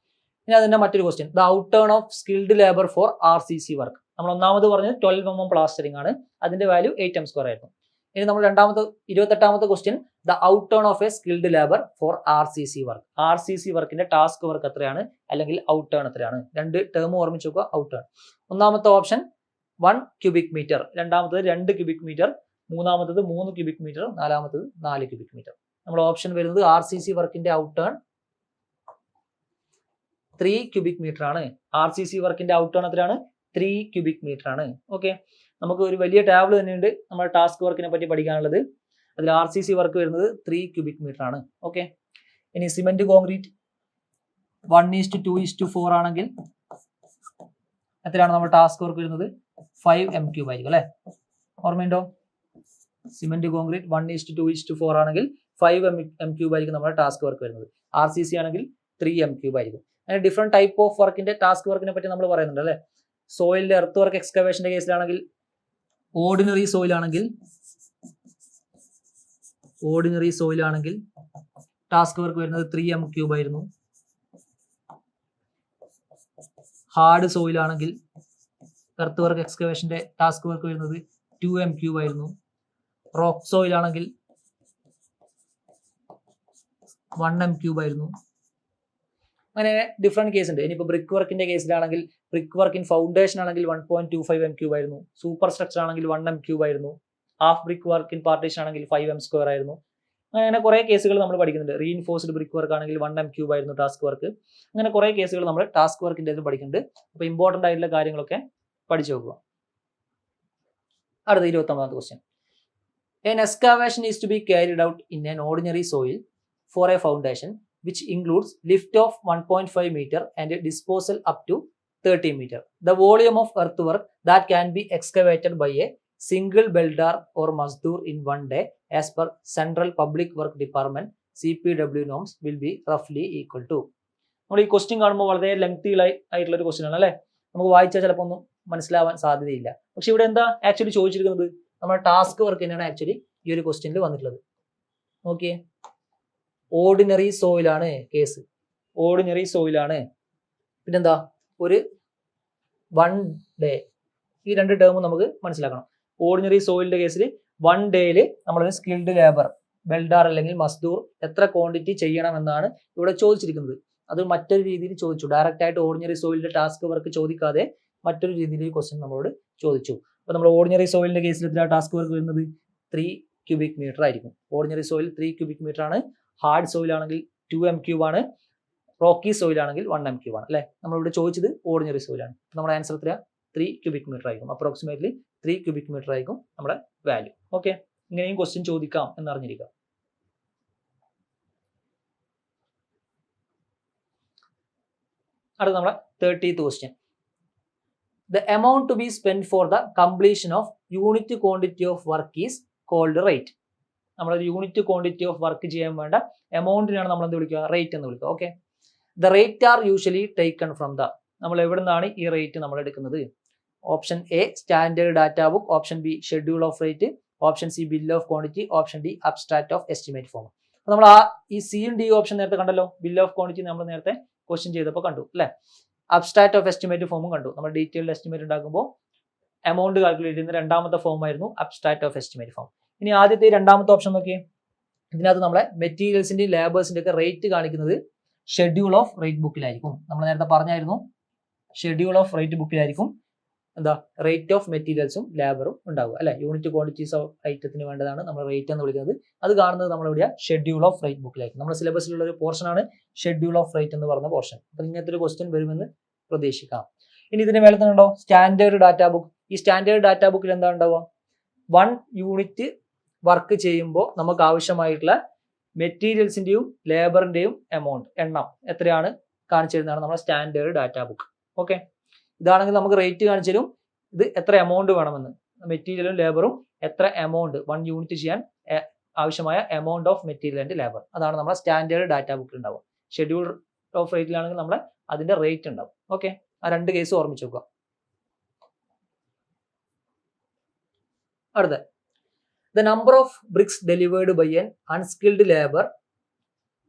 ഇനി അതിന്റെ മറ്റൊരു question, the out turn of skilled labour for RCC work. നമ്മൾ ഒന്നാമത് പറഞ്ഞത് 12 mm പ്ലാസ്റ്ററിംഗ് ആണ്. അതിന്റെ വാല്യൂ 8 m² ആയിരുന്നു. ഇനി നമ്മൾ 28ാമത്തെ question, the out turn of a skilled labour for RCC work. RCC വർക്കിന്റെ ടാസ്ക് വർക്ക് എത്രയാണ് അല്ലെങ്കിൽ ഔട്ട് ടേൺ എത്രയാണ്? രണ്ട് ടേം ഓർമ്മിച്ച് നോക്കുക. ഔട്ട് ടേൺ ഒന്നാമത്തെ ഓപ്ഷൻ 1 cubic meter, രണ്ടാമത്തത് 2 cubic meter, മൂന്നാമത്തത് 3 cubic meter, നാലാമത്തത് 4 cubic meter. നമ്മൾ ഓപ്ഷൻ വരുന്നത് RCC വർക്കിന്റെ ഔട്ട് ടേൺ 3 ക്യൂബിക് മീറ്റർ ആണ്. RCC വർക്കിന്റെ ഔട്ട് ടേൺ എത്രയാണ്? 3 ക്യൂബിക് മീറ്റർ ആണ്. ഓക്കെ, നമുക്ക് ഒരു വലിയ ടാബിൾ തന്നെയുണ്ട് നമ്മുടെ ടാസ്ക് വർക്കിനെ പറ്റി പഠിക്കാനുള്ളത്. അതിൽ RCC വർക്ക് വരുന്നത് 3 ക്യൂബിക് മീറ്റർ ആണ്. ഓക്കെ, ഇനി സിമെന്റ് കോൺക്രീറ്റ് 1:2:4 ആണെങ്കിൽ എത്രയാണ് നമ്മുടെ ടാസ്ക് വർക്ക് വരുന്നത്? 5 m³ ആയിരിക്കും അല്ലെ? ഓർമ്മയുണ്ടോ? സിമെന്റ് കോൺക്രീറ്റ് 1:2:4 ആണെങ്കിൽ 5 m³ ആയിരിക്കും നമ്മുടെ ടാസ്ക് വർക്ക് വരുന്നത്. RCC ആണെങ്കിൽ 3 m³ ആയിരിക്കും. അങ്ങനെ ഡിഫറെന്റ് ടൈപ്പ് ഓഫ് വർക്കിന്റെ ടാസ്ക് വർക്കിനെ പറ്റി നമ്മൾ പറയുന്നുണ്ട് അല്ലെ. സോയിലിന്റെ എർത്ത് വർക്ക് എക്സ്കവേഷന്റെ കേസിലാണെങ്കിൽ ഓർഡിനറി സോയിൽ ആണെങ്കിൽ ടാസ്ക് വർക്ക് വരുന്നത് 3 m³ ആയിരുന്നു. ഹാർഡ് സോയിൽ ആണെങ്കിൽ എർത്ത് വർക്ക് എക്സ്കവേഷന്റെ ടാസ്ക് വർക്ക് വരുന്നത് 2 m³ ആയിരുന്നു. റോക്ക് സോയിൽ ആണെങ്കിൽ 1 m³ ആയിരുന്നു. അങ്ങനെ ഡിഫറെന്റ് കേസ് ഉണ്ട്. ഇനിയിപ്പോൾ ബ്രിക്ക് വർക്കിന്റെ കേസിലാണെങ്കിൽ ബ്രിക്ക് വർക്ക് ഇൻ ഫൗണ്ടേഷൻ ആണെങ്കിൽ 1.25 m³ ആയിരുന്നു. സൂപ്പർ സ്ട്രക്ചർ ആണെങ്കിൽ 1 m³ ആയിരുന്നു. Half brick work in partition ആണെങ്കിൽ 5 m² ആയിരുന്നു. അങ്ങനെ കുറെ കേസുകൾ നമ്മൾ പഠിക്കുന്നുണ്ട്. റീഇൻഫോഴ്സ്ഡ് ബ്രിക്ക് വർക്ക് ആണെങ്കിൽ 1 m³ ആയിരുന്നു ടാസ്ക് വർക്ക്. അങ്ങനെ കുറെ കേസുകൾ നമ്മൾ ടാസ്ക് വർക്കിന്റെ ഇതിൽ പഠിക്കുന്നുണ്ട്. അപ്പോൾ ഇമ്പോർട്ടന്റ് ആയിട്ടുള്ള കാര്യങ്ങളൊക്കെ പഠിച്ചു നോക്കുക. അടുത്ത 29ാമത്തെ question. An excavation is to be carried out in an ordinary soil for a foundation which includes lift of 1.5 meter and disposal up to 30 meter. The volume of earthwork that can be excavated by a single builder or mazdoor in one day as per Central Public Work Department CPW norms will be roughly equal to. നമ്മൾ ഈ ക്വസ്റ്റ്യൻ കാണുമ്പോൾ വളരെ ലെങ്തി ആയിട്ടുള്ള ഒരു ക്വസ്റ്റ്യൻ ആണ് അല്ലേ. നമുക്ക് വായിച്ചാൽ ചിലപ്പോൾ ഒന്നും മനസ്സിലാവാൻ സാധ്യതയില്ല. പക്ഷെ ഇവിടെ എന്താ ആക്ച്വലി ചോദിച്ചിരിക്കുന്നത്? നമ്മുടെ ടാസ്ക് വർക്ക് തന്നെയാണ് ആക്ച്വലി ഈ ഒരു ക്വസ്റ്റ്യനിൽ വന്നിട്ടുള്ളത്. നോക്കിയേ, ഓർഡിനറി സോയിലാണ് കേസ്. ഓർഡിനറി സോയിലാണ്. പിന്നെന്താ? ഒരു 1 ഡേ. ഈ രണ്ട് ടേമും നമുക്ക് മനസ്സിലാക്കണം. ഓർഡിനറി സോയിലിന്റെ കേസിൽ 1 ഡേയിൽ നമ്മളൊരു സ്കിൽഡ് ലേബർ, ബെൽഡാർ അല്ലെങ്കിൽ മസ്ദൂർ എത്ര ക്വാണ്ടിറ്റി ചെയ്യണമെന്നാണ് ഇവിടെ ചോദിച്ചിരിക്കുന്നത്. അത് മറ്റൊരു രീതിയിൽ ചോദിച്ചു. ഡയറക്റ്റ് ആയിട്ട് ഓർഡിനറി സോയിലിന്റെ ടാസ്ക് വർക്ക് ചോദിക്കാതെ മറ്റൊരു രീതിയിൽ ക്വസ്റ്റ്യൻ നമ്മളോട് ചോദിച്ചു. അപ്പോൾ നമ്മൾ ഓർഡിനറി സോയിലിന്റെ കേസിൽ എത്ര ടാസ്ക് വർക്ക് വരുന്നത്? 3 ക്യൂബിക് മീറ്റർ ആയിരിക്കും. ഓർഡിനറി സോയിൽ 3 ക്യൂബിക് മീറ്റർ ആണ്. ഹാർഡ് സോയിൽ ആണെങ്കിൽ 2 m³ ആണ്. റോക്കി സോയിൽ ആണെങ്കിൽ 1 m³ ആണ് അല്ലെ. നമ്മളിവിടെ ചോദിച്ചത് ഓർഡിനറി സോയിലാണ്. നമ്മുടെ ആൻസർ എത്ര? 3 ക്യൂബിക് മീറ്റർ ആയിരിക്കും. അപ്രോക്സിമേറ്റ്ലി 3 ക്യൂബിക് മീറ്റർ ആയിരിക്കും നമ്മുടെ വാല്യൂ. ഓക്കെ, ഇങ്ങനെയും ക്വസ്റ്റ്യൻ ചോദിക്കാം എന്നറിഞ്ഞിരിക്കുക. അടുത്ത നമ്മുടെ 30th question. The amount to be spent for the completion of unit quantity of work is called rate. നമ്മളൊരു യൂണിറ്റ് ക്വാണ്ടിറ്റി ഓഫ് വർക്ക് ചെയ്യാൻ വേണ്ട എമൗണ്ടിനാണ് നമ്മൾ എന്ത് വിളിക്കുക? റേറ്റ് എന്ന് വിളിക്കുക. Okay, the rate are usually taken from the. നമ്മൾ എവിടെ നിന്നാണ് ഈ റേറ്റ് നമ്മൾ എടുക്കുന്നത്? Option A standard data book, option B schedule of rate, option C bill of quantity, option D abstract of estimate form. അപ്പോൾ നമ്മൾ ഈ സിയും ഡി ഓപ്ഷൻ നേരത്തെ കണ്ടല്ലോ. ബിൽ ഓഫ് ക്വാണ്ടിറ്റി നമ്മൾ നേരത്തെ ക്വസ്റ്റ്യൻ ചെയ്തപ്പോൾ കണ്ടു അല്ലേ. അബ്സ്ട്രാക്ട് ഓഫ് എസ്റ്റിമേറ്റ് ഫോമും കണ്ടു. നമ്മൾ ഡീറ്റെയിൽഡ് എസ്റ്റിമേറ്റ് ഉണ്ടാക്കുമ്പോൾ എമൗണ്ട് കാൽക്കുലേറ്റ് ചെയ്യുന്ന രണ്ടാമത്തെ ഫോം ആയിരുന്നു അബ്സ്ട്രാക്ട് ഓഫ് എസ്റ്റിമേറ്റ് ഫോം. ഇനി ആദ്യത്തെ രണ്ടാമത്തെ ഓപ്ഷൻ നോക്കിയേ. ഇതിനകത്ത് നമ്മളെ മെറ്റീരിയൽസിന്റെയും ലേബേഴ്സിന്റെ ഒക്കെ റേറ്റ് കാണിക്കുന്നത് ഷെഡ്യൂൾ ഓഫ് റേറ്റ് ബുക്കിലായിരിക്കും. നമ്മൾ നേരത്തെ പറഞ്ഞായിരുന്നു ഷെഡ്യൂൾ ഓഫ് റേറ്റ് ബുക്കിലായിരിക്കും എന്താ റേറ്റ് ഓഫ് മെറ്റീരിയൽസും ലേബറും ഉണ്ടാവുക അല്ലെ. യൂണിറ്റ് ക്വാണ്ടിറ്റീസ് ഓഫ് ഐറ്റത്തിന് വേണ്ടതാണ് നമ്മൾ റേറ്റ് എന്ന് വിളിക്കുന്നത്. അത് കാണുന്നത് നമ്മളിവിടെ ഷെഡ്യൂൾ ഓഫ് റേറ്റ് ബുക്കിലായിരിക്കും. നമ്മുടെ സിലബസിലുള്ള ഒരു പോർഷനാണ് ഷെഡ്യൂൾ ഓഫ് റേറ്റ് എന്ന് പറഞ്ഞ പോർഷൻ. അപ്പോൾ ഇങ്ങനത്തെ ഒരു ക്വസ്റ്റ്യൻ വരുമെന്ന് പ്രതീക്ഷിക്കാം. ഇനി ഇതിന് മേലെ തന്നെ ഉണ്ടോ സ്റ്റാൻഡേർഡ് ഡാറ്റ ബുക്ക്. ഈ സ്റ്റാൻഡേർഡ് ഡാറ്റ ബുക്കിൽ എന്താ ഉണ്ടാവുക? 1 യൂണിറ്റ് വർക്ക് ചെയ്യുമ്പോൾ നമുക്ക് ആവശ്യമായിട്ടുള്ള മെറ്റീരിയൽസിന്റെയും ലേബറിന്റെയും എമൗണ്ട് എണ്ണം എത്രയാണ് കാണിച്ചിരുന്നതാണ് നമ്മുടെ സ്റ്റാൻഡേർഡ് ഡാറ്റ ബുക്ക്. ഓക്കെ, ഇതാണെങ്കിൽ നമുക്ക് റേറ്റ് കാണിച്ചു തരും. ഇത് എത്ര എമൗണ്ട് വേണമെന്ന്, മെറ്റീരിയലും ലേബറും എത്ര എമൗണ്ട് 1 യൂണിറ്റ് ചെയ്യാൻ ആവശ്യമായ amount of material and labour. അതാണ് നമ്മുടെ സ്റ്റാൻഡേർഡ് ഡാറ്റ ബുക്കിൽ ഉണ്ടാവുക. ഷെഡ്യൂൾ ഓഫ് റേറ്റിലാണെങ്കിൽ നമ്മുടെ അതിന്റെ റേറ്റ് ഉണ്ടാവും. ഓക്കെ, ആ രണ്ട് കേസ് ഓർമ്മിച്ച് വെക്കുക. അടുത്ത, the number of bricks delivered by an unskilled labor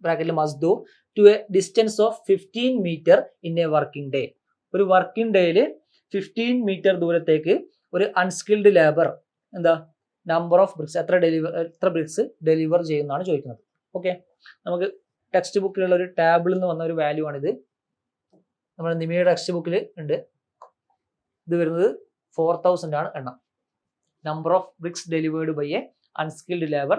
bracket mazdoor to a distance of 15 meter in a working day. ഒരു വർക്കിംഗ് ഡേയിൽ 15 മീറ്റർ ദൂരത്തേക്ക് ഒരു അൺസ്കിൽഡ് ലേബർ എന്താ നമ്പർ ഓഫ് ബ്രിക്സ് എത്ര ബ്രിക്സ് ഡെലിവർ ചെയ്യുന്നതാണ് ചോദിക്കുന്നത്. ഓക്കെ, നമുക്ക് ടെക്സ്റ്റ് ബുക്കിലുള്ള ഒരു ടാബിളിൽ നിന്ന് വന്ന ഒരു വാല്യൂ ആണിത്. നമ്മുടെ നിമിയുടെ ടെക്സ്റ്റ് ബുക്കിൽ ഉണ്ട്. ഇത് വരുന്നത് 4000 ആണ് എണ്ണം. Number of bricks delivered by a unskilled labour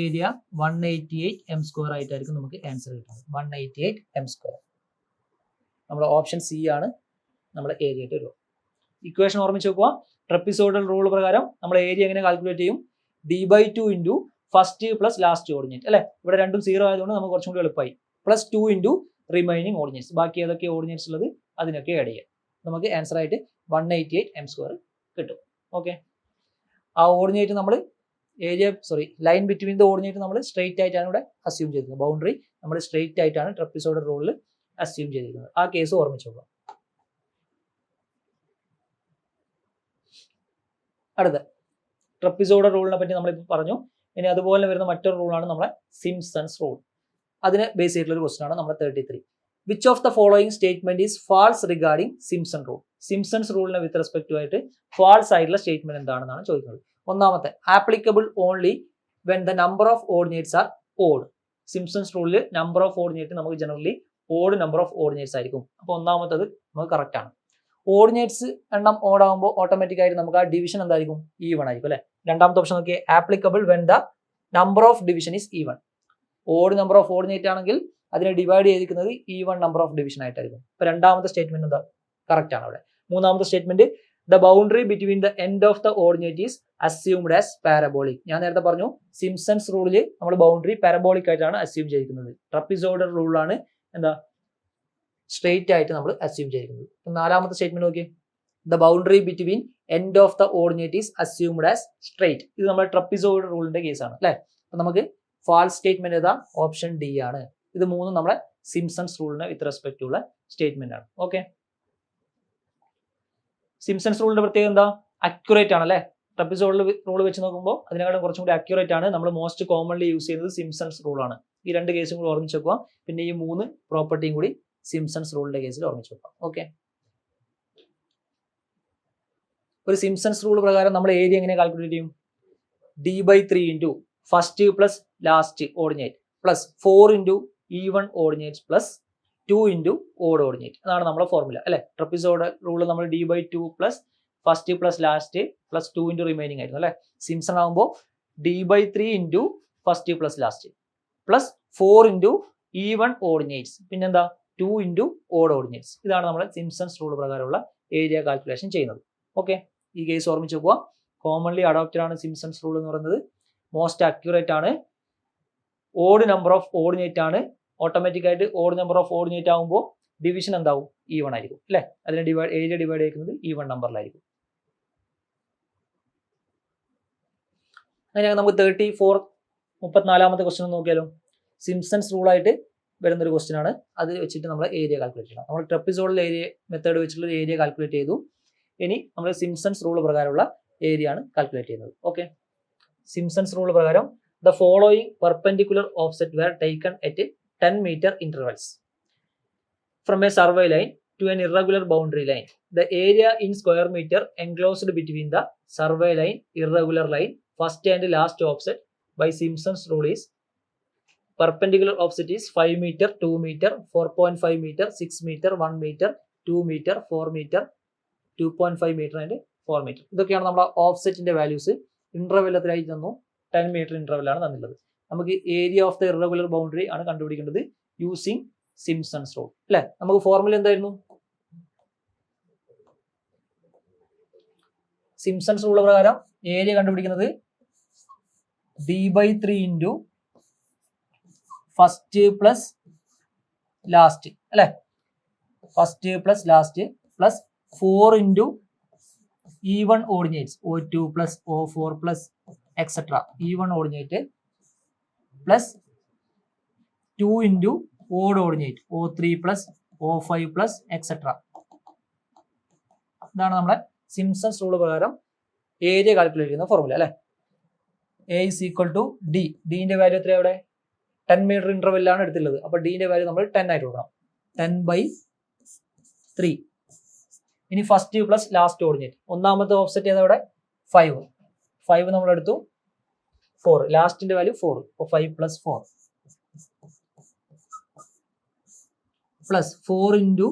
area 188m² ആയിട്ടായിരിക്കും നമുക്ക് ആൻസർ കിട്ടുന്നത്. 188m². നമ്മുടെ ഓപ്ഷൻ സി ആണ് നമ്മുടെ ഏരിയ ആയിട്ട് വരിക. ഇക്വേഷൻ ഓർമ്മിച്ച് വെക്കുക. ട്രപ്പിസോയിഡൽ റൂൾ പ്രകാരം നമ്മൾ ഏരിയ എങ്ങനെ കാൽക്കുലേറ്റ് ചെയ്യും? d/2 into first plus last ordinate അല്ലെ. ഇവിടെ രണ്ടും 0 ആയതുകൊണ്ട് നമുക്ക് കുറച്ചും കൂടി എളുപ്പമായി. Plus 2 into remaining ordinates. ബാക്കി ഏതൊക്കെ ഓർഡിനേറ്റ്സ് ഉള്ളത് അതിനൊക്കെ ആഡ് ചെയ്യാം. നമുക്ക് ആൻസർ ആയിട്ട് 188m² കിട്ടും. ഓക്കെ. ആ ഓർഡിനേറ്റ് നമ്മൾ ലൈൻ ബിറ്റ്വീൻ ദ ഓർഡിനേറ്റ് നമ്മൾ സ്ട്രെയിറ്റ് ആയിട്ടാണ് ഇവിടെ അസ്യൂം ചെയ്തിരിക്കുന്നത്. ബൗണ്ടറി നമ്മൾ സ്ട്രെയിറ്റ് ആയിട്ടാണ് ട്രപ്പിസോയിഡൽ റൂളിൽ അസ്യൂം ചെയ്തിരിക്കുന്നത്. ആ കേസ് ഓർമ്മിച്ച് നോക്കുക. അടുത്ത ട്രപ്പിസോയിഡൽ റൂളിനെ പറ്റി നമ്മളിപ്പോൾ പറഞ്ഞു. ഇനി അതുപോലെ വരുന്ന മറ്റൊരു റൂളാണ് നമ്മുടെ സിംപ്സൺസ് റൂൾ. അതിനെ ബേസ് ചെയ്തിട്ടുള്ള ഒരു ക്വസ്റ്റൻ ആണ് നമ്മുടെ 33. Which of the following statement is false regarding Simpson rule? Simpson's റൂളിനെ വിത്ത് റെസ്പെക്ട് ആയിട്ട് ഫാൾസ് ആയിട്ടുള്ള സ്റ്റേറ്റ്മെന്റ് എന്താണെന്നാണ് ചോദിക്കുന്നത്. ഒന്നാമത്തെ, applicable only when the number of ordinates are odd. Simpson's റൂളിൽ നമ്പർ ഓഫ് ഓർഡിനേറ്റ് നമുക്ക് generally odd number of ordinates ആയിരിക്കും. അപ്പോൾ ഒന്നാമത്തത് നമുക്ക് കറക്റ്റ് ആണ്. ഓർഡിനേറ്റ്സ് എണ്ണം ഓഡ് ആകുമ്പോൾ ഓട്ടോമാറ്റിക് ആയിട്ട് നമുക്ക് ആ ഡിവിഷൻ എന്തായിരിക്കും? ഈവൺ ആയിരിക്കും അല്ലെ. രണ്ടാമത്തെ ഓപ്ഷൻ നോക്കിയേ, applicable when the number of division is even. Odd number of ordinate ആണെങ്കിൽ അതിനെ ഡിവൈഡ് ചെയ്തിരിക്കുന്നത് ഈവൺ നമ്പർ ഓഫ് ഡിവിഷൻ ആയിട്ടായിരിക്കും. അപ്പൊ രണ്ടാമത്തെ സ്റ്റേറ്റ്മെന്റ് എന്താ? കറക്റ്റ് ആണ് അവിടെ. മൂന്നാമത്തെ statement, the boundary between the end of the ordinate is assumed as parabolic. ഞാൻ നേരത്തെ പറഞ്ഞു സിംപ്സൺസ് റൂളിൽ നമ്മൾ ബൗണ്ടറി പാരബോളിക് ആയിട്ടാണ് അസ്യൂം ചെയ്തിരിക്കുന്നത്. ട്രപ്പിസോയിഡൽ റൂളാണ് എന്താ സ്ട്രെയിറ്റ് ആയിട്ട് നമ്മൾ അസ്യൂം ചെയ്തിരിക്കുന്നത്. നാലാമത്തെ സ്റ്റേറ്റ്മെന്റ് നോക്കിയേ, the boundary between end of the ordinate is assumed as straight. ഇത് നമ്മുടെ ട്രപ്പിസോയിഡൽ റൂളിന്റെ കേസാണ് അല്ലെ. അപ്പൊ നമുക്ക് ഫാൾസ് സ്റ്റേറ്റ്മെന്റ് ഏതാ? ഓപ്ഷൻ ഡി ആണ്. ഇത് മൂന്നും നമ്മുടെ സിംപ്സൺസ് റൂളിന് വിത്ത് റെസ്പെക്ട് ഉള്ള സ്റ്റേറ്റ്മെന്റ് ആണ്. ഓക്കെ. സിംപ്സൺസ് റൂളിന്റെ പ്രത്യേകത എന്താ? അക്യുറേറ്റ് ആണ് അല്ലെ. ട്രപ്പിസോയിഡൽ റൂൾ വെച്ച് നോക്കുമ്പോൾ അതിനെക്കാളും കുറച്ചും കൂടി അക്യുറേറ്റ് ആണ്. നമ്മൾ മോസ്റ്റ് കോമൺലി യൂസ് ചെയ്യുന്നത് സിംപ്സൺസ് റൂളാണ്. ഈ രണ്ട് കേസും കൂടി ഓർമ്മിച്ച് വെക്കുക. പിന്നെ ഈ 3 പ്രോപ്പർട്ടിയും കൂടി സിംപ്സൺസ് റൂളിന്റെ കേസിൽ ഓർമ്മിച്ച് വെക്കുക. ഓക്കെ. ഒരു സിംപ്സൺസ് റൂൾ പ്രകാരം നമ്മൾ ഏരിയ എങ്ങനെ കാൽക്കുലേറ്റ് ചെയ്യും? d/3 into first plus last ordinate plus 4 into even ordinate plus 2 into odd ordinate. അതാണ് നമ്മുടെ ഫോർമുല അല്ലെ. ട്രപ്പിസോയിഡൽ റൂൾ നമ്മൾ d/2 plus first plus last plus 2 into remaining ആയിരുന്നു അല്ലെ. സിംപ്സൺ ആകുമ്പോൾ d/3 into first plus last plus 4 into even ordinates പിന്നെന്താ 2 ഇൻറ്റു ഓഡ് ഓർഡിനേറ്റ്സ്. ഇതാണ് നമ്മുടെ സിംപ്സൺസ് റൂൾ പ്രകാരമുള്ള ഏരിയ കാൽക്കുലേഷൻ ചെയ്യുന്നത്. ഓക്കെ. ഈ കേസ് ഓർമ്മിച്ച് വെക്കുക. കോമൺലി അഡോപ്റ്റഡ് ആണ് സിംപ്സൺസ് റൂൾ എന്ന് പറയുന്നത്. മോസ്റ്റ് അക്യുറേറ്റ് ആണ്. ഓഡ് നമ്പർ ഓഫ് ഓർഡിനേറ്റ് ആണ്. ഓട്ടോമാറ്റിക് ആയിട്ട് ഓഡ് നമ്പർ ഓഫ് ഓർഡിനേറ്റ് ആകുമ്പോൾ ഡിവിഷൻ എന്താവും? ഈവൺ ആയിരിക്കും അല്ലെ. അതിനെ ഏരിയ ഡിവൈഡ് ചെയ്യുന്നത് ഈവൺ നമ്പറിലായിരിക്കും. അങ്ങനെ നമുക്ക് 34ാമത്തെ ക്വസ്റ്റ്യൻ നോക്കിയാലോ. സിംപ്സൺസ് റൂൾ ആയിട്ട് വരുന്നൊരു ക്വസ്റ്റ്യൻ ആണ്. അത് വെച്ചിട്ട് നമ്മൾ ഏരിയ കാൽക്കുലേറ്റ് ചെയ്യണം. നമ്മൾ ട്രപ്പിസോയിഡൽ ഏരിയ മെത്തേഡ് വെച്ചിട്ടുള്ള ഏരിയ കാൽക്കുലേറ്റ് ചെയ്തു. ഇനി നമ്മൾ സിംപ്സൺസ് റൂൾ പ്രകാരമുള്ള ഏരിയ ആണ് കാൽക്കുലേറ്റ് ചെയ്യുന്നത്. ഓക്കെ. സിംപ്സൺസ് റൂൾ പ്രകാരം the following perpendicular offset were taken at 10 meter intervals from a survey line to an irregular boundary line. The area in square meter enclosed between the survey line, irregular line, first and last offset by Simpson's rule is perpendicular offset is 5 meter, 2 meter, 4.5 meter, 6 meter, 1 meter, 2 meter, 4 meter, 2.5 meter and 4 meter. ഇതൊക്കെയാണ് നമ്മുടെ ഓഫ്സെറ്റിന്റെ വാല്യൂസ്. ഇന്റർവെൽ എത്രയായി തന്നു? 10 meter ഇന്റർവെൽ ആണ് തന്നിട്ടുള്ളത്. നമുക്ക് area of the irregular boundary ആണ് കണ്ടുപിടിക്കേണ്ടത് യൂസിങ് സിംപ്സൺസ് റൂൾ അല്ലെ. നമുക്ക് ഫോർമുല എന്തായിരുന്നു? സിംപ്സൺസ് റൂൾ പ്രകാരം ഏരിയ കണ്ടുപിടിക്കുന്നത് d/3 into first plus last അല്ലെ. First plus last plus 4 into even ordinates O2 plus O4 plus etcetera even ordinate plus 2 into odd ordinate O3 plus O5 plus etcetera. ഇതാണ് നമ്മുടെ സിംപ്സൺസ് റൂൾ പ്രകാരം ഏരിയ കാൽക്കുലേറ്റ് ചെയ്യുന്ന ഫോർമുല അല്ലെ. A is equal to D. ഡിന്റെ വാല്യൂ എത്രയാണ് അവിടെ? 10 meter ഇന്റർവെല്ലാണ് എടുത്തുള്ളത്. അപ്പൊ ഡിന്റെ വാല്യൂ നമ്മൾ 10 ആയിട്ട് കൊടുക്കണം. 10/3. ഇനി ഫസ്റ്റ് പ്ലസ് ലാസ്റ്റ് ഓർഡിനേറ്റ്. ഒന്നാമത്തെ ഓഫ്സെറ്റ് ചെയ്ത അവിടെ 5 നമ്മൾ എടുത്തു. 4 ലാസ്റ്റിന്റെ വാല്യൂ 4. അപ്പോൾ 5 plus 4 plus 4 into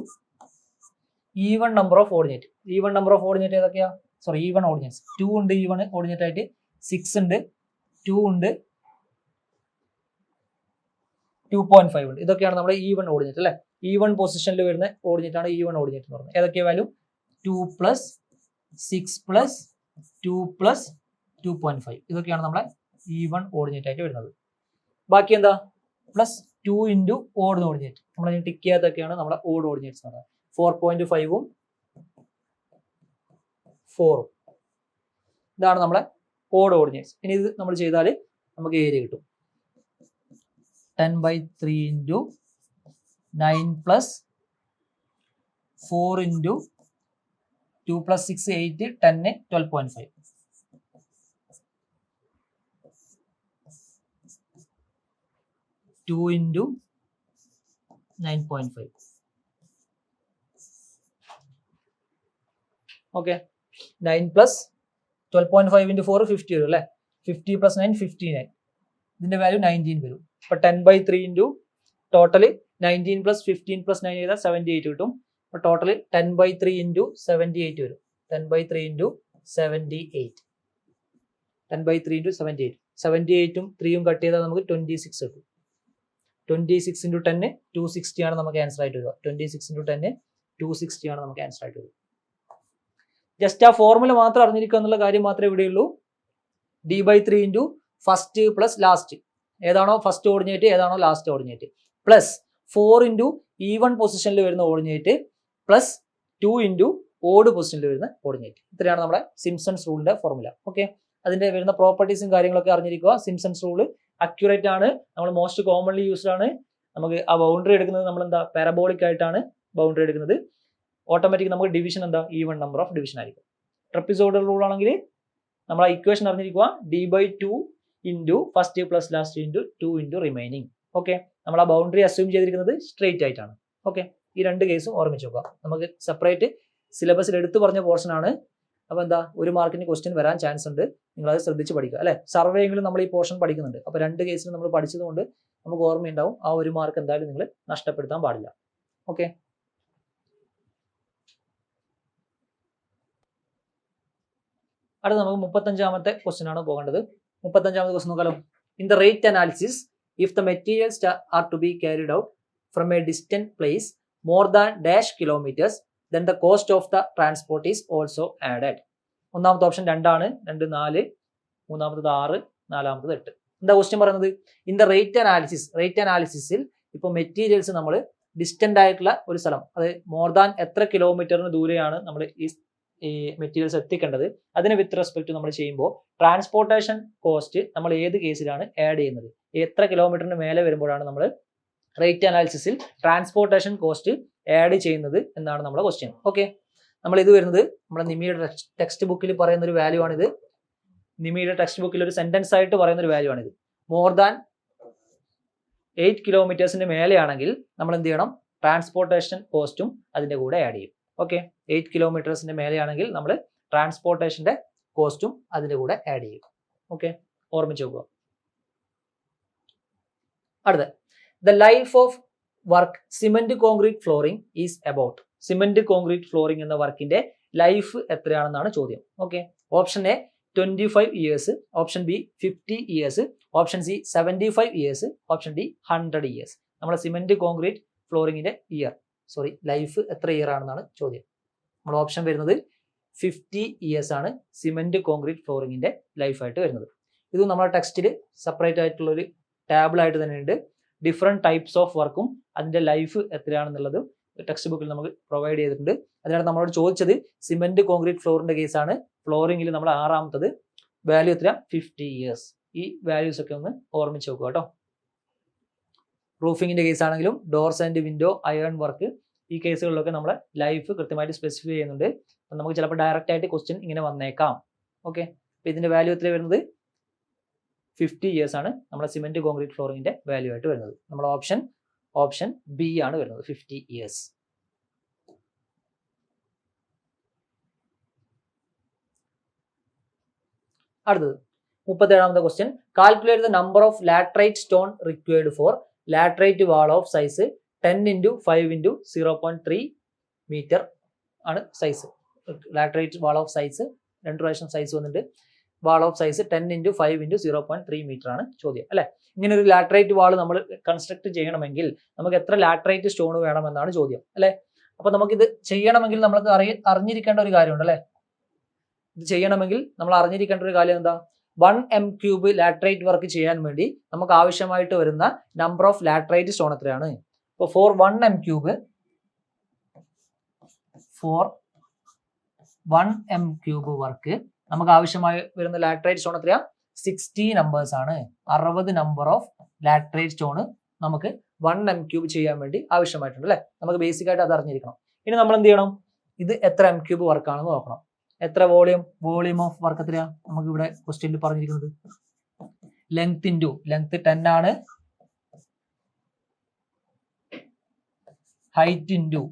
even number of ordinate. Even number of ordinate ഏതൊക്കെയാ? സോറി ഈവൺ ഓർഡിനേറ്റ്സ് 2 ഉണ്ട്. ഈവൺ ഓർഡിനേറ്റ് ആയിട്ട് 6 ഉണ്ട്, 2 ഉണ്ട്, 2.5 ഉണ്ട്. ഇതൊക്കെയാണ് നമ്മുടെ E1 ഓർഡിനേറ്റ് അല്ലെ. E1 പൊസിഷനിൽ വരുന്ന ഓർഡിനേറ്റ് ആണ് E1 ഓർഡിനേറ്റ് എന്ന് പറയുന്നത്. ഏതൊക്കെയാ വാല്യൂ? 2 പ്ലസ് 6 പ്ലസ് 2 പ്ലസ് 2.5 ഇതൊക്കെയാണ് നമ്മുടെ E1 ഓർഡിനേറ്റ് ആയിട്ട് വരുന്നത്. ബാക്കി എന്താ? Plus 2 into odd ordinate. നമ്മൾ ടിക്ക് ചെയ്യാത്തൊക്കെയാണ് നമ്മുടെ ഓഡ് ഓർഡിനേറ്റ്സ് എന്ന് പറയുന്നത്. 4.5ഉം 4ഉം ഇതാണ് നമ്മളെ ഓഡ് ഓർഡിനേറ്റ്സ്. ഇനി ഇത് നമ്മൾ ചെയ്താൽ നമുക്ക് ഏരിയ കിട്ടും. 10/3 into 9 plus 4 into 2 plus 6 8 10 12.5. 2 into 9.5. Okay, 9 plus 12.5 into 4 50 വരും അല്ലേ. 50 പ്ലസ് 9 59. ഇതിന്റെ വാല്യൂ 19 വരും. അപ്പൊ 10/3 ഇൻറ്റു ടോട്ടൽ 19 പ്ലസ് 15 പ്ലസ് 9 ചെയ്താൽ 78 കിട്ടും. അപ്പൊ ടോട്ടൽ 10/3 ഇൻറ്റു 78 വരും. 10/3 ഇൻറ്റു 78. 10/3 ഇൻറ്റു 78. 78ഉം 3ഉം കട്ട് ചെയ്താൽ നമുക്ക് 26 കിട്ടും. 26 ഇൻറ്റു 10 260 ആണ് നമുക്ക് ആൻസർ ആയിട്ട് വരിക. 26 ഇൻറ്റു 10 260 ആണ് നമുക്ക് ആൻസർ ആയിട്ട് വരിക. ജസ്റ്റ് ആ ഫോർമുല മാത്രം അറിഞ്ഞിരിക്കുക എന്നുള്ള കാര്യം മാത്രമേ ഇവിടെയുള്ളൂ. D/3 into first plus last, ഏതാണോ ഫസ്റ്റ് ഓർഡിനേറ്റ് ഏതാണോ last ordinate, plus 4 into E1 പൊസിഷനിൽ വരുന്ന ഓർഡിനേറ്റ് പ്ലസ് 2 ഇൻറ്റു ഓഡ് പൊസിഷനിൽ വരുന്ന ഓർഡിനേറ്റ്. ഇത്രയാണ് നമ്മുടെ സിംപ്സൺസ് റൂളിന്റെ ഫോർമുല. ഓക്കെ, അതിന്റെ വരുന്ന പ്രോപ്പർട്ടീസും കാര്യങ്ങളൊക്കെ അറിഞ്ഞിരിക്കുക. സിംപ്സൺസ് റൂൾ അക്യുറേറ്റ് ആണ്, നമ്മൾ മോസ്റ്റ് കോമൺലി യൂസ്ഡ് ആണ്. നമുക്ക് ആ ബൗണ്ടറി എടുക്കുന്നത് നമ്മൾ എന്താ പാരബോളിക് ആയിട്ടാണ് ബൗണ്ടറി എടുക്കുന്നത്. ഓട്ടോമാറ്റിക് നമുക്ക് ഡിവിഷൻ എന്താ ഈവൺ നമ്പർ ഓഫ് ഡിവിഷൻ ആയിരിക്കും. ട്രപ്പിസോയിഡൽ റൂൾ ആണെങ്കിൽ നമ്മൾ ആ ഇക്വേഷൻ അറിഞ്ഞിരിക്കുക. D/2 into first plus last into 2 into remaining. Okay, നമ്മൾ ആ ബൗണ്ടറി അസ്യൂം ചെയ്തിരിക്കുന്നത് സ്ട്രെയിറ്റ് ആയിട്ടാണ്. ഓക്കെ, ഈ രണ്ട് കേസും ഓർമ്മിച്ച് നോക്കുക. നമുക്ക് സെപ്പറേറ്റ് സിലബസിൽ എടുത്തു പറഞ്ഞ പോർഷൻ ആണ്. അപ്പോൾ എന്താ, ഒരു മാർക്കിന് ക്വസ്റ്റ്യൻ വരാൻ ചാൻസ് ഉണ്ട്. നിങ്ങൾ അത് ശ്രദ്ധിച്ച് പഠിക്കുക അല്ലെ. സർവേയെങ്കിലും നമ്മൾ ഈ പോർഷൻ പഠിക്കുന്നുണ്ട്. അപ്പോൾ രണ്ട് കേസിലും നമ്മൾ പഠിച്ചതുകൊണ്ട് നമുക്ക് ഓർമ്മയുണ്ടാവും. ആ ഒരു മാർക്ക് എന്തായാലും നിങ്ങൾ നഷ്ടപ്പെടുത്താൻ പാടില്ല. ഓക്കെ, അടുത്ത നമുക്ക് 35ാമത്തെ ക്വസ്റ്റ്യൻ ആണ് പോകേണ്ടത്. 35ാമത്തെ ക്വസ്റ്റ്യൻ നോക്കാലോ. In the rate analysis, if the materials are to be carried out from a distant place more than dash kilometres then the cost of the transport is also added. ഒന്നാമത്തെ ഓപ്ഷൻ 2 ആണ്. 2 4, മൂന്നാമത്തത് 6, നാലാമത്തത് 8. എന്താ ക്വസ്റ്റ്യൻ പറയുന്നത്? In the rate analysis, rate അനാലിസിസിൽ ഇപ്പോൾ മെറ്റീരിയൽസ് നമ്മൾ ഡിസ്റ്റന്റ് ആയിട്ടുള്ള ഒരു സ്ഥലം, അത് മോർ ദാൻ എത്ര കിലോമീറ്ററിന് ദൂരെയാണ് നമ്മൾ ഈ മെറ്റീരിയൽസ് എത്തിക്കേണ്ടത്, അതിന് വിത്ത് റെസ്പെക്ട് നമ്മൾ ചെയ്യുമ്പോൾ ട്രാൻസ്പോർട്ടേഷൻ കോസ്റ്റ് നമ്മൾ ഏത് കേസിലാണ് ആഡ് ചെയ്യുന്നത്, എത്ര കിലോമീറ്ററിന് മേലെ വരുമ്പോഴാണ് നമ്മൾ റേറ്റ് അനാലിസിസിൽ ട്രാൻസ്പോർട്ടേഷൻ കോസ്റ്റ് ആഡ് ചെയ്യുന്നത് എന്നാണ് നമ്മുടെ ക്വസ്റ്റ്യൻ. ഓക്കെ, നമ്മൾ ഇത് വരുന്നത് നമ്മുടെ നിമിയുടെ ടെക്സ്റ്റ് ബുക്കിൽ പറയുന്ന ഒരു വാല്യൂ ആണിത്. നിമിയുടെ ടെക്സ്റ്റ് ബുക്കിൽ ഒരു സെന്റൻസ് ആയിട്ട് പറയുന്ന ഒരു വാല്യൂ ആണിത്. മോർ ദാൻ 8 കിലോമീറ്റേഴ്സിന് മേലെയാണെങ്കിൽ നമ്മൾ എന്ത് ചെയ്യണം? ട്രാൻസ്പോർട്ടേഷൻ കോസ്റ്റും അതിന്റെ കൂടെ ആഡ് ചെയ്യും. ഓക്കെ, 8 കിലോമീറ്റേഴ്സിന്റെ മേലെയാണെങ്കിൽ നമ്മൾ ട്രാൻസ്പോർട്ടേഷന്റെ കോസ്റ്റും അതിന്റെ കൂടെ ആഡ് ചെയ്യും. ഓക്കെ, ഓർമ്മിച്ച് നോക്കുക. അടുത്ത, the life of work cement concrete flooring is about. Cement concrete flooring എന്ന വർക്കിന്റെ ലൈഫ് എത്രയാണെന്നാണ് ചോദ്യം. Okay, option A 25 years, option B 50 years, option C 75 years, option D 100 years. നമ്മുടെ സിമെന്റ് കോൺക്രീറ്റ് ഫ്ലോറിംഗിന്റെ ലൈഫ് എത്ര ഇയർ ആണെന്നാണ് ചോദ്യം. നമ്മുടെ ഓപ്ഷൻ വരുന്നത് 50 ഇയേഴ്സ് ആണ് സിമെന്റ് കോൺക്രീറ്റ് ഫ്ലോറിംഗിന്റെ ലൈഫായിട്ട് വരുന്നത്. ഇത് നമ്മുടെ ടെക്സ്റ്റിൽ സെപ്പറേറ്റ് ആയിട്ടുള്ള ഒരു ടാബിൾ ആയിട്ട് തന്നെ ഉണ്ട്. ഡിഫറെന്റ് ടൈപ്സ് ഓഫ് വർക്കും അതിന്റെ ലൈഫ് എത്രയാണെന്നുള്ളത് ടെക്സ്റ്റ് ബുക്കിൽ നമുക്ക് പ്രൊവൈഡ് ചെയ്തിട്ടുണ്ട്. അതിനാണ് നമ്മളോട് ചോദിച്ചത് സിമെന്റ് കോൺക്രീറ്റ് ഫ്ലോറിന്റെ കേസാണ്. ഫ്ലോറിംഗിൽ നമ്മൾ 6ാമത്തത് വാല്യൂ എത്ര? 50 ഇയേഴ്സ്. ഈ വാല്യൂസ് ഒക്കെ ഒന്ന് ഓർമ്മിച്ച് നോക്കുക കേട്ടോ. റൂഫിങ്ങിന്റെ കേസ് ആണെങ്കിലും doors and window, iron work, ഈ കേസുകളിലൊക്കെ നമ്മളെ ലൈഫ് കൃത്യമായിട്ട് സ്പെസിഫൈ ചെയ്യുന്നുണ്ട്. അപ്പം നമുക്ക് ചിലപ്പോൾ ഡയറക്റ്റ് ആയിട്ട് ക്വസ്റ്റ്യൻ ഇങ്ങനെ വന്നേക്കാം. ഓക്കെ, അപ്പം ഇതിന്റെ വാല്യൂ എത്ര വരുന്നത്? 50 ഇയേഴ്സ് ആണ് നമ്മുടെ സിമെന്റ് കോൺക്രീറ്റ് ഫ്ലോറിംഗിന്റെ വാല്യൂ ആയിട്ട് വരുന്നത്. നമ്മുടെ ഓപ്ഷൻ ബി ആണ് വരുന്നത്, 50 ഇയേഴ്സ്. അടുത്തത് 37ാമത്തെ question. Calculate the number of laterite stone required for laterite wall of size 10 into 5 into 0.3 metre ആണ് size. Laterite wall of size 2 പ്രാവശ്യം സൈസ് വന്നിട്ട് വാൾ ഓഫ് സൈസ് 10x5x0.3 മീറ്റർ ആണ് ചോദ്യം അല്ലെ. ഇങ്ങനെ ഒരു ലാറ്ററൈറ്റ് വാൾ നമ്മൾ കൺസ്ട്രക്ട് ചെയ്യണമെങ്കിൽ നമുക്ക് എത്ര ലാറ്ററൈറ്റ് സ്റ്റോൺ വേണമെന്നാണ് ചോദ്യം അല്ലെ. അപ്പൊ നമുക്കിത് ചെയ്യണമെങ്കിൽ നമുക്ക് അറിഞ്ഞിരിക്കേണ്ട ഒരു കാര്യമുണ്ട് അല്ലെ. ഇത് ചെയ്യണമെങ്കിൽ നമ്മൾ അറിഞ്ഞിരിക്കേണ്ട ഒരു കാര്യം എന്താ, 1 m³ ലാറ്ററൈറ്റ് വർക്ക് ചെയ്യാൻ വേണ്ടി നമുക്ക് ആവശ്യമായിട്ട് വരുന്ന നമ്പർ ഓഫ് ലാറ്ററൈറ്റ് സ്റ്റോൺ എത്രയാണ്. അപ്പോൾ ഫോർ 1 m³ വർക്ക് നമുക്ക് ആവശ്യമായി വരുന്ന ലാറ്ററൈറ്റ് സ്റ്റോൺ എത്രയാ, 60 നമ്പേഴ്സ് ആണ്. 60 നമ്പർ ഓഫ് ലാറ്ററൈറ്റ് സ്റ്റോൺ നമുക്ക് 1 m³ ചെയ്യാൻ വേണ്ടി ആവശ്യമായിട്ടുണ്ട് അല്ലെ. നമുക്ക് ബേസിക് ആയിട്ട് അത് അറിഞ്ഞിരിക്കണം. ഇനി നമ്മൾ എന്ത് ചെയ്യണം, ഇത് എത്ര m³ വർക്കാണെന്ന് നോക്കണം. എത്ര വോളിയം ഓഫ് വർക്ക് എത്രയാ, നമുക്ക് ഇവിടെ ക്വസ്റ്റ്യനിൽ പറഞ്ഞിരിക്കുന്നത് ലെങ്ത് 10 ആണ്, ഹൈറ്റ് ഇൻറ്റു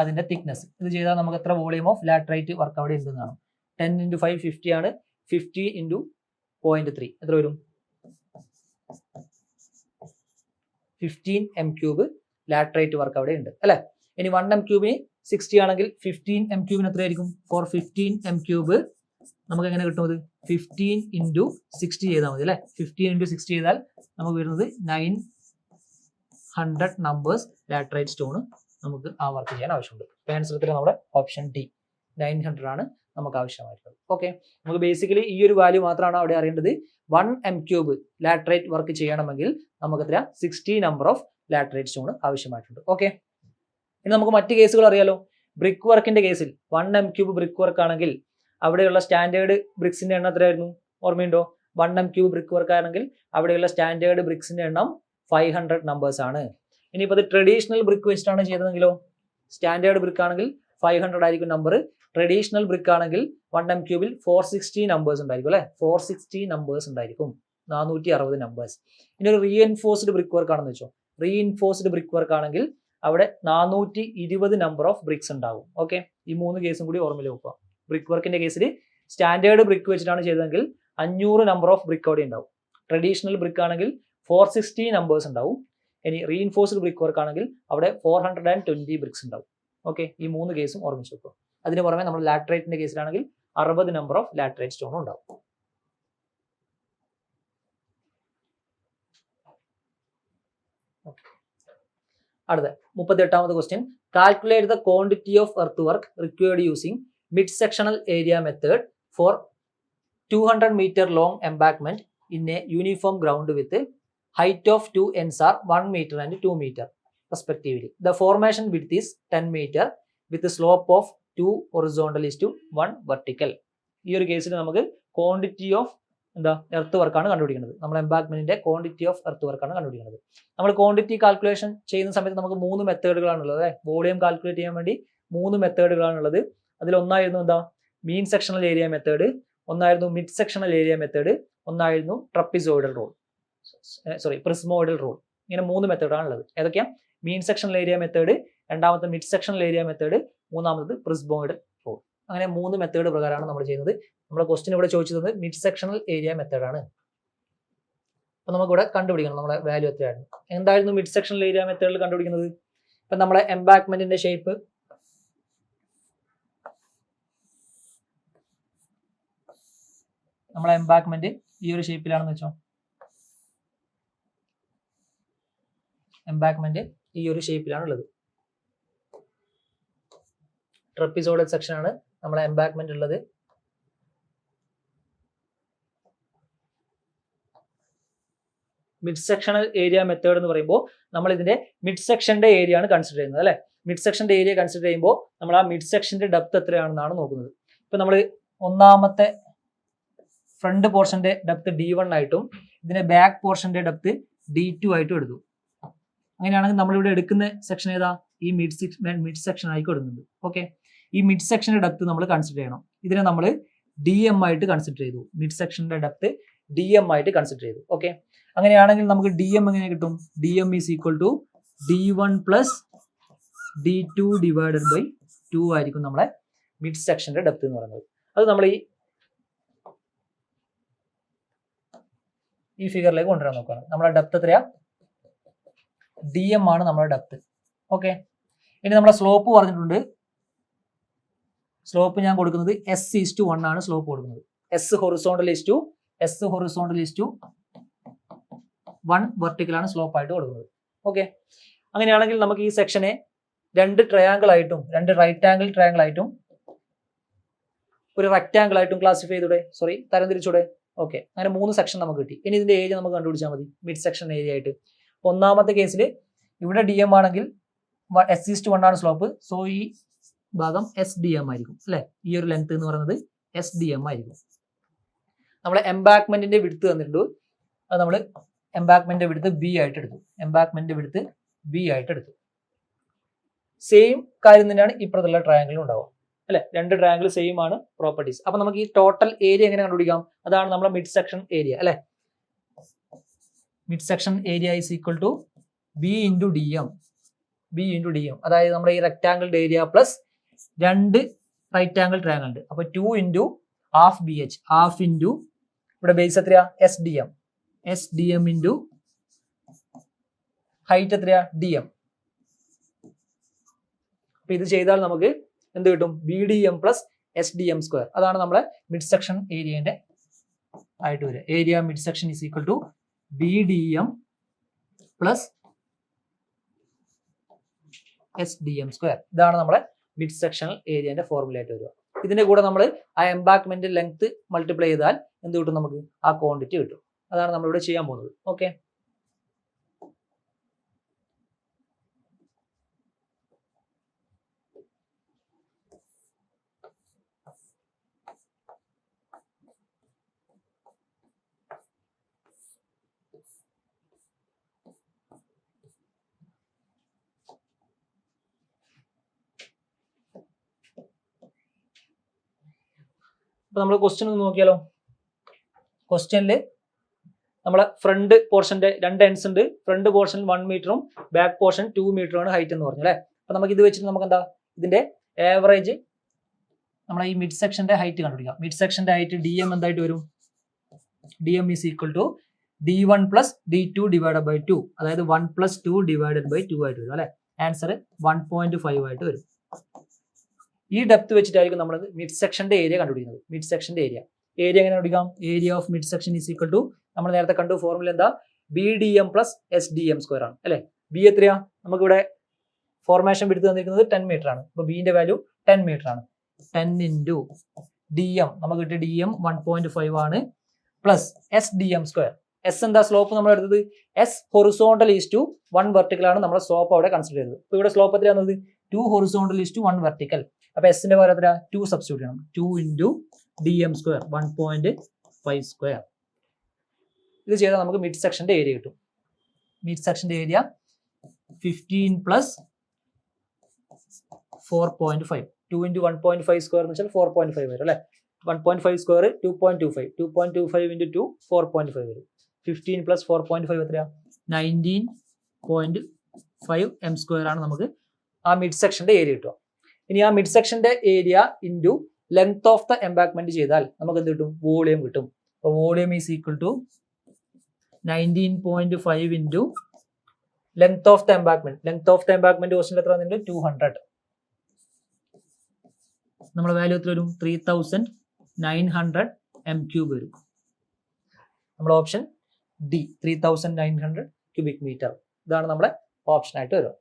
അതിന്റെ തിക്നെസ്. ഇത് ചെയ്താൽ നമുക്ക് എത്ര വോളിയം ഓഫ് ലാറ്ററൈറ്റ് വർക്ക് അവിടെ ഉണ്ടെന്നാണ്. 10x5 50 ആണ്, 50 × 0.3 എത്ര വരും, 15 m³ ലാറ്ററൈറ്റ് വർക്ക് അവിടെ ഉണ്ട് അല്ലെ. ഇനി 1 m³ 60 ആണെങ്കിൽ 15 m³ എത്രയായിരിക്കും, ഫോർ 15 m³ നമുക്ക് എങ്ങനെ കിട്ടുന്നത്, 15 × 60 ചെയ്താൽ മതി അല്ലെ. 15 × 60 ചെയ്താൽ നമുക്ക് വരുന്നത് 900 നമ്പേഴ്സ് ലാറ്ററൈറ്റ് സ്റ്റോൺ നമുക്ക് ആ വർക്ക് ചെയ്യാൻ ആവശ്യമുണ്ട്. ആൻസർ നമ്മുടെ ഓപ്ഷൻ ഡി 900 ആണ് നമുക്ക് ആവശ്യമായിട്ടുള്ളത്. ഓക്കെ, നമുക്ക് ബേസിക്കലി ഈ ഒരു വാല്യൂ മാത്രമാണ് അവിടെ അറിയേണ്ടത്. 1 m³ ലാറ്ററൈറ്റ് വർക്ക് ചെയ്യണമെങ്കിൽ നമുക്ക് എത്ര 60 നമ്പർ ഓഫ് ലാറ്ററൈറ്റ് സ്റ്റോൺ ആവശ്യമായിട്ടുണ്ട്. ഓക്കെ, ഇനി നമുക്ക് മറ്റ് കേസുകൾ അറിയാലോ. ബ്രിക്ക് വർക്കിന്റെ കേസിൽ 1 m³ ബ്രിക്ക് വർക്ക് ആണെങ്കിൽ അവിടെയുള്ള സ്റ്റാൻഡേർഡ് ബ്രിക്സിന്റെ എണ്ണം എത്രയായിരുന്നു, ഓർമ്മയുണ്ടോ? 1 m³ ബ്രിക്ക് വർക്ക് ആണെങ്കിൽ അവിടെയുള്ള സ്റ്റാൻഡേർഡ് ബ്രിക്സിന്റെ എണ്ണം 500 നമ്പേഴ്സ് ആണ്. ഇനിയിപ്പോൾ അത് ട്രഡീഷണൽ ബ്രിക്ക് വെച്ചിട്ടാണ് ചെയ്തതെങ്കിലോ, സ്റ്റാൻഡേർഡ് ബ്രിക്ക് ആണെങ്കിൽ 500 ആയിരിക്കും നമ്പർ. ട്രഡീഷണൽ ബ്രിക്ക് ആണെങ്കിൽ 1 m³ 460 നമ്പേഴ്സ് ഉണ്ടായിരിക്കും അല്ലെ. 460 നമ്പേഴ്സ് ഉണ്ടായിരിക്കും, 460 നമ്പേഴ്സ്. ഇനി ഒരു റീഎൻഫോഴ്സ്ഡ് ബ്രിക്ക് വർക്ക് ആണെന്ന് വെച്ചോ. റീഎൻഫോഴ്സ്ഡ് ബ്രിക്ക് വർക്ക് ആണെങ്കിൽ അവിടെ 420 നമ്പർ ഓഫ് ബ്രിക്സ് ഉണ്ടാവും. ഓക്കെ, ഈ 3 കേസും കൂടി ഓർമ്മയിൽ വെക്കുക. ബ്രിക്ക് വർക്കിന്റെ കേസിൽ സ്റ്റാൻഡേർഡ് ബ്രിക്ക് വെച്ചിട്ടാണ് ചെയ്തതെങ്കിൽ 500 നമ്പർ ഓഫ് ബ്രിക്ക് അവിടെ ഉണ്ടാവും. ട്രഡീഷണൽ ബ്രിക്ക് ആണെങ്കിൽ 460 നമ്പേഴ്സ് ഉണ്ടാവും. ഇനി റീഇൻഫോഴ്സ്ഡ് ബ്രിക്ക് വർക്ക് ആണെങ്കിൽ അവിടെ 420 ബ്രിക്സ് ഉണ്ടാവും. ഓക്കെ, ഈ 3 കേസും ഓർമ്മിച്ച് വെക്കുക. അതിന് പുറമെ നമ്മൾ ലാറ്ററൈറ്റിന്റെ കേസിലാണെങ്കിൽ 60 നമ്പർ ഓഫ് ലാറ്ററൈറ്റ് സ്റ്റോൺ ഉണ്ടാവും. അടുത്ത 38ാമത് question, calculate the quantity of earth work required using mid sectional area method for 200 meter long embankment in a uniform ground with height of two ends are 1 meter and 2 meter respectively. The formation width is 10 meter with a slope of 2 horizontal is to 1 vertical. ഈ ഒരു കേസിൽ നമുക്ക് ക്വാണ്ടിറ്റി ഓഫ് എർത്ത് വർക്കാണ് കണ്ടുപിടിക്കുന്നത്. നമ്മൾ എംബാങ്ക്മെന്റിന്റെ ക്വാണ്ടിറ്റി ഓഫ് എർത്ത് വർക്കാണ് കണ്ടുപിടിക്കുന്നത്. നമ്മൾ ക്വാണ്ടിറ്റി കാൽക്കുലേഷൻ ചെയ്യുന്ന സമയത്ത് നമുക്ക് 3 മെത്തേഡുകളാണുള്ളത്. വോളിയം കാൽക്കുലേറ്റ് ചെയ്യാൻ വേണ്ടി 3 മെത്തേഡുകളാണുള്ളത്. അതിലൊന്നായിരുന്നു മീൻ സെക്ഷണൽ ഏരിയ മെത്തേഡ്, ഒന്നായിരുന്നു മിഡ് സെക്ഷണൽ ഏരിയ മെത്തേഡ്, ഒന്നായിരുന്നു ട്രപ്പിസോയിഡൽ റൂൾ, പ്രിസ്മോയിഡൽ റൂൾ. ഇങ്ങനെ 3 മെത്തേഡാണുള്ളത്. ഏതൊക്കെയാ? മീൻ സെക്ഷണൽ ഏരിയ മെത്തേഡ്, രണ്ടാമത്തെ മിഡ് സെക്ഷണൽ ഏരിയ മെത്തേഡ്, മൂന്നാമത് പ്രിസ്മോയിഡൽ റൂൾ. അങ്ങനെ 3 മെത്തേഡ് പ്രകാരമാണ് നമ്മൾ ചെയ്യുന്നത്. നമ്മുടെ ക്വസ്റ്റ്യൻ ഇവിടെ ചോദിച്ചത് മിഡ് സെക്ഷണൽ ഏരിയ മെത്തേഡാണ്. അപ്പൊ നമുക്കിവിടെ കണ്ടുപിടിക്കണം നമ്മളെ വാല്യൂ എത്രയായിരുന്നു. എന്തായിരുന്നു മിഡ് സെക്ഷണൽ ഏരിയ മെത്തേഡിൽ കണ്ടുപിടിക്കുന്നത്? ഇപ്പൊ നമ്മളെ എംബാങ്ക്മെന്റിന്റെ ഷേപ്പ് നമ്മളെ എംബാങ്ക്മെന്റ് ഈ ഒരു ഷേപ്പിലാണെന്ന് വെച്ചോ. എംബാങ്ക്മെന്റ് ഈ ഒരു ഷേപ്പിലാണുള്ളത്. ട്രപ്പിസോയിഡൽ സെക്ഷൻ ആണ് നമ്മളെ എംബാങ്ക്മെന്റ് ഉള്ളത്. മിഡ് സെക്ഷണൽ ഏരിയ മെത്തേഡ് എന്ന് പറയുമ്പോൾ നമ്മൾ ഇതിന്റെ മിഡ് സെക്ഷന്റെ ഏരിയ ആണ് കൺസിഡർ ചെയ്യുന്നത് അല്ലെ. മിഡ് സെക്ഷന്റെ ഏരിയ കൺസിഡർ ചെയ്യുമ്പോൾ നമ്മൾ ആ മിഡ് സെക്ഷന്റെ ഡെപ്ത് എത്രയാണെന്നാണ് നോക്കുന്നത്. ഇപ്പൊ നമ്മൾ ഒന്നാമത്തെ ഫ്രണ്ട് പോർഷന്റെ ഡെപ്ത് D1 ആയിട്ടും ഇതിന്റെ ബാക്ക് പോർഷന്റെ ഡെപ്ത് D2 ആയിട്ടും എടുത്തു. അങ്ങനെയാണെങ്കിൽ നമ്മളിവിടെ എടുക്കുന്ന സെക്ഷൻ ഏതാ? ഈ മിഡ് സെക്ഷൻ ആയി കൊടുക്കുന്നുണ്ട്. ഓക്കെ, ഈ മിഡ് സെക്ഷന്റെ ഡെപ്ത് നമ്മൾ കൺസിഡർ ചെയ്യണം. ഇതിനെ നമ്മൾ DM ആയിട്ട് കൺസിഡർ ചെയ്തു. മിഡ് സെക്ഷന്റെ ഡെപ്ത് DM ആയിട്ട് കൺസിഡർ ചെയ്തു. ഓക്കെ, അങ്ങനെയാണെങ്കിൽ നമുക്ക് DM എങ്ങനെ കിട്ടും? DM is equal to D1 plus D2 divided by 2 ആയിരിക്കും നമ്മളെ മിഡ് സെക്ഷന്റെ ഡെപ്ത് എന്ന് പറയുന്നത്. അത് നമ്മൾ ഈ ഫിഗറിലേക്ക് കൊണ്ടുവരാൻ നോക്കുകയാണ്. നമ്മളെ ഡെപ്ത് എത്രയാ? DM ആണ് നമ്മുടെ ഡെപ്ത്. ഓക്കെ, ഇനി നമ്മളെ സ്ലോപ്പ് പറഞ്ഞിട്ടുണ്ട്. സ്ലോപ്പ് ഞാൻ കൊടുക്കുന്നത് S:1 ആണ് സ്ലോപ്പ് കൊടുക്കുന്നത്. S horizontal is to 1 vertical ആണ് സ്ലോപ്പ് ആയിട്ട് കൊടുക്കുന്നത്. ഓക്കെ, അങ്ങനെയാണെങ്കിൽ നമുക്ക് ഈ സെക്ഷനെ രണ്ട് ട്രയാങ്കിൾ ആയിട്ടും രണ്ട് റൈറ്റ് ആംഗിൾ ട്രയാങ്കിൾ ആയിട്ടും ഒരു റെക്ടാംഗിൾ ആയിട്ടും ക്ലാസിഫൈ ചെയ്തൂടെ, തരംതിരിച്ചൂടെ? ഓക്കെ, അങ്ങനെ 3 സെക്ഷൻ നമുക്ക് കിട്ടി. ഇനി ഇതിന്റെ ഏരിയ നമുക്ക് കണ്ടുപിടിച്ചാൽ മതി മിഡ് സെക്ഷൻ ഏരിയ ആയിട്ട്. ഒന്നാമത്തെ കേസിൽ ഇവിടെ ഡി എം ആണെങ്കിൽ S:1 ആണ് സ്ലോപ്പ്, സോ ഈ ഭാഗം SDM ആയിരിക്കും അല്ലെ. ഈ ഒരു ലെങ്ത് എന്ന് പറയുന്നത് SDM ആയിരിക്കും. നമ്മളെ എംബാക്ക്മെന്റിന്റെ വിഡ്ത്ത് തന്നിട്ടുണ്ട്, അത് നമ്മൾ എംബാക്ക്മെന്റിന്റെ വിഡ്ത്ത് B ആയിട്ട് എടുത്തു. സെയിം കാര്യം തന്നെയാണ് ഇപ്പുറത്തുള്ള ട്രയാങ്കിളും ഉണ്ടാവുക അല്ലെ. രണ്ട് ട്രയാങ്കിൾ സെയിം ആണ് പ്രോപ്പർട്ടീസ്. അപ്പൊ നമുക്ക് ഈ ടോട്ടൽ ഏരിയ എങ്ങനെ കണ്ടുപിടിക്കാം? അതാണ് നമ്മളെ മിഡ് സെക്ഷൻ ഏരിയ അല്ലെ. Mid section area is equal to B into D M. അതായത് നമ്മുടെ ഈ റെക്ടാംഗിളിന്റെ ഏരിയ പ്ലസ് രണ്ട് റൈറ്റ് ആംഗിൾ ട്രയാങ്കിൾ ഉണ്ട്. അപ്പൊ 2 into half BH, half into ഇവിടെ ബേസ് എത്രയാ SDM ഇൻറ്റു ഹൈറ്റ് എത്രയാ DM. അപ്പൊ ഇത് ചെയ്താൽ നമുക്ക് എന്ത് കിട്ടും? BDM plus SDM square. അതാണ് നമ്മളെ മിഡ് സെക്ഷൻ ഏരിയന്റെ ആയിട്ട് വരിക. Area mid section is equal to BDM plus SDM square. ഇതാണ് നമ്മളെ മിഡ് സെക്ഷൻ ഏരിയന്റെ ഫോർമുല ആയിട്ട് വരിക. ഇതിന്റെ കൂടെ നമ്മൾ ആ എംബാക്ക്മെന്റ് ലെങ്ത് മൾട്ടിപ്ലൈ ചെയ്താൽ എന്ത് കിട്ടും? നമുക്ക് ആ ക്വാണ്ടിറ്റി കിട്ടും. അതാണ് നമ്മളിവിടെ ചെയ്യാൻ പോകുന്നത്. ഓക്കെ, അപ്പൊ നമ്മൾ ക്വസ്റ്റ്യൻ ഒന്ന് നോക്കിയാലോ. ക്വസ്റ്റ്യനില് നമ്മളെ ഫ്രണ്ട് പോർഷന്റെ രണ്ട് എൻഡ്സ് ഉണ്ട്. ഫ്രണ്ട് പോർഷൻ 1 മീറ്ററും ബാക്ക് പോർഷൻ 2 മീറ്ററുമാണ് ഹൈറ്റ് എന്ന് പറഞ്ഞു അല്ലെ. അപ്പൊ നമുക്ക് ഇത് വെച്ചിട്ട് നമുക്ക് എന്താ ഇതിന്റെ ആവറേജ് നമ്മളെ ഈ മിഡ് സെക്ഷന്റെ ഹൈറ്റ് കണ്ടുപിടിക്കാം. മിഡ് സെക്ഷന്റെ ഹൈറ്റ് DM എന്തായിട്ട് വരും? DM is equal to D1 plus D2 divided by 2, അതായത് 1 പ്ലസ് 2 ഡിവൈഡഡ് ബൈ 2 ആയിട്ട് വരും അല്ലെ. ആൻസർ 1.5 ആയിട്ട് വരും. ഈ ഡെപ്ത് വെച്ചിട്ടായിരിക്കും നമ്മൾ മിഡ് സെക്ഷന്റെ ഏരിയ കണ്ടുപിടിക്കുന്നത്. മിഡ് സെക്ഷന്റെ ഏരിയ എങ്ങനെ കണ്ടുപിടിക്കാം? Area of mid section is equal to നമ്മൾ നേരത്തെ കണ്ടു ഫോർമുല എന്താ? BDM പ്ലസ് SDM സ്ക്വയർ ആണ് അല്ലെ. ബി എത്രയാ? നമുക്കിവിടെ ഫോർമേഷൻ വിഡ്ത്ത് തന്നിരിക്കുന്നത് 10 മീറ്റർ ആണ്. അപ്പൊ ബിന്റെ വാല്യൂ 10 മീറ്റർ ആണ്. 10 ഇൻറ്റു DM നമുക്ക് കിട്ടിയ DM 1.5 ആണ് പ്ലസ് SDM സ്ക്വയർ. S എന്താ സ്ലോപ്പ് നമ്മൾ എടുത്തത്? S horizontal is to 1 vertical ആണ് നമ്മുടെ സ്ലോപ്പ് അവിടെ കൺസിഡർ ചെയ്തത്. അപ്പൊ ഇവിടെ സ്ലോപ്പ് എത്രയാണ്? 2 ഹൊറിസോണ്ടൽ ഈസ് ടു 1 വെർട്ടിക്കൽ. അപ്പൊ എസിന്റെ പകരം എത്ര? 2 സബ്സ്റ്റിറ്റ്യൂട്ട് ചെയ്യണം. 2 ഇൻറ്റു DM സ്ക്വയർ 1.5 സ്ക്വയർ. ഇത് ചെയ്താൽ നമുക്ക് മിഡ് സെക്ഷന്റെ ഏരിയ കിട്ടും. മിഡ് സെക്ഷന്റെ ഏരിയ 15 പ്ലസ് 4.5. 2 ഇൻറ്റു 1.5 സ്ക്വയർ എന്ന് വെച്ചാൽ 4.5 വരും അല്ലെ. 1.5 സ്ക്വയർ 2.25. 2.25 ഇൻറ്റു 2 4.5 വരും. 15 പ്ലസ് 4.5 എത്രയാ? 19.5 m സ്ക്വയർ ആണ് നമുക്ക് ആ മിഡ് സെക്ഷന്റെ ഏരിയ കിട്ടുക. ഇനി ആ മിഡ് സെക്ഷന്റെ area into length of the embankment ചെയ്താൽ നമുക്ക് എന്ത് കിട്ടും? വോളിയം കിട്ടും. അപ്പോൾ volume is equal to 19.5 into length of the embankment. Length of the embankment question എത്ര വന്നിട്ടുണ്ട്? 200. നമ്മുടെ വാല്യൂ എത്ര വരും? 3900 m³ വരും. നമ്മുടെ ഓപ്ഷൻ ഡി 3900 ക്യൂബിക് മീറ്റർ. ഇതാണ് നമ്മുടെ ഓപ്ഷൻ ആയിട്ട് വരും.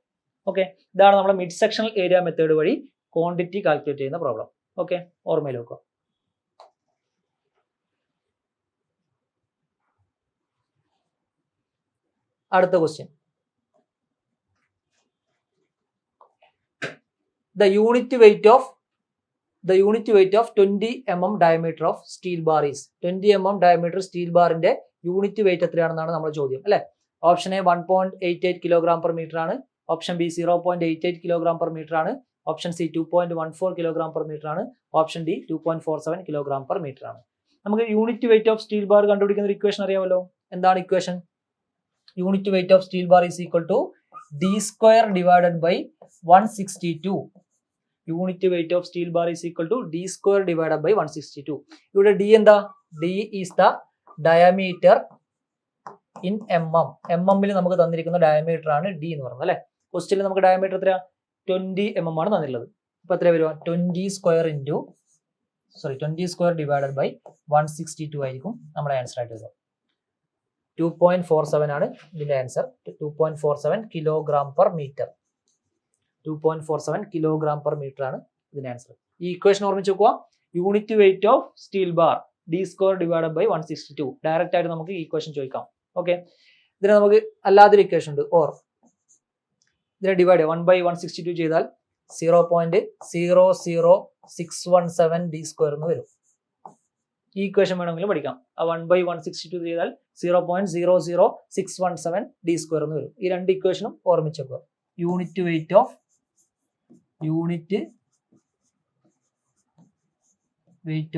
ഓക്കെ, ഇതാണ് നമ്മുടെ മിഡ് സെക്ഷണൽ ഏരിയ മെത്തേഡ് വഴി ക്വാണ്ടിറ്റി കാൽക്കുലേറ്റ് ചെയ്യുന്ന പ്രോബ്ലം. ഓക്കെ, ഓർമ്മയിൽ വെക്കുക. അടുത്ത question. The unit weight of 20 mm diameter of steel bar is 20 mm diameter steel barന്റെ യൂണിറ്റ് വെയിറ്റ് എത്രയാണെന്നാണ് നമ്മുടെ ചോദ്യം അല്ലെ. Option A 1.88 kilogram per metre ആണ്. Option B 0.88 kilogram per metre ആണ്. Option C 2.14 kilogram per metre ആണ്. Option D 2.47 kilogram per metre ആണ്. നമുക്ക് unit weight of steel bar കണ്ടുപിടിക്കുന്ന ഒരു ഇക്വേഷൻ അറിയാമല്ലോ. എന്താണ് equation? Unit weight of steel bar is equal to d square divided by 162. Unit weight of steel bar is equal to d square divided by 162. ഇവിടെ d എന്താ? d is the diameter in mm. mm-ൽ നമുക്ക് തന്നിരിക്കുന്ന ഡയമീറ്റർ ആണ് d എന്ന് പറയുന്നത് അല്ലെ. ക്വസ്റ്റ്യനിൽ നമുക്ക് ഡയമീറ്റർ എത്രയാ? 20 mm ആണ് തന്നിട്ടുള്ളത്. അപ്പൊ എത്ര വരും? 20 square into 20 square divided by 162 ആയിരിക്കും നമ്മുടെ ആൻസർ ആയിട്ട് വരിക. 2.47 ആണ് ഇതിന്റെ answer. 2.47 kilogram per metre. 2.47 kilogram per metre ആണ് ഇതിന്റെ ആൻസർ. ഈ ഇക്വേഷൻ ഓർമ്മിച്ച് വെക്കുക. Unit weight of steel bar d square divided by 162. Direct ആയിട്ട് നമുക്ക് ഈ ഇക്വേഷൻ ചോദിക്കാം. ഓക്കെ, ഇതിനെ നമുക്ക് അല്ലാതൊരു ഇക്വേഷൻ ഉണ്ട്. ഓർ ഇതിനെ ഡിവൈഡ് 1/162 ചെയ്താൽ 0.00617 d സ്ക്വയർ എന്ന് വരും. ഈ ഇക്വേഷൻ വേണമെങ്കിലും പഠിക്കാം. ആ 1/162 ചെയ്താൽ 0.00617 d സ്ക്വയർ എന്ന് വരും. ഈ രണ്ട് ഇക്വേഷനും ഓർമ്മിച്ച് വെക്കുക. Unit weight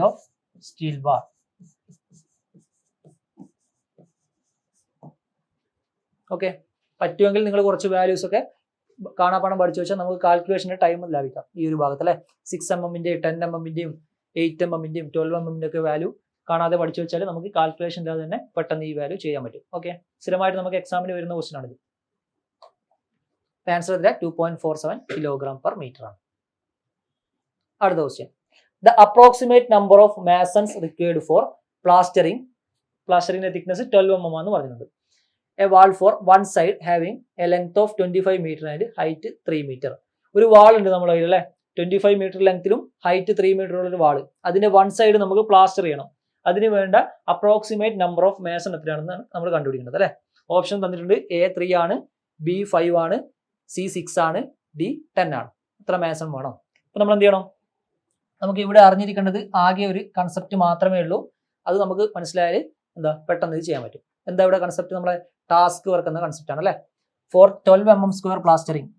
of steel bar. Okay, പറ്റുമെങ്കിൽ നിങ്ങൾ കുറച്ച് വാല്യൂസ് ഒക്കെ കാണാപ്പാടം പഠിച്ചു വെച്ചാൽ നമുക്ക് കാൽക്കുലേഷന്റെ ടൈം ലാഭിക്കാം. ഈ ഒരു ഭാഗത്ത് അല്ലെ 6 mm-ന്റെയും 10 mm-ന്റെയും 8 mm-ന്റെയും 12 mm-ന്റെ ഒക്കെ വാല്യൂ കാണാതെ പഠിച്ചു വെച്ചാൽ നമുക്ക് കാൽക്കുലേഷൻ ഇല്ലാതെ തന്നെ പെട്ടെന്ന് ഈ വാല്യൂ ചെയ്യാൻ പറ്റും. ഓക്കെ, സ്ഥിരമായിട്ട് നമുക്ക് എക്സാമിന് വരുന്ന ക്വസ്റ്റൻ ആണിത്. ആൻസർ ഇതിലെ 2.47 കിലോഗ്രാം പെർ മീറ്റർ ആണ്. അടുത്ത question, the approximate number of masons required for പ്ലാസ്റ്ററിംഗിന്റെ തിക്നെസ് 12 mm എന്ന് പറഞ്ഞിട്ടുണ്ട്. A wall for one side having a length of 25 metre and height 3 metre. ഒരു വാൾ ഉണ്ട് നമ്മുടെ കയ്യിൽ അല്ലെ, 25 മീറ്റർ ലെങ്ത്തിലും ഹൈറ്റ് 3 മീറ്റർ ഉള്ള ഒരു വാൾ. അതിന്റെ വൺ സൈഡ് നമുക്ക് പ്ലാസ്റ്റർ ചെയ്യണം. അതിന് വേണ്ട അപ്രോക്സിമേറ്റ് നമ്പർ ഓഫ് മാസൺ എത്രയാണെന്ന് നമ്മൾ കണ്ടുപിടിക്കുന്നത് അല്ലെ. ഓപ്ഷൻ തന്നിട്ടുണ്ട്. A 3 ആണ്, B 5 ആണ്, C 6 ആണ്, D 10 ആണ്. എത്ര മാസൺ വേണം? അപ്പൊ നമ്മൾ എന്ത് ചെയ്യണം? നമുക്ക് ഇവിടെ അറിഞ്ഞിരിക്കേണ്ടത് ആകെ ഒരു കൺസെപ്റ്റ് മാത്രമേ ഉള്ളൂ. അത് നമുക്ക് മനസ്സിലായാൽ എന്താ പെട്ടെന്ന് ഇത് ചെയ്യാൻ പറ്റും. എന്താ ഇവിടെ കൺസെപ്റ്റ്? നമ്മളെ ടാസ്ക് വർക്ക് എന്ന കൺസെപ്റ്റ് ആണ് അല്ലെ. For 12 mm square plastering,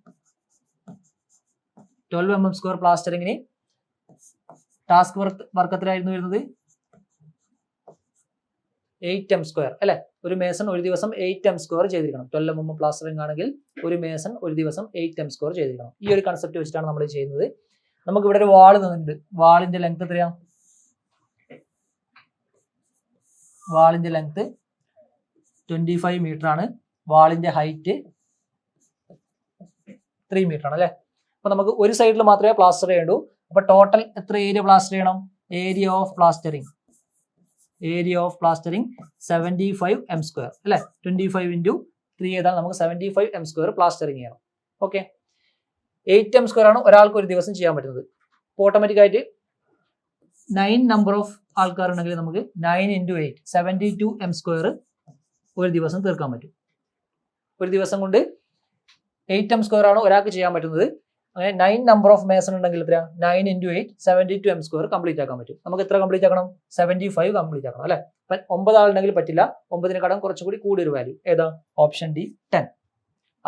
12 mm square പ്ലാസ്റ്ററിംഗിന് ടാസ്ക് വർക്ക് എത്രയായിരുന്നു വരുന്നത്? 8 m സ്ക്വയർ അല്ലെ. ഒരു മേസൺ ഒരു ദിവസം 8 m സ്ക്വയർ ചെയ്തിരിക്കണം. 12 mm പ്ലാസ്റ്ററിംഗ് ആണെങ്കിൽ ഒരു മേസൺ ഒരു ദിവസം 8 m സ്ക്വയർ ചെയ്തിരിക്കണം. ഈ ഒരു കൺസെപ്റ്റ് വെച്ചിട്ടാണ് നമ്മൾ ചെയ്യുന്നത്. നമുക്ക് ഇവിടെ ഒരു വാൾ തന്നിട്ടുണ്ട്. വാളിന്റെ ലെങ്ത് എത്രയാ? വാളിന്റെ ലെങ്ത് 25 മീറ്റർ ആണ്. വാളിന്റെ ഹൈറ്റ് 3 മീറ്റർ ആണ് അല്ലെ. അപ്പൊ നമുക്ക് ഒരു സൈഡിൽ മാത്രമേ പ്ലാസ്റ്റർ ചെയ്യേണ്ടൂ. അപ്പൊ ടോട്ടൽ എത്ര ഏരിയ പ്ലാസ്റ്റർ ചെയ്യണം? Area of plastering 75 m square അല്ലെ. 25 × 3 ചെയ്താൽ നമുക്ക് 75 m സ്ക്വയർ പ്ലാസ്റ്ററിംഗ് ചെയ്യണം. ഓക്കെ, 8 m സ്ക്വയർ ആണ് ഒരാൾക്ക് ഒരു ദിവസം ചെയ്യാൻ പറ്റുന്നത്. അപ്പോൾ ഓട്ടോമാറ്റിക് ആയിട്ട് 9 നമ്പർ ഓഫ് ആൾക്കാർ ഉണ്ടെങ്കിൽ നമുക്ക് 9 × 8 72 m സ്ക്വയർ ഒരു ദിവസം തീർക്കാൻ പറ്റും. ഒരു ദിവസം കൊണ്ട് 8 m സ്ക്വയർ ആണ് ഒരാൾക്ക് ചെയ്യാൻ പറ്റുന്നത്. അങ്ങനെ 9 നമ്പർ ഓഫ് മേസൺ ഉണ്ടെങ്കിൽ എത്ര? 9 × 8 72 m സ്ക്വയർ കംപ്ലീറ്റ് ആക്കാൻ പറ്റും. നമുക്ക് എത്ര കംപ്ലീറ്റ് ആക്കണം? 75 കംപ്ലീറ്റ് ആക്കണം അല്ലെ. 9 ആളുണ്ടെങ്കിൽ പറ്റില്ല. 9 കടം കുറച്ചുകൂടി കൂടിയൊരു വാല്യൂ ഏതാ? Option D 10.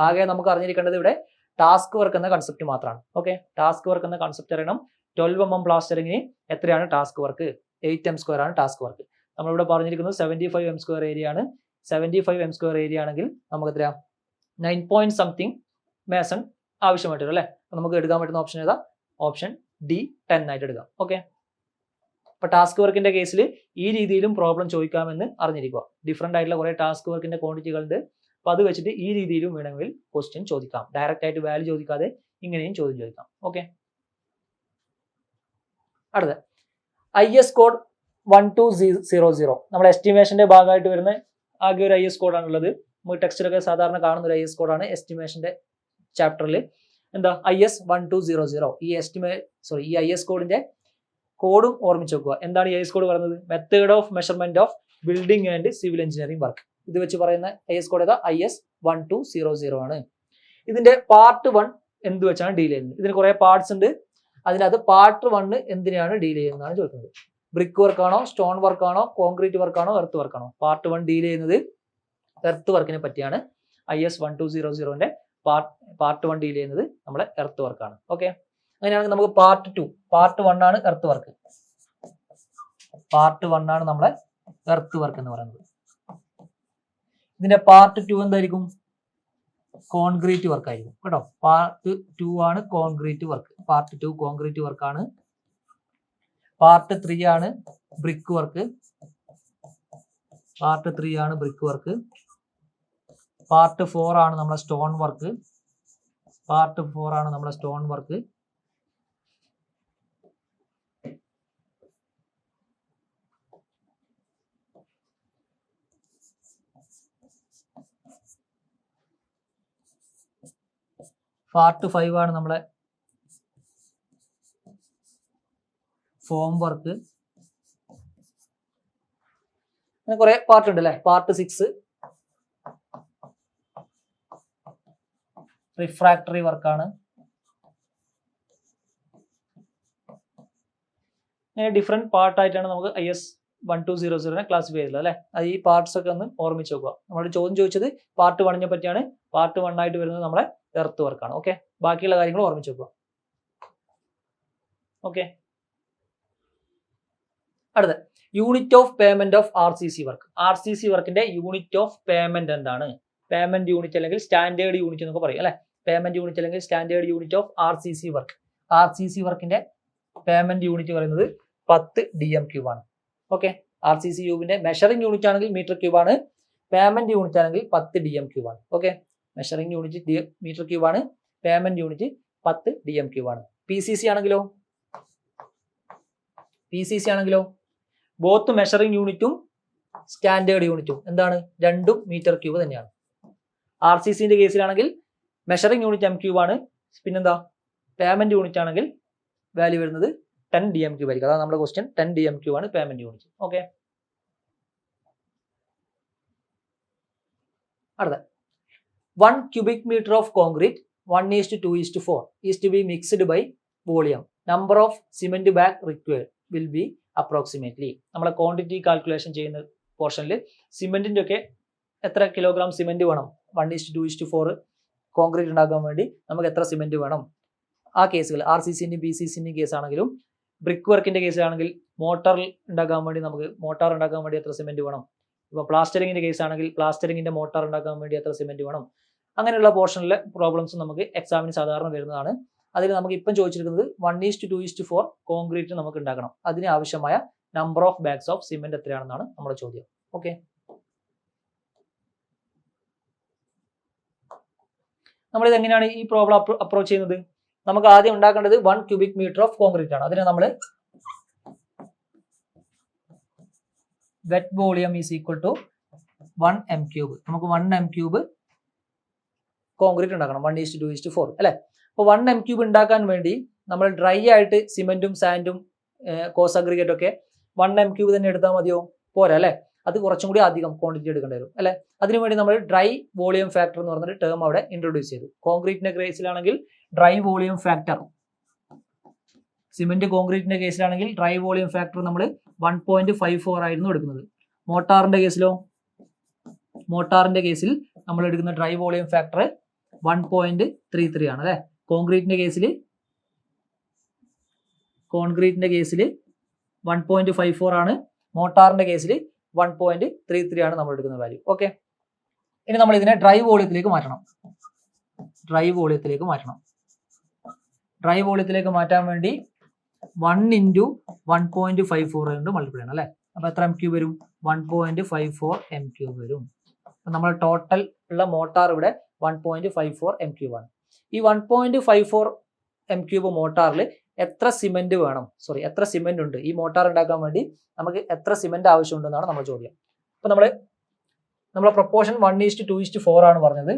ആകെ നമുക്ക് അറിഞ്ഞിരിക്കേണ്ടത് ഇവിടെ ടാസ്ക് വർക്ക് എന്ന കൺസെപ്റ്റ് മാത്രമാണ്. ഓക്കെ, ടാസ്ക് വർക്ക് എന്ന കൺസെപ്റ്റ് അറിയണം. 12 mm പ്ലാസ്റ്ററിംഗിന് എത്രയാണ് ടാസ്ക് വർക്ക്? 8 m സ്ക്വയർ ആണ് ടാസ്ക് വർക്ക്. നമ്മളിവിടെ പറഞ്ഞിരിക്കുന്നത് 75 m സ്ക്വയർ ഏരിയ ആണ്. 75 m സ്ക്വയർ ഏരിയ ആണെങ്കിൽ നമുക്ക് എത്രയാ? 9 point something മേസൺ ആവശ്യമായിട്ട് വരും അല്ലെ. നമുക്ക് എടുക്കാൻ പറ്റുന്ന ഓപ്ഷൻ ഏതാ? ഓപ്ഷൻ ഡി 10 ആയിട്ട് എടുക്കാം. ഓക്കെ, അപ്പൊ ടാസ്ക് വർക്കിന്റെ കേസിൽ ഈ രീതിയിലും പ്രോബ്ലം ചോദിക്കാമെന്ന് അറിഞ്ഞിരിക്കുക. ഡിഫറെന്റ് ആയിട്ടുള്ള കുറെ ടാസ്ക് വർക്കിന്റെ ക്വാണ്ടിറ്റികളുണ്ട്. അപ്പൊ അത് വെച്ചിട്ട് ഈ രീതിയിലും വേണമെങ്കിൽ ക്വസ്റ്റ്യൻ ചോദിക്കാം. ഡയറക്റ്റ് ആയിട്ട് വാല്യൂ ചോദിക്കാതെ ഇങ്ങനെയും ചോദ്യം ചോദിക്കാം. ഓക്കെ, അടുത്ത IS കോഡ് 1200. നമ്മുടെ എസ്റ്റിമേഷന്റെ ഭാഗമായിട്ട് വരുന്ന ആകെ ഒരു IS കോഡാണുള്ളത്. നമുക്ക് ടെക്സ്റ്റിലൊക്കെ സാധാരണ കാണുന്ന ഒരു IS കോഡാണ്. എസ്റ്റിമേഷന്റെ ചാപ്റ്ററിൽ എന്താ IS 1200. ഈ IS കോഡിന്റെ കോഡും ഓർമ്മിച്ച് വെക്കുക. എന്താണ് ഈ IS കോഡ് പറയുന്നത്? Method of measurement of building and civil engineering work. ഇത് വെച്ച് പറയുന്ന IS കോഡ് ഏതാ? IS 1200 ആണ്. ഇതിന്റെ പാർട്ട് 1 എന്ത് വെച്ചാണ് ഡീൽ ചെയ്യുന്നത്? ഇതിന് കുറെ പാർട്സ് ഉണ്ട്. അതിനകത്ത് പാർട്ട് 1 എന്തിനാണ് ഡീൽ ചെയ്യുന്നതാണ് ചോദിക്കുന്നത്. ബ്രിക്ക് വർക്ക് ആണോ, സ്റ്റോൺ വർക്ക് ആണോ, കോൺക്രീറ്റ് വർക്ക് ആണോ, എർത്ത് വർക്ക് ആണോ? പാർട്ട് 1 ഡീൽ ചെയ്യുന്നത് എർത്ത് വർക്കിനെ പറ്റിയാണ്. IS 1200ന്റെ പാർട്ട് 1 ഡീൽ ചെയ്യുന്നത് നമ്മളെ എർത്ത് വർക്കാണ്. ഓക്കെ, അങ്ങനെയാണെങ്കിൽ നമുക്ക് പാർട്ട് 1 ആണ് എർത്ത് വർക്ക്. പാർട്ട് 1 ആണ് നമ്മളെ എർത്ത് വർക്ക് എന്ന് പറയുന്നത്. ഇതിന്റെ പാർട്ട് 2 എന്തായിരിക്കും? കോൺക്രീറ്റ് വർക്ക് ആയിരിക്കും കേട്ടോ. പാർട്ട് 2 ആണ് concrete work. Part 2 concrete work ആണ്. പാർട്ട് 3 ആണ് ബ്രിക്ക് വർക്ക്. പാർട്ട് 3 ആണ് ബ്രിക്ക് വർക്ക്. പാർട്ട് 4 ആണ് നമ്മളെ സ്റ്റോൺ വർക്ക്. പാർട്ട് 4 ആണ് നമ്മളെ സ്റ്റോൺ വർക്ക്. പാർട്ട് 5 ആണ് നമ്മളെ ഫോം വർക്ക്. അങ്ങനെ കുറെ പാർട്ട് ഉണ്ട് അല്ലെ. പാർട്ട് 6 റിഫ്രാക്ടറി വർക്കാണ്. അങ്ങനെ ഡിഫറെന്റ് പാർട്ടായിട്ടാണ് നമുക്ക് IS 1200 ക്ലാസിഫൈ ചെയ്തിട്ടുള്ളത് അല്ലെ. അത് ഈ പാർട്സ് ഒക്കെ ഒന്ന് ഓർമ്മിച്ച് നോക്കുക. നമ്മുടെ ചോദ്യം ചോദിച്ചത് പാർട്ട് 1 പറ്റിയാണ്. പാർട്ട് 1 ആയിട്ട് വരുന്നത് നമ്മളെ എർത്ത് വർക്കാണ്. ഓക്കെ, ബാക്കിയുള്ള കാര്യങ്ങൾ ഓർമ്മിച്ച് നോക്കുക. ഓക്കെ, അടുത്ത unit of payment of RCC work. RCC വർക്കിന്റെ യൂണിറ്റ് ഓഫ് പേയ്മെന്റ് എന്താണ്? പേയ്മെന്റ് യൂണിറ്റ് അല്ലെങ്കിൽ സ്റ്റാൻഡേർഡ് യൂണിറ്റ് എന്നൊക്കെ പറയും അല്ലെ. പേയ്മെന്റ് യൂണിറ്റ് അല്ലെങ്കിൽ standard unit of RCC work. RCC വർക്കിന്റെ പേയ്മെന്റ് യൂണിറ്റ് പറയുന്നത് 10 DM³ ആണ്. ഓക്കെ, RCC യൂബിന്റെ മെഷറിംഗ് യൂണിറ്റ് ആണെങ്കിൽ മീറ്റർ ക്യൂബ് ആണ്. പേയ്മെന്റ് യൂണിറ്റ് ആണെങ്കിൽ 10 DM³ ആണ്. Okay, measuring unit metre cube ആണ്. പേയ്മെന്റ് യൂണിറ്റ് 10 DM³ ആണ്. PCC ആണെങ്കിലോ ബോത്ത് മെഷറിംഗ് യൂണിറ്റും സ്റ്റാൻഡേർഡ് യൂണിറ്റും എന്താണ്? രണ്ടും മീറ്റർ ക്യൂബ് തന്നെയാണ്. RCCന്റെ കേസിലാണെങ്കിൽ മെഷറിംഗ് യൂണിറ്റ് M³ ആണ്. പിന്നെന്താ, പേയ്മെന്റ് യൂണിറ്റ് ആണെങ്കിൽ വാല്യൂ വരുന്നത് 10 DM³ ആയിരിക്കും. അതാണ് നമ്മുടെ ക്വസ്റ്റ്യൻ. 10 DM³ ആണ് പേയ്മെന്റ് യൂണിറ്റ്. ഓക്കെ, അടുത്ത 1 cubic meter of concrete 1:2:4 is to be mixed by volume. Number of cement bag required will be approximately. നമ്മളെ ക്വാണ്ടിറ്റി കാൽക്കുലേഷൻ ചെയ്യുന്ന പോർഷനിൽ സിമെന്റിന്റെ ഒക്കെ എത്ര കിലോഗ്രാം സിമെന്റ് വേണം 1:2:4 കോൺക്രീറ്റ് ഉണ്ടാക്കാൻ വേണ്ടി നമുക്ക് എത്ര സിമെന്റ് വേണം, ആ കേസുകൾ RCCന്റെയും BCCന്റെയും കേസ് ആണെങ്കിലും ബ്രിക്ക് വർക്കിന്റെ കേസിലാണെങ്കിൽ മോട്ടാർ ഉണ്ടാക്കാൻ വേണ്ടി എത്ര സിമെന്റ് വേണം, ഇപ്പോൾ പ്ലാസ്റ്ററിങ്ങിന്റെ കേസ് ആണെങ്കിൽ പ്ലാസ്റ്ററിങ്ങിന്റെ മോട്ടാർ ഉണ്ടാക്കാൻ വേണ്ടി എത്ര സിമെന്റ് വേണം, അങ്ങനെയുള്ള പോർഷനിലെ പ്രോബ്ലംസ് നമുക്ക് എക്സാമിന് സാധാരണ വരുന്നതാണ്. അതിൽ നമുക്ക് ഇപ്പം ചോദിച്ചിരിക്കുന്നത് 1:2:4 കോൺക്രീറ്റ് നമുക്ക് ഉണ്ടാക്കണം. അതിന് ആവശ്യമായ number of bags of cement എത്രയാണെന്നാണ് നമ്മുടെ ചോദ്യം. ഓക്കെ, നമ്മളിത് എങ്ങനെയാണ് ഈ പ്രോബ്ലം അപ്രോച്ച് ചെയ്യുന്നത്? നമുക്ക് ആദ്യം ഉണ്ടാക്കേണ്ടത് 1 cubic meter ഓഫ് കോൺക്രീറ്റ് ആണ്. അതിനെ നമ്മൾ wet volume is equal to 1 m³. നമുക്ക് 1 m³ കോൺക്രീറ്റ് ഉണ്ടാക്കണം 1:2:4 അല്ലെ. അപ്പോൾ 1 m³ ഉണ്ടാക്കാൻ വേണ്ടി നമ്മൾ ഡ്രൈ ആയിട്ട് സിമെന്റും സാൻഡും കോസ് അഗ്രിഗേറ്റ് ഒക്കെ 1 m³ തന്നെ എടുത്താൽ മതിയോ? പോരാ അല്ലെ, അത് കുറച്ചും കൂടി അധികം ക്വാണ്ടിറ്റി എടുക്കേണ്ടി വരും അല്ലെ. അതിനുവേണ്ടി നമ്മൾ ഡ്രൈ വോളിയം ഫാക്ടർ എന്ന് പറഞ്ഞൊരു ടേം അവിടെ ഇൻട്രൊഡ്യൂസ് ചെയ്തു. കോൺക്രീറ്റിന്റെ കേസിലാണെങ്കിൽ ഡ്രൈ വോളിയം ഫാക്ടർ, സിമെന്റ് കോൺക്രീറ്റിന്റെ കേസിലാണെങ്കിൽ ഡ്രൈ വോളിയം ഫാക്ടർ നമ്മൾ 1.54 ആയിരുന്നു എടുക്കുന്നത്. മോട്ടാറിന്റെ കേസിൽ നമ്മൾ എടുക്കുന്ന ഡ്രൈ വോളിയം ഫാക്ടർ 1.33 ആണ് അല്ലെ. കോൺക്രീറ്റിന്റെ കേസിൽ 1.54 ആണ്. മോട്ടാറിന്റെ കേസിൽ 1.33 ആണ് നമ്മൾ എടുക്കുന്ന വാല്യൂ. ഓക്കെ, ഇനി നമ്മൾ ഇതിനെ ഡ്രൈ വോളിയത്തിലേക്ക് മാറ്റാൻ വേണ്ടി 1 × 1.54 കൊണ്ട് മൾട്ടിപ്ലൈ ചെയ്യണം അല്ലെ. അപ്പൊ എത്ര m³ വരും? 1.54 m³ വരും. അപ്പൊ നമ്മൾ ടോട്ടൽ ഉള്ള മോട്ടാർ ഇവിടെ 1.54 m³ ആണ്. ഈ 1.54 m³ മോട്ടാറിൽ എത്ര സിമെന്റ് ഉണ്ട് ഈ മോട്ടാർ ഉണ്ടാക്കാൻ വേണ്ടി നമുക്ക് എത്ര സിമെന്റ് ആവശ്യമുണ്ടെന്നാണ് നമ്മുടെ ചോദ്യം. അപ്പൊ നമ്മളെ പ്രൊപ്പോർഷൻ 1:2:4 ആണ് പറഞ്ഞത്.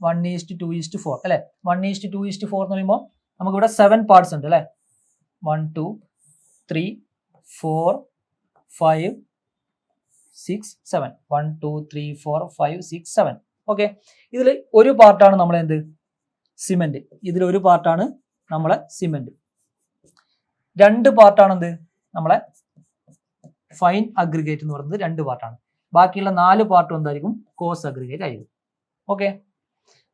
1:2:4 അല്ലെ. 1:2:4 എന്ന് പറയുമ്പോൾ നമുക്ക് ഇവിടെ 7 പാർട്സ് ഉണ്ട് അല്ലെ. 1 2 3 4 5 6 7 1 2 3 4 5 6 7. ഓക്കെ, ഇതിൽ ഒരു പാർട്ടാണ് നമ്മളെ സിമെന്റ്. രണ്ട് പാർട്ടാണ് നമ്മളെ ഫൈൻ അഗ്രിഗേറ്റ് എന്ന് പറയുന്നത്. 2 പാർട്ടാണ്. ബാക്കിയുള്ള 4 പാർട്ടും എന്തായിരിക്കും? കോസ് അഗ്രിഗേറ്റ് ആയിരിക്കും. ഓക്കെ,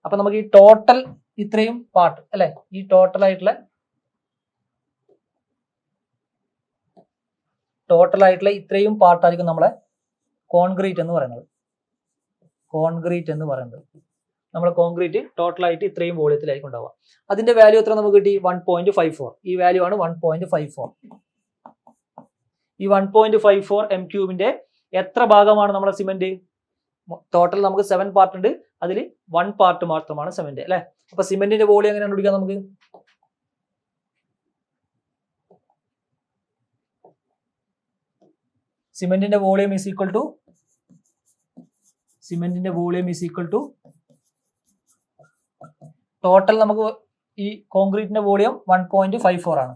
അപ്പൊ നമുക്ക് ഈ ടോട്ടൽ ഇത്രയും പാർട്ട് അല്ലെ, ഈ ടോട്ടൽ ആയിട്ടുള്ള ഇത്രയും പാർട്ടായിരിക്കും നമ്മളെ കോൺക്രീറ്റ് എന്ന് പറയുന്നത്. നമ്മൾ കോൺക്രീറ്റ് ടോട്ടൽ ആയിട്ട് ഇത്രയും വോളിയത്തിലായിരിക്കും ഉണ്ടാവുക. അതിന്റെ വാല്യൂ എത്ര നമുക്ക് കിട്ടി? 1.54. ഈ വാല്യൂ ആണ് 1.54. ഈ 1.54 m³ എത്ര ഭാഗമാണ് നമ്മുടെ സിമെന്റ്? ടോട്ടൽ നമുക്ക് 7 പാർട്ട് ഉണ്ട്, അതിൽ 1 പാർട്ട് മാത്രമാണ് സിമെന്റ് അല്ലെ. അപ്പൊ സിമെന്റിന്റെ വോളിയം എങ്ങനെ കണ്ടുപിടിക്കാം? നമുക്ക് സിമെന്റിന്റെ volume is equal to total നമുക്ക് ഈ കോൺക്രീറ്റിന്റെ വോളിയം 1.54 ആണ്.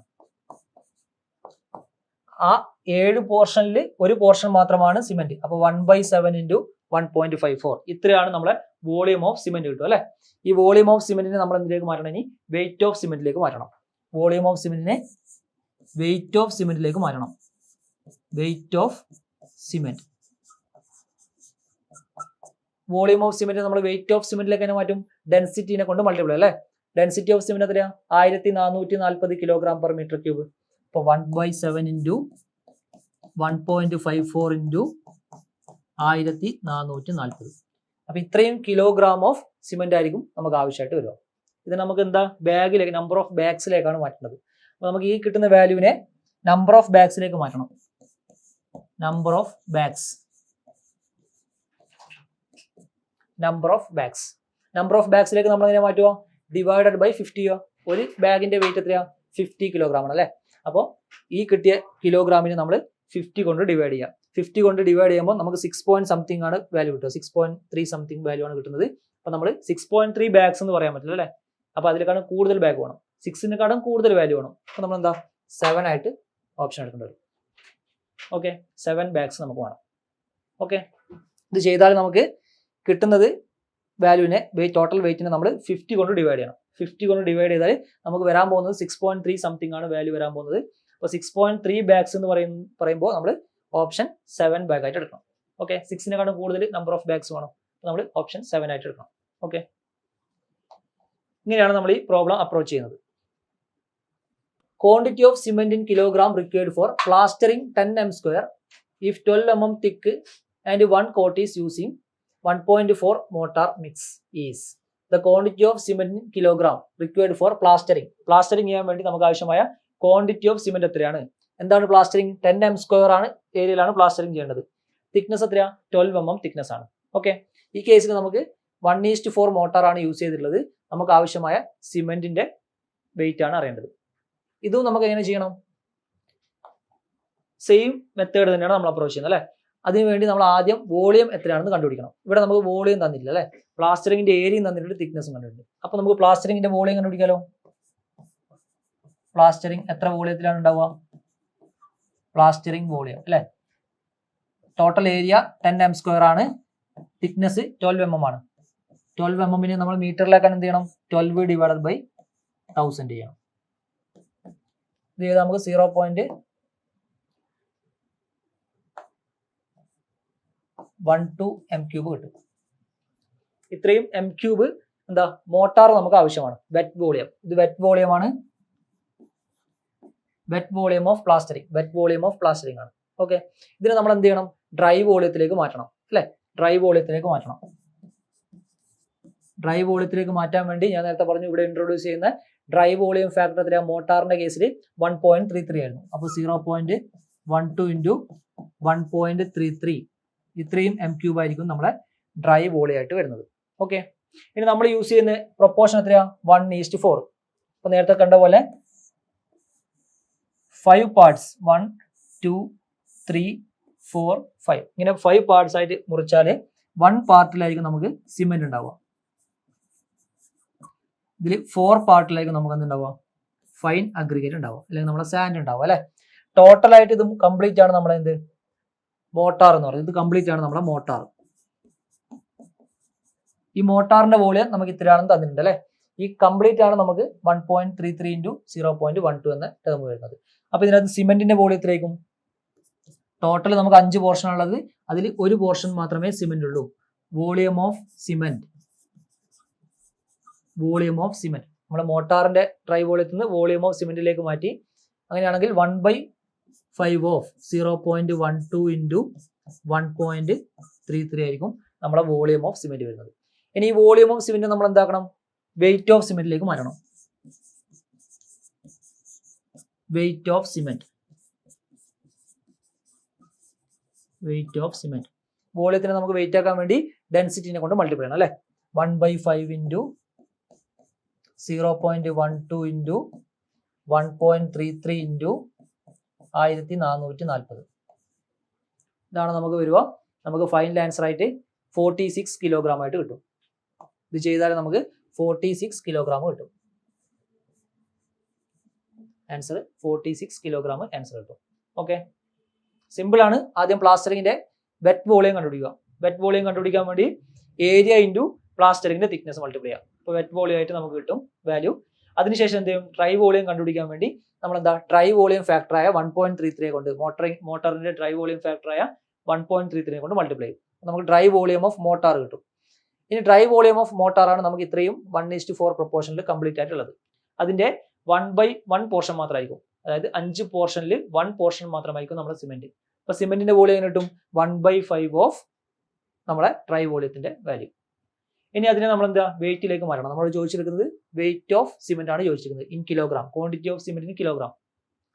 ആ 7 പോർഷനിൽ ഒരു പോർഷൻ മാത്രമാണ് സിമെന്റ്. അപ്പൊ 1/7 × 1.54 ഇത്രയാണ് നമ്മളെ വോളിയം ഓഫ് സിമെന്റ് കിട്ടും അല്ലെ. ഈ വോളിയം ഓഫ് സിമെന്റിനെ നമ്മൾ എന്തിലേക്ക് മാറ്റണം? ഇനി വെയിറ്റ് ഓഫ് സിമെന്റിലേക്ക് മാറ്റണം. വോളിയം ഓഫ് സിമെന്റിനെ വെയിറ്റ് ഓഫ് സിമെന്റിലേക്ക് മാറ്റണം. Weight of cement. Volume of cement നമ്മൾ വെയിറ്റ് ഓഫ് സിമെന്റിലേക്ക് തന്നെ മാറ്റും. ഡെൻസിറ്റിനെ കൊണ്ട് മൾട്ടിപ്ലൈ അല്ലെ. ഡെൻസിറ്റി ഓഫ് സിമെന്റ് എത്രയാ? 1440 കിലോഗ്രാം പെർ മീറ്റർ ക്യൂബ്. അപ്പൊ 1/7 × 1.54 × 1440. അപ്പൊ ഇത്രയും കിലോഗ്രാം ഓഫ് സിമെന്റ് ആയിരിക്കും നമുക്ക് ആവശ്യമായിട്ട് വരിക. ഇത് നമുക്ക് എന്താ ബാഗിലേക്ക് നമ്പർ ഓഫ് ബാഗ്സിലേക്കാണ് മാറ്റുന്നത്. അപ്പൊ നമുക്ക് ഈ കിട്ടുന്ന വാല്യൂവിനെ നമ്പർ ഓഫ് ബാഗ്സിലേക്ക് മാറ്റണം. Number of bags. Number of bags. Number of ബാഗ്സിലേക്ക് നമ്മൾ എങ്ങനെ മാറ്റുക? Divided by 50. ഒരു ബാഗിന്റെ വെയിറ്റ് എത്രയാ? 50 കിലോഗ്രാം ആണ് അല്ലെ. അപ്പോൾ ഈ കിട്ടിയ കിലോഗ്രാമിന് നമ്മൾ 50 കൊണ്ട് ഡിവൈഡ് ചെയ്യാം. 50 കൊണ്ട് ഡിവൈഡ് ചെയ്യുമ്പോൾ നമുക്ക് 6 പോയിന്റ് സംതിങ് ആണ് വാല്യൂ കിട്ടുക. 6.3 സംതിങ് വാല്യൂ ആണ് കിട്ടുന്നത്. അപ്പൊ നമ്മൾ 6.3 ബാഗ്സ് എന്ന് പറയാൻ പറ്റില്ല അല്ലെ. അപ്പൊ അതിലേക്കാണ് കൂടുതൽ ബാഗ് വേണം. 6-നെക്കാളും കൂടുതൽ വാല്യൂ വേണം. അപ്പൊ നമ്മൾ എന്താ 7 ആയിട്ട് ഓപ്ഷൻ എടുക്കേണ്ടി വരും. ഓക്കെ, 7 ബാഗ്സ് നമുക്ക് വേണം. ഓക്കെ, ഇത് ചെയ്താൽ നമുക്ക് കിട്ടുന്നത് വാല്യൂവിനെ ടോട്ടൽ വെയിറ്റിനെ നമ്മൾ 50 കൊണ്ട് ഡിവൈഡ് ചെയ്യണം. 50 കൊണ്ട് ഡിവൈഡ് ചെയ്താൽ നമുക്ക് വരാൻ പോകുന്നത് 6.3 സംതിങ് ആണ് വാല്യൂ വരാൻ പോകുന്നത്. അപ്പോൾ 6.3 ബാഗ്സ് എന്ന് പറയുമ്പോൾ നമ്മൾ ഓപ്ഷൻ 7 ബാഗ് ആയിട്ട് എടുക്കണം. ഓക്കെ, 6-നെക്കാളും കൂടുതൽ നമ്പർ ഓഫ് ബാഗ്സ് വേണം. നമ്മൾ ഓപ്ഷൻ 7 ആയിട്ട് എടുക്കണം. ഓക്കെ, ഇങ്ങനെയാണ് നമ്മൾ ഈ പ്രോബ്ലം അപ്രോച്ച് ചെയ്യുന്നത്. Quantity of cement in kilogram required four plastering 10 m² if 12 mm thick and 1 coat is using 1.4 mortar mix is the quantity of cement in kilogram required for plastering. Plastering ചെയ്യാൻ വേണ്ടി നമുക്ക് ആവശ്യമായ ക്വാണ്ടിറ്റി ഓഫ് സിമെന്റ് എത്രയാണ്? എന്താണ് പ്ലാസ്റ്ററിംഗ്? 10 m² ആണ് ഏരിയയിലാണ് പ്ലാസ്റ്ററിംഗ് ചെയ്യേണ്ടത്. തിക്നെസ് എത്രയാ? 12 mm തിക്നെസ് ആണ്. ഓക്കെ, ഈ കേസിൽ നമുക്ക് 1:4 മോട്ടാർ ആണ് യൂസ് ചെയ്തിട്ടുള്ളത്. നമുക്ക് ആവശ്യമായ സിമെന്റിന്റെ വെയിറ്റ് ആണ് അറിയേണ്ടത്. ഇതും നമുക്ക് എങ്ങനെ ചെയ്യണം? സെയിം മെത്തേഡ് തന്നെയാണ് നമ്മൾ അപ്രോച്ച് ചെയ്യുന്നത് അല്ലെ. അതിനുവേണ്ടി നമ്മൾ ആദ്യം വോളിയം എത്രയാണെന്ന് കണ്ടുപിടിക്കണം. ഇവിടെ നമുക്ക് വോളിയം തന്നിട്ടില്ല അല്ലെ. പ്ലാസ്റ്ററിംഗിന്റെ ഏരിയയും തന്നിട്ടുണ്ട്, തിക്നെസ്സും കണ്ടിട്ടുണ്ട്. അപ്പൊ നമുക്ക് പ്ലാസ്റ്ററിംഗിന്റെ വോളിയം കണ്ടുപിടിക്കാലോ. പ്ലാസ്റ്ററിംഗ് എത്ര വോളിയത്തിലാണ് ഉണ്ടാവുക? പ്ലാസ്റ്ററിംഗ് വോളിയം അല്ലെ. ടോട്ടൽ ഏരിയ 10 m² ആണ്. തിക്നെസ് 12 mm ആണ്. 12 mm നമ്മൾ മീറ്ററിലേക്കാണ് എന്ത് ചെയ്യണം? 12 ഡിവൈഡഡ് ബൈ 1000 ചെയ്യണം. ഇത് ചെയ്താൽ നമുക്ക് 0.12 m³ കിട്ടും. ഇത്രയും m³ എന്താ മോട്ടാർ നമുക്ക് ആവശ്യമാണ്. Wet volume. ഇത് വെറ്റ് വോളിയം ആണ്. Wet volume of plastering. Wet volume of plastering ആണ്. ഓക്കെ, ഇതിനെ നമ്മൾ എന്ത് ചെയ്യണം? ഡ്രൈ വോളിയത്തിലേക്ക് മാറ്റണം അല്ലെ. ഡ്രൈ വോളിയത്തിലേക്ക് മാറ്റണം. ഡ്രൈ വോളിയത്തിലേക്ക് മാറ്റാൻ വേണ്ടി ഞാൻ നേരത്തെ പറഞ്ഞു ഇവിടെ ഇൻട്രൊഡ്യൂസ് ചെയ്യുന്ന ഡ്രൈ വോളിയം ഫാക്ടർ എത്രയാണ്? മോട്ടാറിന്റെ കേസിൽ 1.33 ആയിരുന്നു. അപ്പോൾ 0.12 × 1.33 ഇത്രയും m³ ആയിരിക്കും നമ്മളെ ഡ്രൈ വോളിയം ആയിട്ട് വരുന്നത്. ഓക്കെ, ഇനി നമ്മൾ യൂസ് ചെയ്യുന്ന പ്രൊപ്പോർഷൻ എത്രയാ? 1:4. അപ്പൊ നേരത്തെ കണ്ട പോലെ 5 പാർട്സ് 1 2 3 4 5 ഇങ്ങനെ 5 പാർട്സ് ആയിട്ട് മുറിച്ചാൽ 1 പാർട്ടിലായിരിക്കും നമുക്ക് സിമെന്റ് ഉണ്ടാവുക. ഇതിൽ 4 പാർട്ടിലായിരിക്കും നമുക്ക് എന്തുണ്ടാവുക? ഫൈൻ അഗ്രിഗേറ്റ് ഉണ്ടാവുക, അല്ലെങ്കിൽ നമ്മുടെ സാൻഡ് ഉണ്ടാവുക അല്ലെ. ടോട്ടൽ ആയിട്ട് ഇത് കംപ്ലീറ്റ് ആണ് നമ്മളെ എന്ത് മോട്ടാർ എന്ന് പറയുന്നത്. ഇത് കംപ്ലീറ്റ് ആണ് നമ്മുടെ മോട്ടാർ. ഈ മോട്ടാറിന്റെ വോളിയം നമുക്ക് ഇത്രയാണെന്ന് തന്നിട്ടുണ്ട് അല്ലെ. ഈ കംപ്ലീറ്റ് ആണ് നമുക്ക് 1.33 × 0.12 എന്ന ടേം വരുന്നത്. അപ്പൊ ഇതിനകത്ത് സിമെന്റിന്റെ വോളിയം എത്രയായിരിക്കും? ടോട്ടൽ നമുക്ക് 5 പോർഷൻ ഉള്ളത്. അതിൽ ഒരു പോർഷൻ മാത്രമേ സിമെന്റ് ഉള്ളൂ. Volume of cement. Volume of cement നമ്മുടെ മോട്ടാറിന്റെ ഡ്രൈ വോളിയത്തിൽ നിന്ന് വോളിയം ഓഫ് സിമെന്റിലേക്ക് മാറ്റി. അങ്ങനെയാണെങ്കിൽ 1/5 ഓഫ് 0.12 × 1.33 ആയിരിക്കും നമ്മുടെ വോളിയം ഓഫ് സിമെന്റ് വരുന്നത്. ഇനി ഈ വോളിയം ഓഫ് സിമെന്റ് നമ്മൾ എന്താക്കണം? വെയിറ്റ് ഓഫ് സിമെന്റിലേക്ക് മാറ്റണം. Weight of cement. Weight of cement. വോളിയത്തിനെ നമുക്ക് വെയിറ്റ് ആക്കാൻ വേണ്ടി ഡെൻസിറ്റിനെ കൊണ്ട് മൾട്ടിപ്ലൈ ചെയ്യണം അല്ലെ. 1/5 × 0.12 × 1.33 × 1440. ഇതാണ് നമുക്ക് വരിക. നമുക്ക് ഫൈനൽ ആൻസർ ആയിട്ട് 46 കിലോഗ്രാം ആയിട്ട് കിട്ടും. ഇത് ചെയ്താൽ നമുക്ക് 46 കിലോഗ്രാം കിട്ടും. ആൻസർ 46 കിലോഗ്രാം ആൻസർ കിട്ടും. ഓക്കെ, സിമ്പിൾ ആണ്. ആദ്യം പ്ലാസ്റ്ററിങ്ങിന്റെ വെറ്റ് വോളിയം കണ്ടുപിടിക്കുക. വെറ്റ് വോളിയം കണ്ടുപിടിക്കാൻ വേണ്ടി ഏരിയ ഇൻറ്റു പ്ലാസ്റ്ററിങ്ങിന്റെ തിക്നെസ് മൾട്ടിപ്ലൈ ചെയ്യാം. അപ്പോൾ വെറ്റ് വോളിയം ആയിട്ട് നമുക്ക് കിട്ടും വാല്യൂ. അതിനുശേഷം എന്ത് ചെയ്യും, ട്രൈ വോളിയം കണ്ടുപിടിക്കാൻ വേണ്ടി നമ്മൾ എന്താ ട്രൈ വോളിയം ഫാക്ടറായ 1.33 കൊണ്ട് മോട്ടറിന്റെ ട്രൈ വോളിയം ഫാക്ടറായ 1.33 കൊണ്ട് മൾട്ടിപ്ലൈ ചെയ്യും. നമുക്ക് ഡ്രൈ വോളിയം ഓഫ് മോട്ടാർ കിട്ടും. ഇനി ഡ്രൈ വോളിയം ഓഫ് മോട്ടാറാണ് നമുക്ക് ഇത്രയും 1:4 പ്രൊപ്പോർഷനിൽ കംപ്ലീറ്റ് ആയിട്ടുള്ളത്. അതിന്റെ 1/1 പോർഷൻ മാത്രമായിരിക്കും, അതായത് 5 പോർഷനിൽ 1 പോർഷൻ മാത്രമായിരിക്കും നമ്മുടെ സിമെന്റ്. അപ്പൊ സിമെന്റിന്റെ വോളിയം എങ്ങനെ കിട്ടും, 1/5 ഓഫ് നമ്മളെ ട്രൈ വോളിയത്തിന്റെ വാല്യൂ. ഇനി അതിനെ നമ്മൾ എന്താ വെയിറ്റിലേക്ക് മാറ്റണം. നമ്മൾ ചോദിച്ചിരിക്കുന്നത് വെയിറ്റ് ഓഫ് സിമെന്റ് ആണ് ചോദിച്ചിരിക്കുന്നത് in kilogram. Quantity of cement in kilogram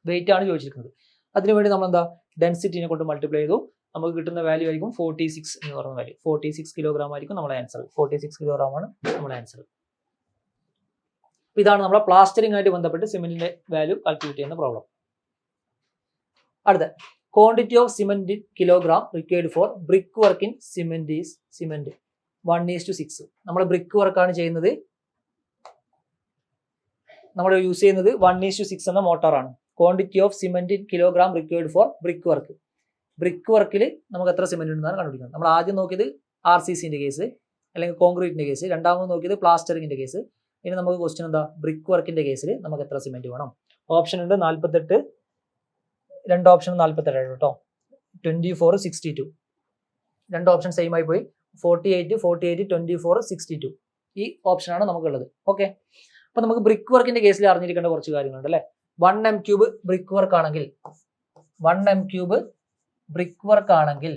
wait ആണ് ചോദിച്ചിരിക്കുന്നത്. അതിനുവേണ്ടി നമ്മൾ എന്താ ഡെൻസിറ്റിനെ കൊണ്ട് മൾട്ടിപ്ലൈ ചെയ്തു. നമുക്ക് കിട്ടുന്ന വാല്യൂ ആയിരിക്കും 46 എന്ന് പറയുന്ന വാല്യൂ. 46 കിലോഗ്രാം ആയിരിക്കും നമ്മുടെ ആൻസർ. 46 കിലോഗ്രാം ആണ് നമ്മുടെ ആൻസർ. ഇതാണ് നമ്മളെ പ്ലാസ്റ്ററിംഗ് ആയിട്ട് ബന്ധപ്പെട്ട് സിമെന്റിന്റെ വാല്യൂ കാൽക്കുലേറ്റ് ചെയ്യുന്ന പ്രോബ്ലം. അടുത്ത quantity of cement kilogram required for brick work in cement is cement 1:6. നമ്മൾ ബ്രിക്ക് വർക്കാണ് ചെയ്യുന്നത്, നമ്മൾ യൂസ് ചെയ്യുന്നത് 1:6 എന്ന മോട്ടറാണ്. Quantity of cement kilogram required for brick work. Brick വർക്കിൽ നമുക്ക് എത്ര സിമെന്റ് ഉണ്ടെന്നാണ് കണ്ടുപിടിക്കുന്നത്. നമ്മൾ ആദ്യം നോക്കിയത് RCCന്റെ കേസ് അല്ലെങ്കിൽ കോൺക്രീറ്റിന്റെ കേസ്, രണ്ടാമത് നോക്കിയത് പ്ലാസ്റ്ററിങ്ങിന്റെ കേസ്. ഇനി നമുക്ക് ക്വസ്റ്റ്യൻ എന്താ, ബ്രിക്ക് വർക്കിന്റെ കേസിൽ നമുക്ക് എത്ര സിമെന്റ് വേണം. ഓപ്ഷൻ ഉണ്ട് 48, രണ്ട് ഓപ്ഷൻ 48 കേട്ടോ. 24, 62 രണ്ട് ഓപ്ഷൻ സെയിം ആയി പോയി. 48, 24, 62 ഈ ഓപ്ഷനാണ് നമുക്കുള്ളത്. ഓക്കെ, അപ്പൊ നമുക്ക് ബ്രിക്ക് വർക്കിന്റെ കേസിൽ അറിഞ്ഞിരിക്കേണ്ട കുറച്ച് കാര്യങ്ങളുണ്ട് അല്ലെ. 1 m³ ബ്രിക്ക് വർക്ക് ആണെങ്കിൽ 1 m³ ബ്രിക്ക് വർക്ക് ആണെങ്കിൽ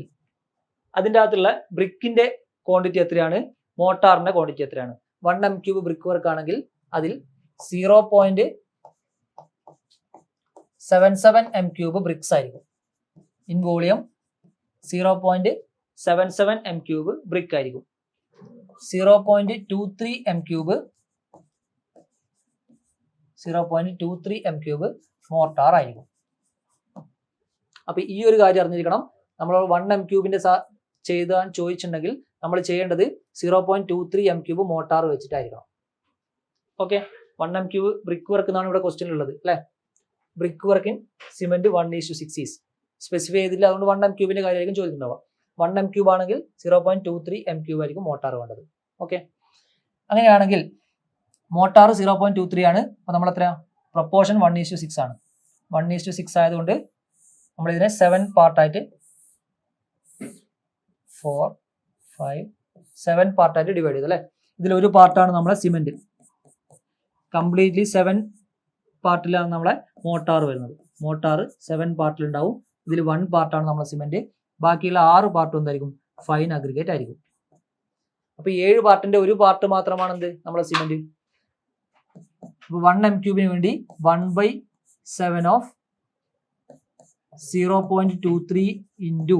അതിൻ്റെ അകത്തുള്ള ബ്രിക്കിന്റെ ക്വാണ്ടിറ്റി എത്രയാണ്, മോട്ടാറിന്റെ ക്വാണ്ടിറ്റി എത്രയാണ്. 1 m³ ബ്രിക്ക് വർക്ക് ആണെങ്കിൽ അതിൽ 0.77 m³ ബ്രിക്സ് ആയിരിക്കും. ഇൻ വോളിയം 0.77 m³ ബ്രിക്ക് ആയിരിക്കും. 0.23 m³ മോർട്ടാർ ആയിരിക്കും. അപ്പൊ ഈ ഒരു കാര്യം അറിഞ്ഞിരിക്കണം. നമ്മൾ 1 m³ ചെയ്താൻ ചോദിച്ചിട്ടുണ്ടെങ്കിൽ നമ്മൾ ചെയ്യേണ്ടത് 0.23 m³ മോട്ടാർ വെച്ചിട്ടായിരിക്കണം. ഓക്കെ, 1 m³ ബ്രിക്ക് വർക്ക് എന്നാണ് ഇവിടെ ക്വസ്റ്റ്യൻ ഉള്ളത് അല്ലെ. Brick work in cement 1:6 is specify ചെയ്തില്ല, അതുകൊണ്ട് 1 m³ കാര്യമായിരിക്കും ചോദിക്കുന്നുണ്ടാവുക. 1 m³ ആണെങ്കിൽ 0.23 m³ ആയിരിക്കും മോട്ടാർ വേണ്ടത്. ഓക്കെ, അങ്ങനെയാണെങ്കിൽ മോട്ടാർ 0.23 ആണ്. അപ്പൊ നമ്മൾ എത്രയാ, പ്രൊപ്പോർഷൻ 1:6 ആണ്. 1:6 ആയതുകൊണ്ട് നമ്മൾ ഇതിനെ 7 പാർട്ടായിട്ട് 4, 5, 7 പാർട്ടായിട്ട് ഡിവൈഡ് ചെയ്തു അല്ലെ. ഇതിൽ ഒരു പാർട്ടാണ് നമ്മളെ സിമെന്റ്. കംപ്ലീറ്റ്ലി 7 പാർട്ടിലാണ് നമ്മളെ മോട്ടാർ വരുന്നത്. മോട്ടാർ 7 പാർട്ടിൽ ഉണ്ടാവും. ഇതിൽ 1 പാർട്ടാണ് നമ്മളെ സിമെന്റ്. ബാക്കിയുള്ള 6 പാർട്ടും എന്തായിരിക്കും, ഫൈൻ അഗ്രിഗേറ്റ് ആയിരിക്കും. അപ്പൊ 7 പാർട്ടിന്റെ ഒരു പാർട്ട് മാത്രമാണ് എന്ത്, നമ്മളെ സിമെന്റ്. അപ്പൊ 1 m³ വേണ്ടി 1/7 ഓഫ് 0.23 ഇൻറ്റു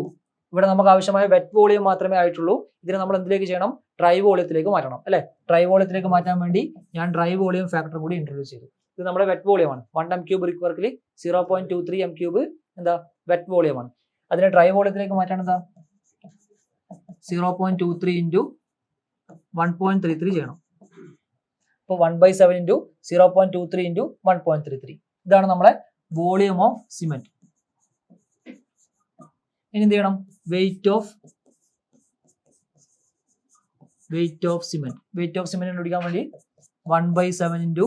ഇവിടെ നമുക്ക് ആവശ്യമായ വെറ്റ് വോളിയം മാത്രമേ ആയിട്ടുള്ളൂ. ഇതിനെ നമ്മൾ എന്തിലേക്ക് ചെയ്യണം, ഡ്രൈ വോളിയത്തിലേക്ക് മാറ്റണം അല്ലെ. ഡ്രൈ വോളിയത്തിലേക്ക് മാറ്റാൻ വേണ്ടി ഞാൻ ഡ്രൈ വോളിയം ഫാക്ടർ കൂടി ഇൻട്രൊഡ്യൂസ് ചെയ്തു. ഇത് നമ്മുടെ വെറ്റ് വോളിയമാണ്. 1 m³ ബ്രിക്ക് വർക്കിൽ 0.23 m³ എന്താ വെറ്റ് വോളിയമാണ്. അതിനെ ഡ്രൈ വോളിയത്തിലേക്ക് മാറ്റാൻ എന്താ 0.23 ഇൻറ്റു 1.33 ചെയ്യണം. അപ്പോൾ 1/7 ഇൻറ്റു 0.23 ഇൻറ്റു 1.33 ഇതാണ് നമ്മളെ വോളിയം ഓഫ് സിമെന്റ്. ഇനി എന്ത് ചെയ്യണം, wait of cement. Weight of cement കണ്ടുപിടിക്കാൻ വേണ്ടി 1/7 into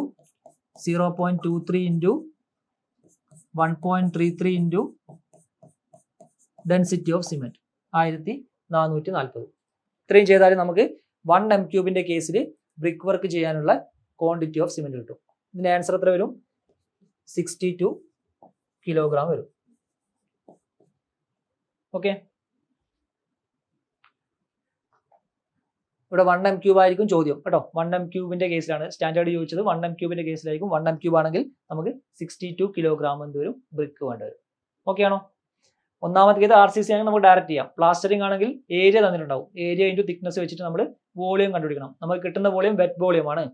0.23 into 1.33 into density of cement 1440. ഇത്രയും ചെയ്താൽ നമുക്ക് 1 m³ കേസിൽ ബ്രിക്ക് വർക്ക് ചെയ്യാനുള്ള ക്വാണ്ടിറ്റി ഓഫ് സിമെന്റ് കിട്ടും. ഇതിന്റെ ആൻസർ എത്ര വരും, 62 കിലോഗ്രാം വരും. ഓക്കെ, ഇവിടെ 1 m³ ആയിരിക്കും ചോദ്യം കേട്ടോ. 1 m³ കേസിലാണ് സ്റ്റാൻഡേർഡ് ചോദിച്ചത്. 1 m³ കേസിലായിരിക്കും. 1 m³ ആണെങ്കിൽ നമുക്ക് 62 കിലോഗ്രാം എന്തുവരും ബ്രിക്ക് വേണ്ടിവരും. ഓക്കെ ആണോ. ഒന്നാമത്തേത് RCC ആണെങ്കിൽ നമുക്ക് ഡയറക്റ്റ് ചെയ്യാം. പ്ലാസ്റ്ററിംഗ് ആണെങ്കിൽ ഏരിയ തന്നിട്ടുണ്ടാവും. ഏരിയ ഇൻറ്റു തിക്നെസ് വെച്ചിട്ട് നമ്മൾ വോളിയം കണ്ടുപിടിക്കണം. നമുക്ക് കിട്ടുന്ന വോളിയം വെറ്റ് വോളിയം ആണ്.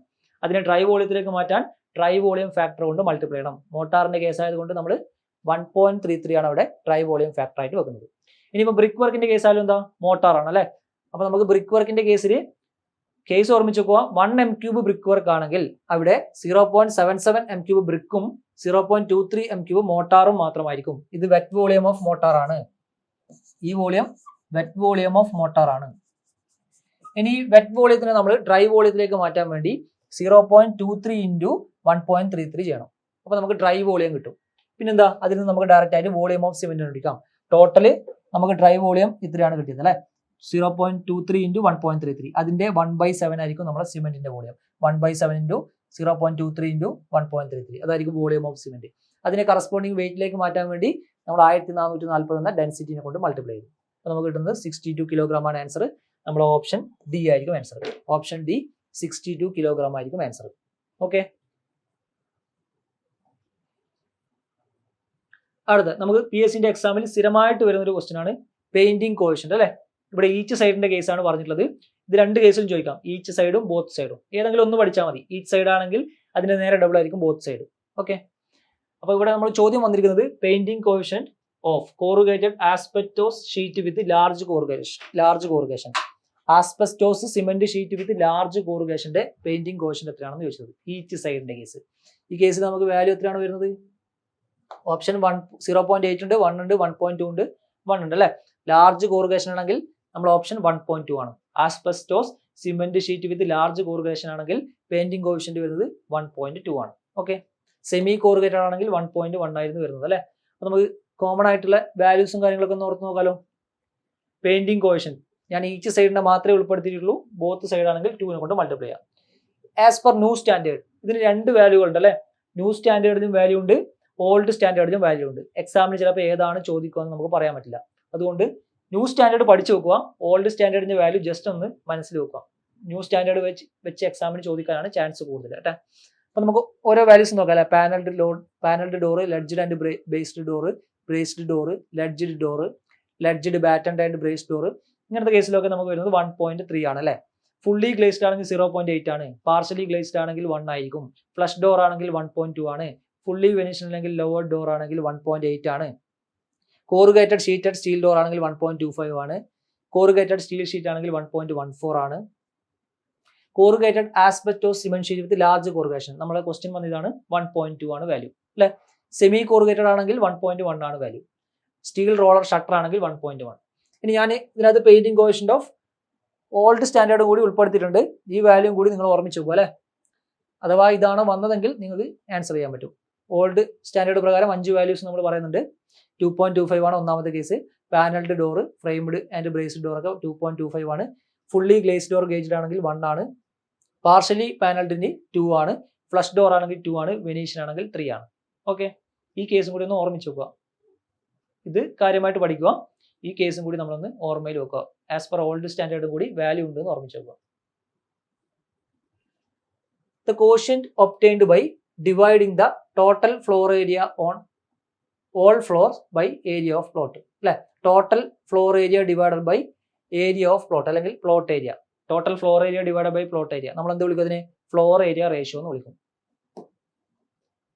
അതിനെ ഡ്രൈ വോളിയത്തിലേക്ക് മാറ്റാൻ ഡ്രൈ വോളിയം ഫാക്ടർ കൊണ്ട് മൾട്ടിപ്ലൈ ചെയ്യണം. മോട്ടാറിന്റെ കേസ് ആയതുകൊണ്ട് നമ്മൾ 1.33 ആണ് അവിടെ ഡ്രൈ വോളിയം ഫാക്ടർ ആയിട്ട് വെക്കുന്നത്. ഇനിയിപ്പോൾ ബ്രിക്ക് വർക്കിന്റെ കേസ് ആയാലും എന്താ, മോട്ടാറാണ് അല്ലെ. അപ്പൊ നമുക്ക് ബ്രിക്ക് വർക്കിന്റെ കേസിൽ കേസ് ഓർമ്മിച്ച് നോക്കുക. 1 m³ ബ്രിക്ക് വർക്ക് ആണെങ്കിൽ അവിടെ 0.77 m³ ബ്രിക്കും 0.23 m³ മോട്ടാറും മാത്രമായിരിക്കും. ഇത് വെറ്റ് വോളിയം ഓഫ് മോട്ടാർ ആണ്. ഈ volume wet volume of mortar ആണ്. ഇനി വെറ്റ് വോളിയത്തിനെ നമ്മൾ ഡ്രൈ വോളിയത്തിലേക്ക് മാറ്റാൻ വേണ്ടി 0.23 ഇൻറ്റു 1.33 ചെയ്യണം. അപ്പോൾ നമുക്ക് ഡ്രൈ വോളിയം കിട്ടും. പിന്നെന്താ, അതിൽ നിന്ന് നമുക്ക് ഡയറക്റ്റ് ആയിട്ട് വോളിയം ഓഫ് സിമെന്റ് കണ്ടുപിടിക്കാം. ടോട്ടല് നമുക്ക് ഡ്രൈ വോളിയം ഇത്രയാണ് കിട്ടിയത് അല്ലേ, 0.23 ഇൻറ്റു 1.33. അതിന്റെ 1/7 ആയിരിക്കും നമ്മുടെ സിമെന്റിന്റെ വോളിയം. 1/7 ഇൻറ്റു 0.23 ഇൻറ്റു 1.33 അതായിരിക്കും വോളിയം ഓഫ് സിമെന്റ്. അതിനെ കറസ്പോണ്ടിങ് വെയിറ്റിലേക്ക് മാറ്റാൻ വേണ്ടി നമ്മൾ 1440 എന്ന ഡെൻസിറ്റിനെ കൊണ്ട് മൾട്ടിപ്ലൈ ചെയ്തു. അപ്പോൾ നമുക്ക് കിട്ടുന്നത് 62 കിലോഗ്രാം ആണ് ആൻസർ. നമ്മുടെ ഓപ്ഷൻ ഡി ആയിരിക്കും ആൻസർ. ഓപ്ഷൻ ഡി 62 കിലോഗ്രാം ആയിരിക്കും ആൻസർ. ഓക്കെ, അടുത്ത നമുക്ക് PSCന്റെ എക്സാമിൽ സ്ഥിരമായിട്ട് വരുന്ന ഒരു ക്വസ്റ്റ്യൻ ആണ് പെയിന്റിംഗ് കോഎഫിഷ്യന്റ് അല്ലെ. ഇവിടെ ഈച്ച് സൈഡിന്റെ കേസാണ് പറഞ്ഞിട്ടുള്ളത്. ഇത് രണ്ട് കേസിലും ചോദിക്കാം, ഈച്ച് സൈഡും ബോത്ത് സൈഡും. ഏതെങ്കിലും ഒന്ന് പഠിച്ചാൽ മതി. ഈച്ച് സൈഡ് ആണെങ്കിൽ അതിന്റെ നേരെ ഡബിൾ ആയിരിക്കും ബോത്ത് സൈഡ്. ഓക്കെ, അപ്പോൾ ഇവിടെ നമ്മൾ ചോദ്യം വന്നിരിക്കുന്നത് painting coefficient of corrugated asbestos sheet with large corrugation. Asbestos cement sheet with large കോറുഗേഷന്റെ പെയിന്റിംഗ് കോഎഫിഷ്യന്റ് എത്രയാണെന്ന് ചോദിച്ചത്. ഈച്ച് സൈഡിന്റെ കേസ്. ഈ കേസിൽ നമുക്ക് വാല്യൂ എത്രയാണ് വരുന്നത്? ഓപ്ഷൻ 0.8 ഉണ്ട്, 1 ഉണ്ട്, 1.2 ഉണ്ട്, 1 ഉണ്ട് അല്ലെ. ലാർജ് കോറുഗേഷൻ ആണെങ്കിൽ നമ്മൾ ഓപ്ഷൻ 1.2 ആണ്. Asbestos cement sheet with large കോറുഗേഷൻ ആണെങ്കിൽ പെയിന്റിംഗ് കോഎഫിഷ്യന്റ് വരുന്നത് 1.2 ആണ്. ഓക്കെ, സെമി കോറുഗേറ്റഡ് ആണെങ്കിൽ 1.1 ആയിരുന്നു വരുന്നത് അല്ലെ. അപ്പൊ നമുക്ക് കോമൺ ആയിട്ടുള്ള വാല്യൂസും കാര്യങ്ങളൊക്കെ ഒന്ന് ഓർത്ത് നോക്കാലോ. പെയിന്റിംഗ് കോഎഫിഷ്യന്റ് ഞാൻ ഈച്ച് സൈഡിനെ മാത്രമേ ഉൾപ്പെടുത്തിയിട്ടുള്ളൂ. ബോത്ത് സൈഡ് ആണെങ്കിൽ 2 കൊണ്ട് മൾട്ടിപ്ലൈ ചെയ്യാം. ആസ് പെർ ന്യൂ സ്റ്റാൻഡേർഡ് ഇതിന് 2 വാല്യൂകൾ ഉണ്ട് അല്ലെ. ന്യൂ സ്റ്റാൻഡേർഡിനും വാല്യൂ ഉണ്ട്, ഓൾഡ് സ്റ്റാൻഡേർഡിനും വാല്യൂ ഉണ്ട്. എക്സാമിന് ചിലപ്പോൾ ഏതാണ് ചോദിക്കുകയെന്ന് നമുക്ക് പറയാൻ പറ്റില്ല. അതുകൊണ്ട് ന്യൂ സ്റ്റാൻഡേർഡ് പഠിച്ചു വെക്കുക, ഓൾഡ് സ്റ്റാൻഡേർഡിന്റെ വാല്യൂ ജസ്റ്റ് ഒന്ന് മനസ്സിൽ വെക്കുക. ന്യൂ സ്റ്റാൻഡേർഡ് വെച്ച് എക്സാമിന് ചോദിക്കാനാണ് ചാൻസ് കൂടുതൽ കേട്ടോ. അപ്പൊ നമുക്ക് ഓരോ വാല്യൂസ് നോക്കാം അല്ലെ. Panelled door, ledged and based door, braced door, ledged door, ledged battened and braced door. ഇങ്ങനത്തെ കേസിലൊക്കെ നമുക്ക് വരുന്നത് 1.3 ആണ് അല്ലെ. ഫുള്ളി ഗ്ലേസ്ഡ് ആണെങ്കിൽ 0.8 ആണ്, പാർഷ്യലി ഗ്ലേസ്ഡ് ആണെങ്കിൽ 1 ആയിരിക്കും, ഫ്ലഷ് ഡോർ ആണെങ്കിൽ 1.2 ആണ്, ഫുള്ളി വെനിഷൻ അല്ലെങ്കിൽ ലോവർ ഡോർ ആണെങ്കിൽ 1.8 ആണ്, കോറുഗേറ്റഡ് ഷീറ്റഡ് സ്റ്റീൽ ഡോർ ആണെങ്കിൽ 1.25 ആണ്, കോറുഗേറ്റഡ് സ്റ്റീൽ ഷീറ്റ് ആണെങ്കിൽ 1.14 ആണ്, corrugated asbestos cement sheet with large corrugation നമ്മളെ ക്വസ്റ്റ്യൻ വന്നതാണ് 1.2 ആണ് വാല്യൂ അല്ലെ. സെമി കോറുഗേറ്റഡ് ആണെങ്കിൽ 1.1 ആണ് വാല്യൂ, സ്റ്റീൽ റോളർ ഷട്ടർ ആണെങ്കിൽ 1.1. ഇനി ഞാൻ ഇതിനകത്ത് painting coefficient of old standard കൂടി ഉൾപ്പെടുത്തിയിട്ടുണ്ട്. ഈ വാല്യൂ കൂടി നിങ്ങൾ ഓർമ്മിച്ചു വെക്കുക അല്ലെ. അഥവാ ഇതാണ് വന്നതെങ്കിൽ നിങ്ങൾക്ക് ആൻസർ ചെയ്യാൻ പറ്റും. ഓൾഡ് സ്റ്റാൻഡേർഡ് പ്രകാരം 5 വാല്യൂസ് നമ്മൾ പറയുന്നുണ്ട്. 2.25 ആണ് ഒന്നാമത്തെ case. Panelled door, framed and braced door ഒക്കെ 2.25 ആണ്. ഫുള്ളി ഗ്ലേസ്ഡ് ഡോർ ഗേജ്ഡ് ആണെങ്കിൽ 1 ആണ്, പാർഷ്യലി പാനൽഡിന് 2 ആണ്, ഫ്ലഷ് ഡോർ ആണെങ്കിൽ 2 ആണ്, വെനീഷ്യൻ ആണെങ്കിൽ 3 ആണ്. ഓക്കെ, ഈ കേസും കൂടി ഒന്ന് ഓർമ്മിച്ച് വെക്കുക. ഇത് കാര്യമായിട്ട് പഠിക്കുക. ഈ കേസും കൂടി നമ്മളൊന്ന് ഓർമ്മയിൽ വെക്കുക. ആസ് പെർ ഓൾഡ് സ്റ്റാൻഡേർഡ് കൂടി വാല്യൂ ഉണ്ടെന്ന് ഓർമ്മിച്ച് വെക്കുക. The quotient obtained by dividing the total floor area on all floors by area of plot അല്ലെ. Total floor area divided by area of plot അല്ലെങ്കിൽ plot area. Total floor area divided by plot area നമ്മൾ എന്ത് വിളിക്കും? അതിനെ ഫ്ലോർ ഏരിയ റേഷ്യോ എന്ന് വിളിക്കും.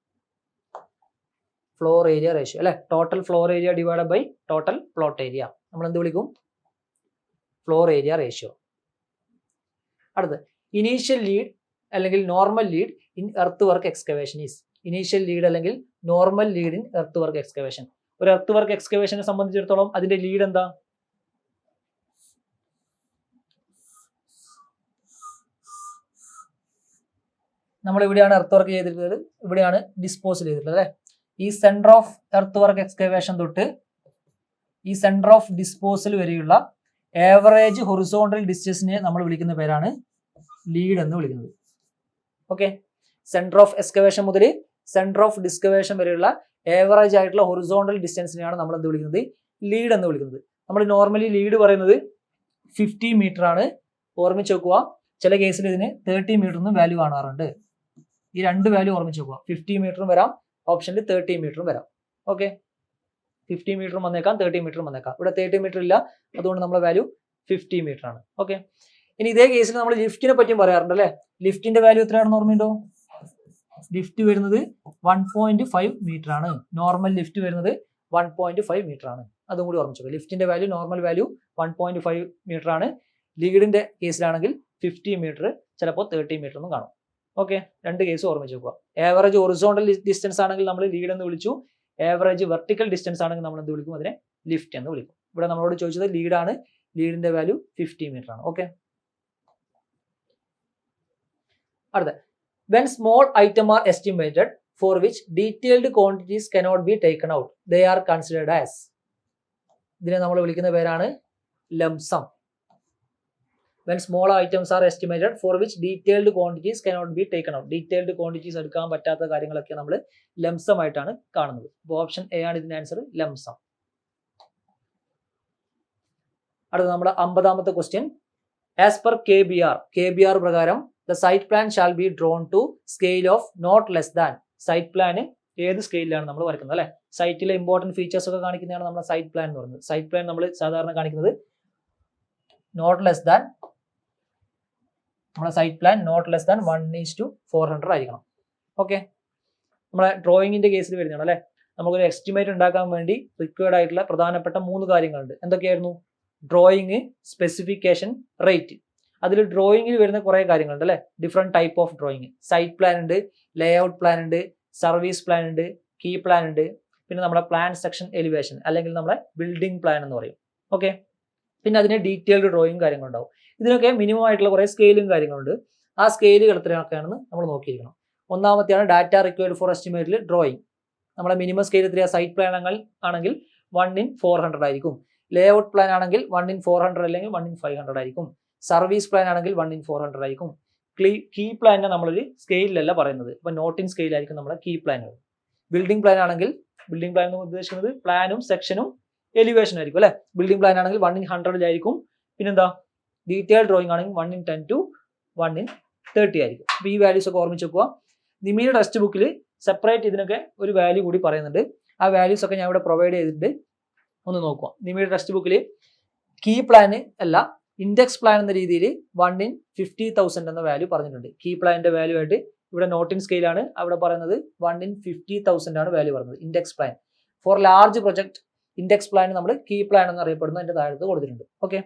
ഫ്ലോർ ഏരിയ റേഷ്യോ അല്ലെ. Total floor area divided by total plot area നമ്മൾ എന്ത് വിളിക്കും? Floor area ratio. അടുത്ത് ഇനീഷ്യൽ ലീഡ് അല്ലെങ്കിൽ normal lead in earth work excavation is. Initial lead അല്ലെങ്കിൽ normal lead in earth work excavation. ഒരു എർത്ത് വർക്ക് എക്സ്കവേഷനെ സംബന്ധിച്ചിടത്തോളം അതിന്റെ ലീഡ് എന്താ? നമ്മൾ ഇവിടെയാണ് എർത്ത് വർക്ക് ചെയ്തിട്ടുള്ളത്, ഇവിടെയാണ് ഡിസ്പോസ് ചെയ്തിട്ടുള്ളത് അല്ലെ. ഈ centre of earth work excavation തൊട്ട് ഈ സെന്റർ ഓഫ് ഡിസ്പോസൽ വരെയുള്ള ആവറേജ് ഹൊറിസോണ്ടൽ ഡിസ്റ്റൻസിനെ നമ്മൾ വിളിക്കുന്ന പേരാണ് ലീഡ് എന്ന് വിളിക്കുന്നത്. ഓക്കെ, സെന്റർ ഓഫ് എക്സ്കവേഷൻ മുതൽ സെന്റർ ഓഫ് ഡിസ്കവേഷൻ വരെയുള്ള ഏവറേജ് ആയിട്ടുള്ള ഹൊറിസോണ്ടൽ ഡിസ്റ്റൻസിനെയാണ് നമ്മൾ എന്ത് വിളിക്കുന്നത്? ലീഡ് എന്ന് വിളിക്കുന്നത്. നമ്മൾ നോർമലി ലീഡ് പറയുന്നത് 50 മീറ്റർ ആണ്. ഓർമ്മിച്ച് വെക്കുക. ചില കേസിൽ ഇതിന് 30 മീറ്റർ എന്നും വാല്യൂ കാണാറുണ്ട്. ഈ 2 വാല്യൂ ഓർമ്മിച്ച് വെക്കുക. 50 മീറ്ററും വരാം, ഓപ്ഷനിൽ 30 മീറ്ററും വരാം. ഓക്കെ, 50 മീറ്ററും വന്നേക്കാം, 30 മീറ്ററും വന്നേക്കാം. ഇവിടെ 30 മീറ്റർ ഇല്ല, അതുകൊണ്ട് നമ്മുടെ വാല്യൂ 50 മീറ്റർ ആണ്. ഓക്കെ, ഇനി ഇതേ കേസിൽ നമ്മൾ ലിഫ്റ്റിനെ പറ്റിയും പറയാറുണ്ട് അല്ലെ. ലിഫ്റ്റിന്റെ വാല്യൂ എത്രയാണെന്ന് ഓർമ്മയുണ്ടോ? ലിഫ്റ്റ് വരുന്നത് 1.5 മീറ്റർ ആണ്. നോർമൽ ലിഫ്റ്റ് വരുന്നത് 1.5 മീറ്റർ ആണ്. അതും കൂടി ഓർമ്മിച്ചു. ലിഫ്റ്റിന്റെ വാല്യൂ നോർമൽ വാല്യൂ 1.5 മീറ്റർ ആണ്. ലീഡിന്റെ കേസിലാണെങ്കിൽ 50 മീറ്റർ, ചിലപ്പോൾ 30 മീറ്റർ എന്നും കാണും. ഓക്കെ, രണ്ട് കേസ് ഓർമ്മിച്ച് വെക്കുക. ആവറേജ് ഹൊറിസോണ്ടൽ ഡിസ്റ്റൻസ് ആണെങ്കിൽ നമ്മൾ ലീഡ് എന്ന് വിളിച്ചു, ആവറേജ് വെർട്ടിക്കൽ ഡിസ്റ്റൻസ് ആണെങ്കിൽ നമ്മൾ എന്ത് വിളിക്കും? അതിനെ ലിഫ്റ്റ് എന്ന് വിളിക്കും. ഇവിടെ നമ്മളോട് ചോദിച്ചത് ലീഡാണ്, ലീഡിന്റെ വാല്യൂ 50 മീറ്റർ ആണ്. ഓക്കെ, അടുത്ത when small item are estimated for which detailed quantities cannot be taken out, they are considered as. ഇതിനെ നമ്മൾ വിളിക്കുന്ന പേരാണ് lump sum. When small items are estimated for which detailed quantities cannot be taken out, detailed quantities എടുക്കാൻ പറ്റാത്ത കാര്യങ്ങളൊക്കെ നമ്മൾ lump sum ആയിട്ടാണ് കാണുന്നത്. അപ്പോൾ ഓപ്ഷൻ എ ആണ് ഇതിന്റെ ആൻസർ, lump sum. അടുത്ത നമ്മുടെ 50ാമത്തെ ക്വസ്റ്റ്യൻ. ആസ് പെർ KBR പ്രകാരം the site plan shall be drawn to scale of not less than. Site plan ഏത് സ്കെയിലാണ് നമ്മൾ വരയ്ക്കുന്നത് അല്ലെ? സൈറ്റിലെ ഇമ്പോർട്ടന്റ് ഫീച്ചേഴ്സ് ഒക്കെ കാണിക്കുന്നതാണ് നമ്മുടെ സൈറ്റ് പ്ലാൻ എന്ന് പറയുന്നത്. സൈറ്റ് പ്ലാൻ നമ്മൾ സാധാരണ കാണിക്കുന്നത് നോട്ട് ലെസ് ദാൻ, നമ്മുടെ site plan not less than 1:400 ആയിരിക്കണം. ഓക്കെ, നമ്മുടെ ഡ്രോയിങ്ങിന്റെ കേസിൽ വരുന്നതാണ് അല്ലെ. നമുക്കൊരു എസ്റ്റിമേറ്റ് ഉണ്ടാക്കാൻ വേണ്ടി റിക്വയർഡ് ആയിട്ടുള്ള പ്രധാനപ്പെട്ട 3 കാര്യങ്ങളുണ്ട്. എന്തൊക്കെയായിരുന്നു? Drawing, specification, rate. അതിൽ ഡ്രോയിങ്ങിൽ വരുന്ന കുറേ കാര്യങ്ങളുണ്ട് അല്ലെ. Different type of drawing. Site plan ഉണ്ട്, ലേ ഔട്ട് പ്ലാൻ ഉണ്ട്, സർവീസ് പ്ലാൻ ഉണ്ട്, കീ പ്ലാൻ ഉണ്ട്, പിന്നെ നമ്മുടെ പ്ലാൻ സെക്ഷൻ എലിവേഷൻ അല്ലെങ്കിൽ നമ്മുടെ ബിൽഡിംഗ് പ്ലാൻ എന്ന് പറയും. ഓക്കെ, പിന്നെ അതിന് ഡീറ്റെയിൽഡ് ഡ്രോയിങ് കാര്യങ്ങളുണ്ടാവും. ഇതിനൊക്കെ മിനിമം ആയിട്ടുള്ള കുറേ സ്കെയിലും കാര്യങ്ങളുണ്ട്. ആ സ്കെയിലുകൾ എത്രയൊക്കെയാണെന്ന് നമ്മൾ നോക്കിയിരിക്കണം. ഒന്നാമത്തെയാണ് ഡാറ്റ റിക്വയർഡ് ഫോർ എസ്റ്റിമേറ്റിൽ ഡ്രോയിങ്. നമ്മുടെ മിനിമം സ്കെയിൽ എത്രയാ? സൈറ്റ് പ്ലാൻ ആണെങ്കിൽ 1:400 ആയിരിക്കും. ലേ ഔട്ട് പ്ലാൻ ആണെങ്കിൽ 1:400 അല്ലെങ്കിൽ 1:500 ആയിരിക്കും. സർവീസ് പ്ലാൻ ആണെങ്കിൽ 1:400 ആയിരിക്കും. കീ പ്ലാനിനെ നമ്മളൊരു സ്കെയിലല്ല പറയുന്നത്, ഇപ്പൊ നോട്ട് ഇൻ സ്കെയിൽ ആയിരിക്കും നമ്മുടെ കീ പ്ലാനുകൾ. ബിൽഡിംഗ് പ്ലാൻ ആണെങ്കിൽ, ബിൽഡിംഗ് പ്ലാൻ എന്ന് ഉദ്ദേശിക്കുന്നത് പ്ലാനും സെക്ഷനും എലിവേഷനും ആയിരിക്കും അല്ലെ. ബിൽഡിംഗ് പ്ലാൻ ആണെങ്കിൽ 1:100 ആയിരിക്കും. പിന്നെന്താ? ഡീറ്റെയിൽ ഡ്രോയിങ് ആണെങ്കിൽ 1:10 to 1:30 ആയിരിക്കും. അപ്പൊ ഈ വാല്യൂസ് ഒക്കെ ഓർമ്മിച്ച് വെക്കുക. നിമിയുടെ ടെക്സ്റ്റ് ബുക്കിൽ സെപ്പറേറ്റ് ഇതിനൊക്കെ ഒരു വാല്യൂ കൂടി പറയുന്നുണ്ട്. ആ വാല്യൂസ് ഒക്കെ ഞാൻ ഇവിടെ പ്രൊവൈഡ് ചെയ്തിട്ടുണ്ട്, ഒന്ന് നോക്കുക. നിമിയുടെ ടെക്സ്റ്റ് ബുക്കിൽ കീ പ്ലാന് അല്ല, ഇൻഡെക്സ് പ്ലാൻ എന്ന രീതിയിൽ 1:50,000 എന്ന വാല്യൂ പറഞ്ഞിട്ടുണ്ട്. കീ പ്ലാനിന്റെ വാല്യൂ ആയിട്ട് ഇവിടെ നോട്ട് ഇൻ സ്കെയിൽ ആണ്, അവിടെ പറയുന്നത് 1:50,000 ആണ് വാല്യൂ പറയുന്നത്. Index plan for large project, index plan നമ്മൾ കീ പ്ലാൻ എന്ന് അറിയപ്പെടുന്നു, അതിന്റെ താഴത്ത് കൊടുത്തിട്ടുണ്ട്. ഓക്കെ,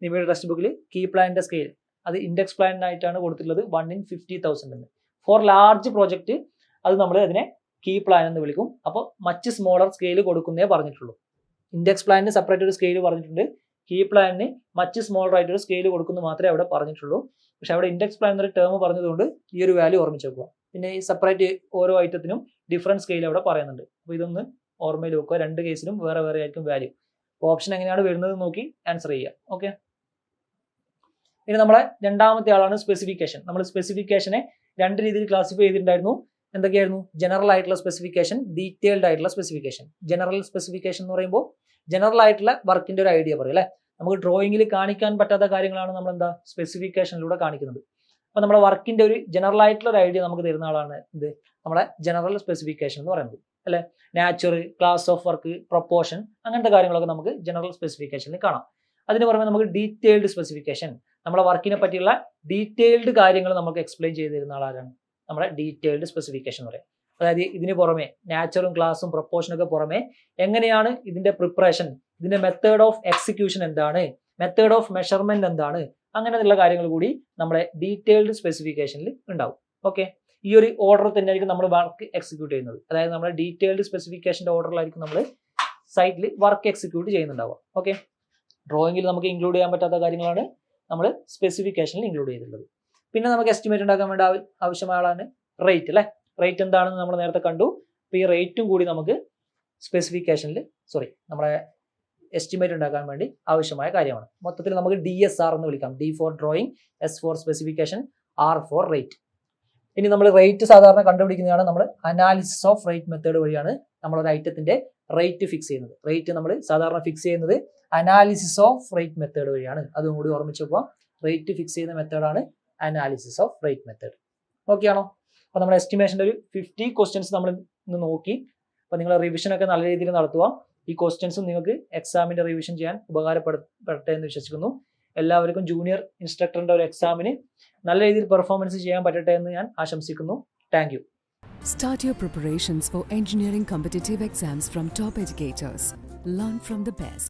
നിമിയുടെ ടെക്സ്റ്റ് ബുക്കിൽ കീ പ്ലാനിന്റെ സ്കെയിൽ അത് ഇൻഡെക്സ് പ്ലാനായിട്ടാണ് കൊടുത്തിട്ടുള്ളത് 1:50,000 എന്ന്. ഫോർ ലാർജ് പ്രോജക്റ്റ് അത് നമ്മൾ അതിനെ കീ പ്ലാൻ എന്ന് വിളിക്കും. അപ്പോൾ മച്ച് സ്മോളർ സ്കെയിൽ കൊടുക്കുന്നേ പറഞ്ഞിട്ടുള്ളൂ. ഇൻഡെക്സ് പ്ലാനിന് സെപ്പറേറ്റ് ഒരു സ്കെയിൽ പറഞ്ഞിട്ടുണ്ട്, കീ പ്ലാനിന് മച്ച് സ്മോളർ ആയിട്ടൊരു സ്കെയിൽ കൊടുക്കുന്നു മാത്രമേ അവിടെ പറഞ്ഞിട്ടുള്ളൂ. പക്ഷെ അവിടെ ഇൻഡെക്സ് പ്ലാൻ എന്നൊരു ടേം പറഞ്ഞതുകൊണ്ട് ഈ ഒരു വാല്യൂ ഓർമ്മിച്ച് വെക്കുക. പിന്നെ ഈ സെപ്പറേറ്റ് ഓരോ ഐറ്റത്തിനും ഡിഫറൻറ്റ് സ്കെയിൽ അവിടെ പറയുന്നുണ്ട്. അപ്പോൾ ഇതൊന്ന് ഓർമ്മയിൽ വെക്കുക. രണ്ട് കേസിലും വേറെ വേറെ ആയിരിക്കും വാല്യൂ. അപ്പോൾ ഓപ്ഷൻ എങ്ങനെയാണ് വരുന്നത് നോക്കി ആൻസർ ചെയ്യുക. ഓക്കെ, ഇനി നമ്മളെ രണ്ടാമത്തെ ആളാണ് സ്പെസിഫിക്കേഷൻ. നമ്മൾ സ്പെസിഫിക്കേഷനെ രണ്ട് രീതിയിൽ ക്ലാസിഫൈ ചെയ്തിട്ടുണ്ടായിരുന്നു. എന്തൊക്കെയായിരുന്നു? ജനറൽ ആയിട്ടുള്ള സ്പെസിഫിക്കേഷൻ, ഡീറ്റെയിൽഡ് ആയിട്ടുള്ള സ്പെസിഫിക്കേഷൻ. ജനറൽ സ്പെസിഫിക്കേഷൻ എന്ന് പറയുമ്പോൾ ജനറൽ ആയിട്ടുള്ള വർക്കിന്റെ ഒരു ഐഡിയ പറയും അല്ലെ. നമുക്ക് ഡ്രോയിങ്ങിൽ കാണിക്കാൻ പറ്റാത്ത കാര്യങ്ങളാണ് നമ്മൾ എന്താ സ്പെസിഫിക്കേഷനിലൂടെ കാണിക്കുന്നത്. അപ്പൊ നമ്മുടെ വർക്കിന്റെ ഒരു ജനറൽ ആയിട്ടുള്ള ഒരു ഐഡിയ നമുക്ക് തരുന്ന ആളാണ് ഇത് നമ്മുടെ ജനറൽ സ്പെസിഫിക്കേഷൻ എന്ന് പറയുന്നത് അല്ലെ. Nature, class of work, proportion, അങ്ങനത്തെ കാര്യങ്ങളൊക്കെ നമുക്ക് ജനറൽ സ്പെസിഫിക്കേഷനിൽ കാണാം. അതിന് പുറമെ നമുക്ക് ഡീറ്റെയിൽഡ് സ്പെസിഫിക്കേഷൻ, നമ്മുടെ വർക്കിനെ പറ്റിയുള്ള ഡീറ്റെയിൽഡ് കാര്യങ്ങൾ നമുക്ക് എക്സ്പ്ലെയിൻ ചെയ്ത് തരുന്ന ആളാണ് നമ്മുടെ ഡീറ്റെയിൽഡ് സ്പെസിഫിക്കേഷൻ എന്ന് പറയും. അതായത് ഇതിന് പുറമെ നാച്ചറും ക്ലാസും പ്രൊപ്പോർഷനും ഒക്കെ പുറമെ എങ്ങനെയാണ് ഇതിന്റെ പ്രിപ്പറേഷൻ, ഇതിന്റെ മെത്തേഡ് ഓഫ് എക്സിക്യൂഷൻ എന്താണ്, മെത്തേഡ് ഓഫ് മെഷർമെന്റ് എന്താണ്, അങ്ങനെയുള്ള കാര്യങ്ങൾ കൂടി നമ്മുടെ ഡീറ്റെയിൽഡ് സ്പെസിഫിക്കേഷനിൽ ഉണ്ടാവും. ഓക്കെ, ഈ ഒരു ഓർഡർ തന്നെയായിരിക്കും നമ്മൾ വർക്ക് എക്സിക്യൂട്ട് ചെയ്യുന്നത്. അതായത് നമ്മുടെ ഡീറ്റെയിൽഡ് സ്പെസിഫിക്കേഷന്റെ ഓർഡറിലായിരിക്കും നമ്മൾ സൈറ്റിൽ വർക്ക് എക്സിക്യൂട്ട് ചെയ്യുന്നുണ്ടാവുക. ഓക്കെ, ഡ്രോയിങ്ങിൽ നമുക്ക് ഇൻക്ലൂഡ് ചെയ്യാൻ പറ്റാത്ത കാര്യങ്ങളാണ് നമ്മൾ സ്പെസിഫിക്കേഷനിൽ ഇൻക്ലൂഡ് ചെയ്തിട്ടുള്ളത്. പിന്നെ നമുക്ക് എസ്റ്റിമേറ്റ് ഉണ്ടാക്കാൻ വേണ്ട ആവശ്യമായ ആളാണ് റേറ്റ് അല്ലെ. റേറ്റ് എന്താണെന്ന് നമ്മൾ നേരത്തെ കണ്ടു. അപ്പോൾ ഈ റേറ്റും കൂടി നമുക്ക് സ്പെസിഫിക്കേഷനിൽ നമ്മുടെ എസ്റ്റിമേറ്റ് ഉണ്ടാക്കാൻ വേണ്ടി ആവശ്യമായ കാര്യമാണ്. മൊത്തത്തിൽ നമുക്ക് DSR എന്ന് വിളിക്കാം. D for drawing, S for specification, R for rate. ഇനി നമ്മൾ റേറ്റ് സാധാരണ കണ്ടുപിടിക്കുന്നതാണ് നമ്മൾ അനാലിസിസ് ഓഫ് റേറ്റ് മെത്തേഡ് വഴിയാണ് നമ്മൾ ഒരു ഐറ്റത്തിന്റെ റേറ്റ് ഫിക്സ് ചെയ്യുന്നത്. റേറ്റ് നമ്മൾ സാധാരണ ഫിക്സ് ചെയ്യുന്നത് അനാലിസിസ് ഓഫ് റേറ്റ് മെത്തേഡ് വഴിയാണ്. അതും കൂടി ഓർമ്മിച്ച് വെക്കുക. റേറ്റ് ഫിക്സ് ചെയ്യുന്ന മെത്തേഡാണ് analysis of rate method. Okay ആണോ? അപ്പോൾ നമ്മുടെ എസ്റ്റിമേഷൻ്റെ ഒരു 50 ക്വസ്റ്റ്യൻസ് നമ്മൾ ഇന്ന് നോക്കി. അപ്പോൾ നിങ്ങൾ റിവിഷനൊക്കെ നല്ല രീതിയിൽ നടത്തുക. ഈ ക്വസ്റ്റ്യൻസും നിങ്ങൾക്ക് എക്സാമിൻ്റെ റിവിഷൻ ചെയ്യാൻ ഉപകാരപ്പെടട്ടെ എന്ന് വിശ്വസിക്കുന്നു. എല്ലാവർക്കും ജൂനിയർ ഇൻസ്ട്രക്ടറിൻ്റെ ഒരു എക്സാമിന് നല്ല രീതിയിൽ പെർഫോമൻസ് ചെയ്യാൻ പറ്റട്ടെ എന്ന് ഞാൻ ആശംസിക്കുന്നു. Thank you. Start your preparations for engineering competitive exams from top educators. Learn from the best.